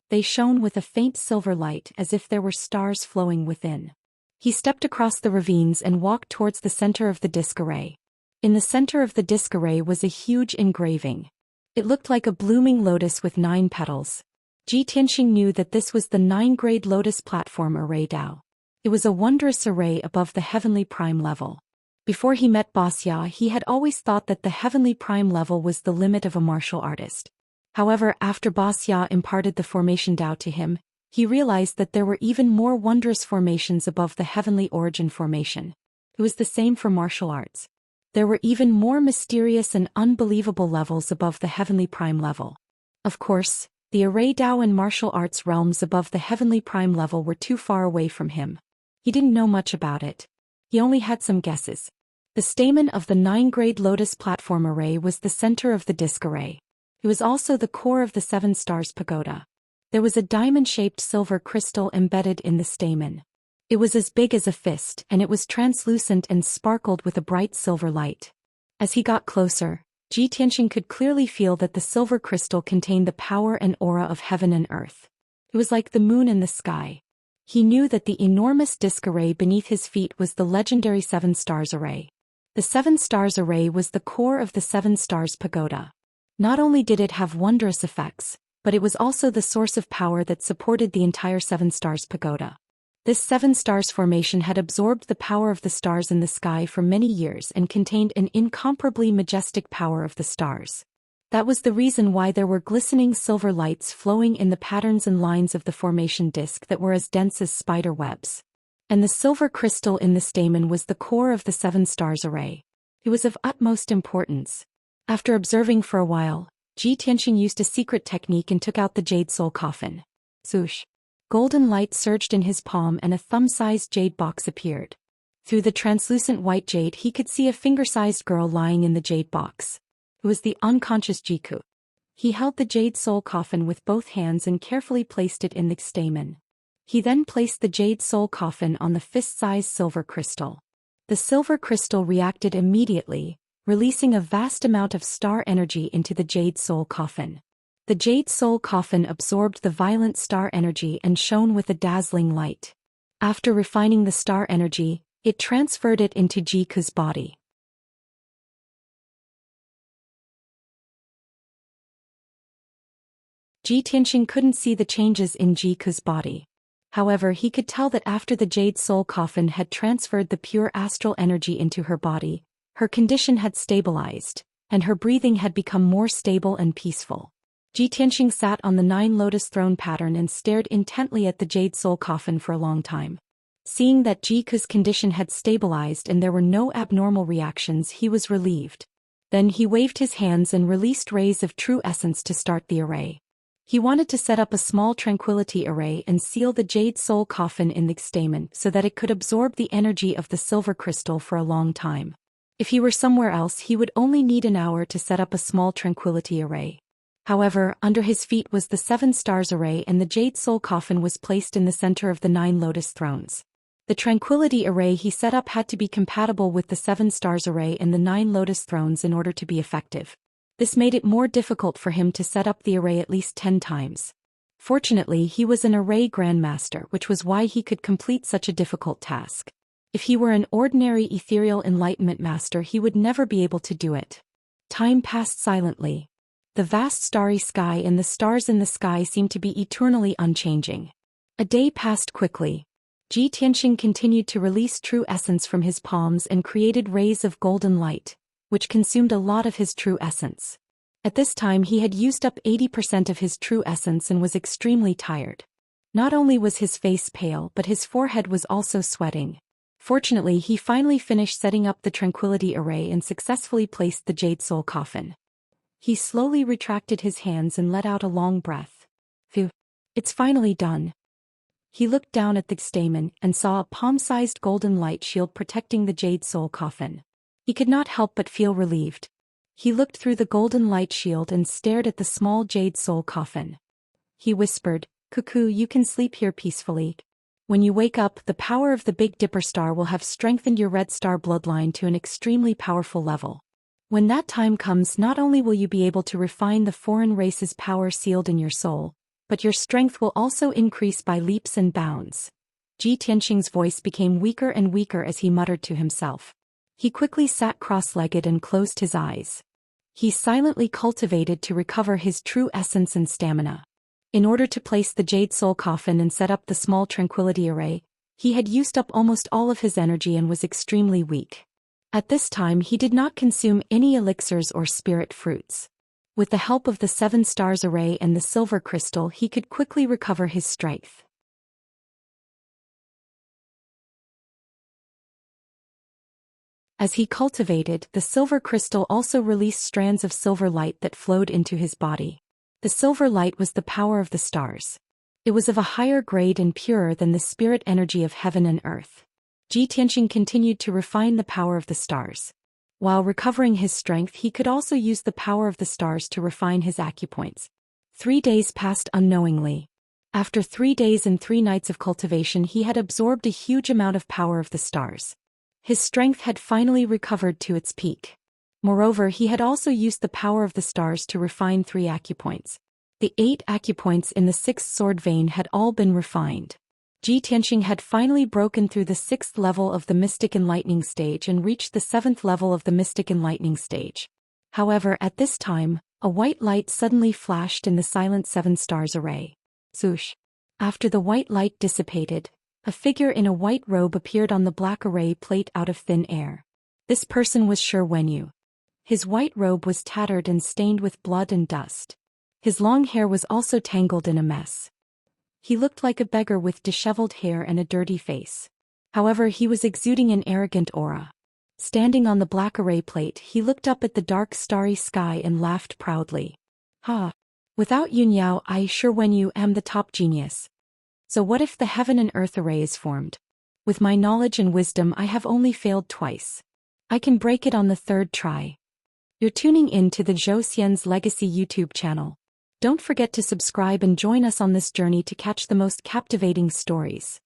They shone with a faint silver light as if there were stars flowing within. He stepped across the ravines and walked towards the center of the disk array. In the center of the disk array was a huge engraving. It looked like a blooming lotus with 9 petals. Ji Tianxing knew that this was the 9-grade lotus platform array Dao. It was a wondrous array above the heavenly prime level. Before he met Wuxia, he had always thought that the heavenly prime level was the limit of a martial artist. However, after Wuxia imparted the formation Dao to him, he realized that there were even more wondrous formations above the heavenly origin formation. It was the same for martial arts. There were even more mysterious and unbelievable levels above the heavenly prime level. Of course, the array Dao and martial arts realms above the heavenly prime level were too far away from him. He didn't know much about it. He only had some guesses. The stamen of the 9-grade lotus platform array was the center of the disk array. It was also the core of the Seven Stars Pagoda. There was a diamond-shaped silver crystal embedded in the stamen. It was as big as a fist and it was translucent and sparkled with a bright silver light. As he got closer, Ji Tianxing could clearly feel that the silver crystal contained the power and aura of heaven and earth. It was like the moon in the sky. He knew that the enormous disk array beneath his feet was the legendary Seven Stars Array. The Seven Stars Array was the core of the Seven Stars Pagoda. Not only did it have wondrous effects, but it was also the source of power that supported the entire Seven Stars Pagoda. This Seven Stars formation had absorbed the power of the stars in the sky for many years and contained an incomparably majestic power of the stars. That was the reason why there were glistening silver lights flowing in the patterns and lines of the formation disk that were as dense as spider webs. And the silver crystal in the stamen was the core of the Seven Stars Array. It was of utmost importance. After observing for a while, Ji Tianxing used a secret technique and took out the jade soul coffin. Zhoosh! Golden light surged in his palm and a thumb-sized jade box appeared. Through the translucent white jade he could see a finger-sized girl lying in the jade box. It was the unconscious Jiku. He held the jade soul coffin with both hands and carefully placed it in the stamen. He then placed the jade soul coffin on the fist-sized silver crystal. The silver crystal reacted immediately, releasing a vast amount of star energy into the jade soul coffin. The jade soul coffin absorbed the violent star energy and shone with a dazzling light. After refining the star energy, it transferred it into Jiku's body. Tianxing couldn't see the changes in Jiku's body. However, he could tell that after the jade soul coffin had transferred the pure astral energy into her body, her condition had stabilized, and her breathing had become more stable and peaceful. Tianxing sat on the 9 lotus throne pattern and stared intently at the jade soul coffin for a long time. Seeing that Jiku's condition had stabilized and there were no abnormal reactions, he was relieved. Then he waved his hands and released rays of true essence to start the array. He wanted to set up a small tranquility array and seal the jade soul coffin in the stamen so that it could absorb the energy of the silver crystal for a long time. If he were somewhere else, he would only need an hour to set up a small tranquility array. However, under his feet was the 7 stars array and the jade soul coffin was placed in the center of the 9 lotus thrones. The tranquility array he set up had to be compatible with the 7 stars array and the 9 lotus thrones in order to be effective. This made it more difficult for him to set up the array at least 10 times. Fortunately, he was an array grandmaster, which was why he could complete such a difficult task. If he were an ordinary ethereal enlightenment master, he would never be able to do it. Time passed silently. The vast starry sky and the stars in the sky seemed to be eternally unchanging. A day passed quickly. Tianxing continued to release true essence from his palms and created rays of golden light, which consumed a lot of his true essence. At this time he had used up 80% of his true essence and was extremely tired. Not only was his face pale, but his forehead was also sweating. Fortunately, he finally finished setting up the tranquility array and successfully placed the jade soul coffin. He slowly retracted his hands and let out a long breath. Phew. It's finally done. He looked down at the stamen and saw a palm-sized golden light shield protecting the jade soul coffin. He could not help but feel relieved. He looked through the golden light shield and stared at the small jade soul coffin. He whispered, "Cuckoo, you can sleep here peacefully. When you wake up, the power of the Big Dipper star will have strengthened your red star bloodline to an extremely powerful level. When that time comes, not only will you be able to refine the foreign race's power sealed in your soul, but your strength will also increase by leaps and bounds." Tianxing's voice became weaker and weaker as he muttered to himself. He quickly sat cross-legged and closed his eyes. He silently cultivated to recover his true essence and stamina. In order to place the jade soul coffin and set up the small tranquility array, he had used up almost all of his energy and was extremely weak. At this time he did not consume any elixirs or spirit fruits. With the help of the 7 stars array and the silver crystal, he could quickly recover his strength. As he cultivated, the silver crystal also released strands of silver light that flowed into his body. The silver light was the power of the stars. It was of a higher grade and purer than the spirit energy of heaven and earth. Tianxing continued to refine the power of the stars. While recovering his strength, he could also use the power of the stars to refine his acupoints. 3 days passed unknowingly. After 3 days and 3 nights of cultivation, he had absorbed a huge amount of power of the stars. His strength had finally recovered to its peak. Moreover, he had also used the power of the stars to refine 3 acupoints. The 8 acupoints in the 6th sword vein had all been refined. Tianxing had finally broken through the 6th level of the Mystic Enlightening stage and reached the 7th level of the Mystic Enlightening stage. However, at this time, a white light suddenly flashed in the silent 7 stars array. Swoosh. After the white light dissipated, a figure in a white robe appeared on the black array plate out of thin air. This person was Zhou Xian. His white robe was tattered and stained with blood and dust. His long hair was also tangled in a mess. He looked like a beggar with disheveled hair and a dirty face. However, he was exuding an arrogant aura. Standing on the black array plate, he looked up at the dark starry sky and laughed proudly. "Ha! Without Yunyao, I Zhou Xian am the top genius." So what if the heaven and earth array is formed? With my knowledge and wisdom I have only failed twice. I can break it on the third try. You're tuning in to the Zhou Xian's Legacy YouTube channel. Don't forget to subscribe and join us on this journey to catch the most captivating stories.